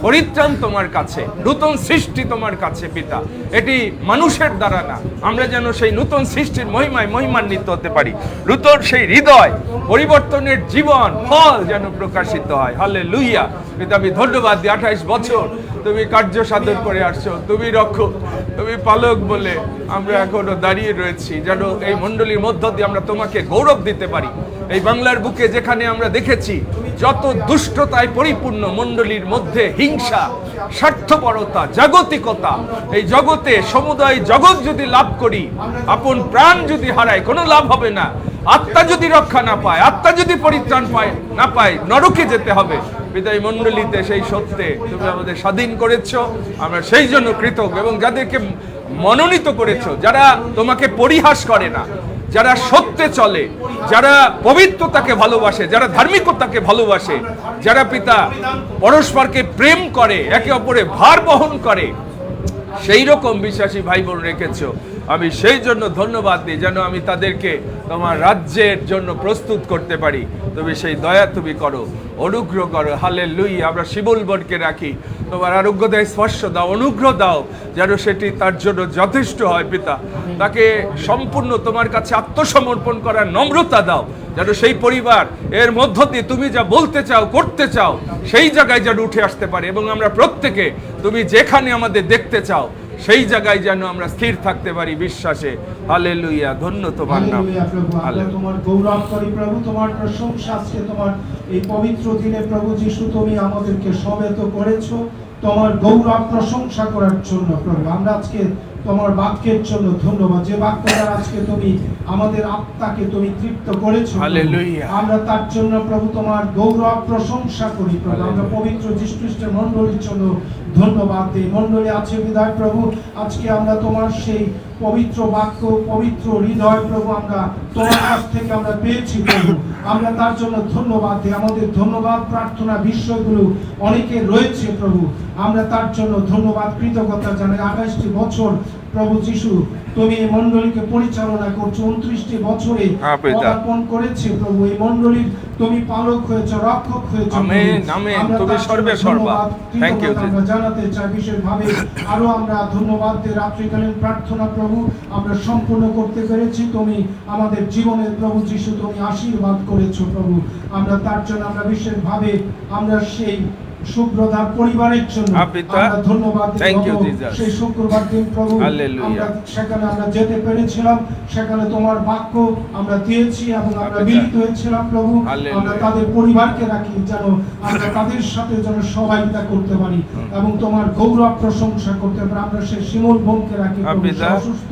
পরিত্রাণ তোমার কাছে, নূতন সৃষ্টি তোমার কাছে পিতা। এটি মানুষের দ্বারা না, আমরা যেন সেই নূতন সৃষ্টির মহিমায় মহিমান্বিত হতে পারি। নূতন সেই হৃদয়, পরিবর্তনের জীবন, ফল যেন প্রকাশিত হয়। হালেলুয়া পিতা, আমি ধন্যবাদ দিই। 28 বছর তুমি কার্য সাধন করে আসছো, তুমি রক্ষক, তুমি পালক বলে আমরা এখনো দাঁড়িয়ে রয়েছি। যেন এই মণ্ডলীর মধ্য দিয়ে আমরা তোমাকে গৌরব দিতে পারি, এই বাংলার বুকে যেখানে আমরা দেখেছি যত দুষ্টতায় পরিপূর্ণ মণ্ডলীর মধ্যে হিংসা, স্বার্থপরতা, জাগতিকতা, এই জগতে সমুদয় জগৎ যদি লাভ করি, আপন প্রাণ যদি হারায় কোনো লাভ হবে না। আত্মা যদি রক্ষা না পায়, আত্মা যদি পরিত্রাণ না পায়, নরকে যেতে হবে। বিদায় মণ্ডলীতে সেই সত্যে তুমি আমাদের স্বাধীন করেছো, আমরা সেই জন্য কৃতজ্ঞ। এবং যাদেরকে মনোনীত করেছো, যারা তোমাকে পরিহাস করে না, যারা সত্যে চলে, যারা পবিত্রতাকে ভালোবাসে, যারা ধার্মিকতাকে ভালোবাসে, যারা পিতা পরস্পরকে প্রেম করে, একে অপরে ভার বহন করে, সেই রকম বিশ্বাসী ভাই বোন রেখেছো। আমি সেই জন্য ধন্যবাদ দিই, যেন আমি তাদেরকে তোমার রাজ্যের জন্য প্রস্তুত করতে পারি। তুমি সেই দয়া তুমি করো, অনুগ্রহ করো। হালেলুয়া। আমরা শিবুল বোনকে রাখি, তোমার আরোগ্য দেয়, স্পর্শ দাও, অনুগ্রহ দাও, যেন সেটি তার জন্য যথেষ্ট হয় পিতা। তাকে সম্পূর্ণ তোমার কাছে আত্মসমর্পণ করার নম্রতা দাও, যেন সেই পরিবার এর মধ্য দিয়ে তুমি যা বলতে চাও, করতে চাও, সেই জায়গায় যেন উঠে আসতে পারে। এবং আমরা প্রত্যেকে তুমি যেখানে আমাদের দেখতে চাও সেই জায়গায় যেন আমরা স্থির থাকতে পারি বিশ্বাসে। হালেলুয়া। ধন্য তোমার নাম। আমরা তোমার গৌরব করি প্রভু, তোমার প্রশংসা আজকে তোমার এই পবিত্র দিনে প্রভু যিশু তুমি আমাদেরকে সমবেত করেছো তোমার গৌরব প্রশংসা করার জন্য প্রভু। আমরা আজকে তোমার বাক্যের জন্য ধন্যবাদ, যে বাক্য দ্বারা আজকে তুমি আমাদের আত্মাকে তুমি তৃপ্ত করেছো। হালেলুয়া। আমরা তার জন্য প্রভু তোমার গৌরব প্রশংসা করি প্রভু। আমরা পবিত্র যীশু খ্রিস্টের মণ্ডলীর জন্য ধন্যবাদ দিই। মণ্ডলী আছে বিদায় প্রভু, আজকে আমরা তোমার সেই পবিত্র বাক্য, পবিত্র হৃদয় প্রভু আমরা তোমার কাছ থেকে আমরা পেয়েছি প্রভু। আমরা তার জন্য ধন্যবাদ দিই। আমাদের ধন্যবাদ প্রার্থনা বিষয়গুলো অনেকে রয়েছে প্রভু, আমরা তার জন্য ধন্যবাদ কৃতজ্ঞতা জানাই। 28টি বছর প্রভু যিশু তুমি এই মণ্ডলীকে পরিচালনা করছো, 29টি বছরে পদার্পণ করেছে প্রভু। এই মণ্ডলীর তুমি পালক হয়েছো, রক্ষক হয়েছো। Amen, amen. তুমি সর্বে সর্বা। Thank you. আমরা জানাতে চাই বিশেষভাবে আরো আমরা ধন্যবাদ দিই। রাত্রিকালীন প্রার্থনা প্রভু আমরা সম্পূর্ণ করতে পেরেছি, তুমি আমাদের জীবনের প্রভু যিশু তুমি আশীর্বাদ করেছো প্রভু। আমরা তার জন্য আমরা বিশেষভাবে আমরা সেই শুক্রবার পরিবারের জন্য আমরা ধন্যবাদ দিই। সেই শুক্রবার দিন প্রভু আমরা সেখানে আমরা যেতে পেরেছিলাম, সেখানে তোমার বাক্য আমরা দিয়েছি এবং আমরা মিলিত হয়েছিলাম প্রভু। আমরা তাদের পরিবারকে রাখি, যেন আমরা তাদের সাথে যেন সহায়তা করতে পারি এবং তোমার গৌরব প্রশংসা করতে পারি। আমরা সেই শিমুল বোনকে রাখি প্রভু, অসুস্থ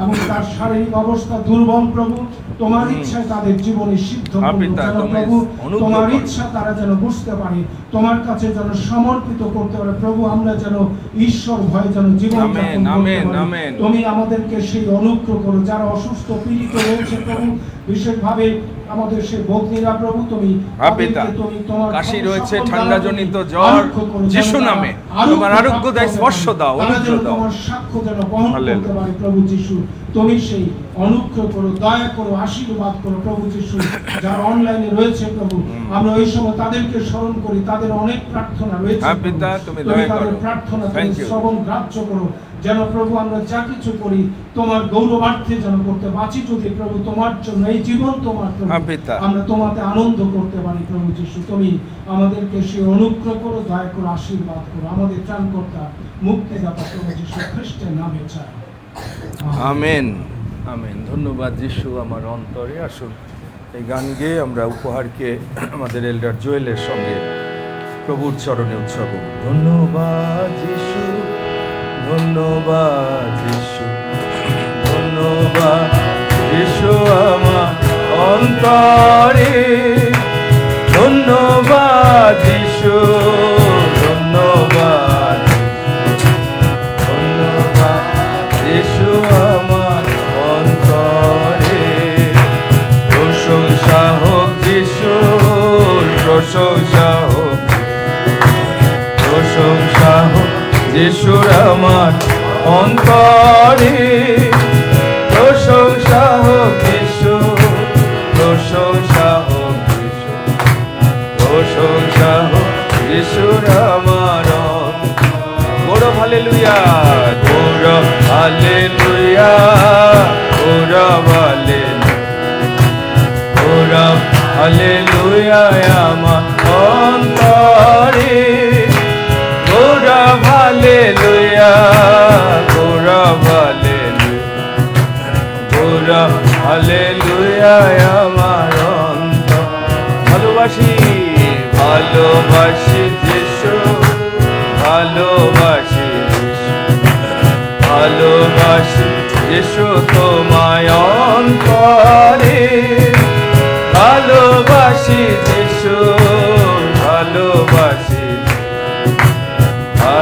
এবং তার শারীরিক অবস্থা দুর্বল প্রভু। তোমার ইচ্ছায় তাদের জীবনে সিদ্ধ প্রভু, তোমার ইচ্ছা তারা যেন বুঝতে পারে, তোমার কাছে যেন সমর্পিত করতে পারে প্রভু। আমরা যেন ঈশ্বর ভয়ে যেন জীবন যাপন করতে পারি। তুমি আমাদেরকে সেই অনুগ্রহ করো। যারা অসুস্থ পীড়িত রয়েছে প্রভু, বিশেষভাবে আমাদের সেই ভগ্নীরা প্রভু, তুমি তোমার কাশি রয়েছে, ঠান্ডা জনিত জ্বর, যিশু নামে তোমার আরোগ্য দাও, স্পর্শ দাও, অনুগ্রহ দাও। তোমার সাক্ষ্য যেন বহন করতে পারে প্রভু যিশু। তুমি সেই অনুগ্রহ করো, দয়া করো, আশীর্বাদ করো প্রভু যিশু। যারা অনলাইনে রয়েছে প্রভু, আমরা ওই সময় তাদেরকে স্মরণ করি, তাদের অনেক প্রার্থনা রয়েছে। তুমি তাদের প্রার্থনা তুমি শ্রবণ গ্রাহ্য করো, যেন প্রভু আমরা যা কিছু করি তোমার গৌরবার্থে যেন করতে বাঁচি যদি প্রভু তোমার জন্য। এই জীবন তোমার প্রভু, আমরা তোমাতে আনন্দ করতে পারি প্রভু যিশু। তুমি আমাদেরকে সেই অনুগ্রহ করো, দয়া করো, আশীর্বাদ করো। আমাদের ত্রাণকর্তা মুক্তিদাতা প্রভু যিশু খ্রিস্টের নামে চাই, আমেন, আমেন। ধন্যবাদ যিশু আমার অন্তরে। আসুন এই গান গেয়ে আমরা উপহারকে আমাদের এল্ডার জোয়েলের সঙ্গে প্রভুর চরণে উৎসর্গ করি। ধন্যবাদ যিশু, ধন্যবাদ যিশু, ধন্যবাদ যিশু আমার অন্তরে। ধন্যবাদ যিশু, ধন্যবাদ, ধন্যবাদ যিশু আমার অন্তরে। প্রশংসা হোক যিশুর, প্রশংসা হোক, প্রশংসা হোক যিশুর আমার অন্তরে। প্রশংসা হোক যিশু, প্রশংসা হোক যিশু, প্রশংসা হোক যিশুর আমার। গৌরব হালেলুয়া, গৌরব হালেলুয়া, গৌরব হালেলুয়া, গৌরব হালেলুয়া আমার অন্তরে। গৌরব হালেলুয়া, গৌরব হালেলুয়া, গৌরব হালেলুয়া আমার অন্তরে।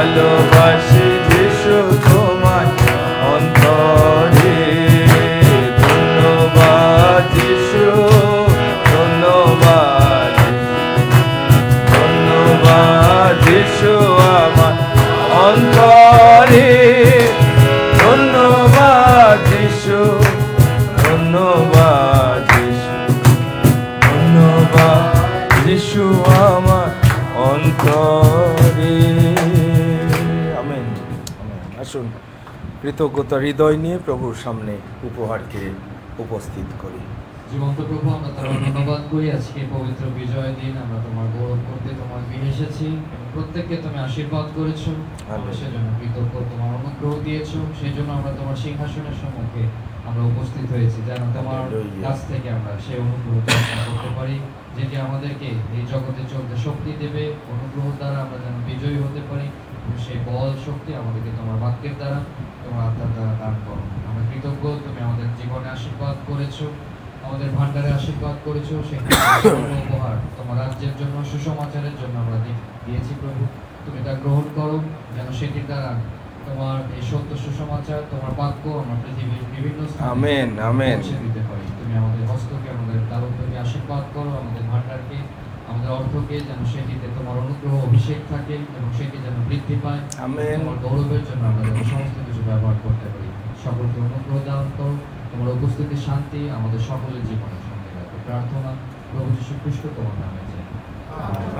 ভালোবাসি যিশু তোমায় অন্তরে। ধন্যবাদ যিশু, ধন্যবাদ, ধন্যবাদ যিশু আমার অন্তরে। ধন্যবাদ যিশু, ধন্যবাদ যিশু, ধন্যবাদ যিশু আমার অন্তরে। Amen, amen. আসুন কৃতজ্ঞতা হৃদয় নিয়ে প্রভুর সামনে উপহারকে উপস্থিত করি। জীবন্ত প্রভু, আমরা তোমার ধন্যবাদ করি আজকে পবিত্র বিজয় দিন। আমরা তোমার গৌরব করতে তোমার গৃহে এসেছি এবং প্রত্যেককে তুমি আশীর্বাদ করেছো। আমরা সেজন্য কৃতজ্ঞ, তোমার অনুগ্রহ দিয়েছো, সেই জন্য আমরা তোমার সিংহাসনের সম্মুখে আমরা উপস্থিত হয়েছি, যেন তোমার কাছ থেকে আমরা সেই অনুগ্রহ প্রার্থনা করতে পারি, যেটি আমাদেরকে এই জগতে চলতে শক্তি দেবে। অনুগ্রহ দ্বারা আমরা যেন বিজয়ী হতে পারি এবং সেই বল শক্তি আমাদেরকে তোমার বাক্যের দ্বারা, তোমার আত্মার দ্বারা দান করো। আমরা কৃতজ্ঞ, তুমি আমাদের জীবনে আশীর্বাদ করেছো, আমাদের ভান্ডারে আশীর্বাদ করেছো। সেই উপহার তোমার রাজ্যের জন্য, সুসমাচারের জন্য আমরা দিয়েছি প্রভু। তুমি তা গ্রহণ করো, যেন সেটির দ্বারা তোমার এই সত্য সুসমাচার, তোমার বাক্য আমরা পৃথিবীর বিভিন্ন স্থানে আমেন, আমেন। পৌঁছে দিতে পারি। তুমি আমাদের হস্তকে, আমাদের তালুককে আশীর্বাদ করো, আমাদের ভান্ডারকে, আমাদের অর্থকে, যেন সেটিতে তোমার অনুগ্রহ অভিষেক থাকে এবং সেটি যেন বৃদ্ধি পায়। আমেন। তোমার গৌরবের জন্য আমরা যেন সমস্ত কিছু ব্যবহার করতে পারি। সকলকে অনুগ্রহ দান করো। তোমার উপস্থিতি শান্তি আমাদের সকলের জীবনের সঙ্গে রাখো। প্রার্থনা প্রভু যীশু খ্রিস্ট তোমার নামে চাই।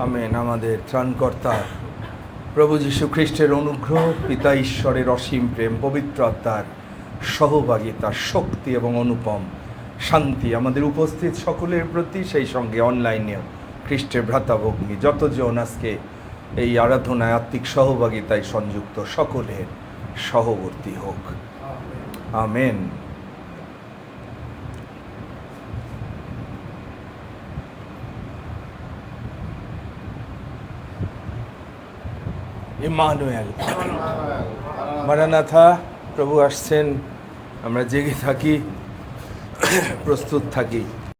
আমেন। আমাদের ত্রাণকর্তা প্রভু যীশু খ্রিস্টের অনুগ্রহ, পিতা ঈশ্বরের অসীম প্রেম, পবিত্র আত্মার সহভাগিতা, শক্তি এবং অনুপম শান্তি আমাদের উপস্থিত সকলের প্রতি, সেই সঙ্গে অনলাইনেও খ্রিস্টের ভ্রাতাভগ্নী যতজন আজকে এই আরাধনায় আত্মিক সহভাগিতায় সংযুক্ত, সকলের সহবর্তী হোক। আমেন। ইম্মানুয়েল, মারানাথা, প্রভু আসছেন। আমরা জেগে থাকি, প্রস্তুত থাকি।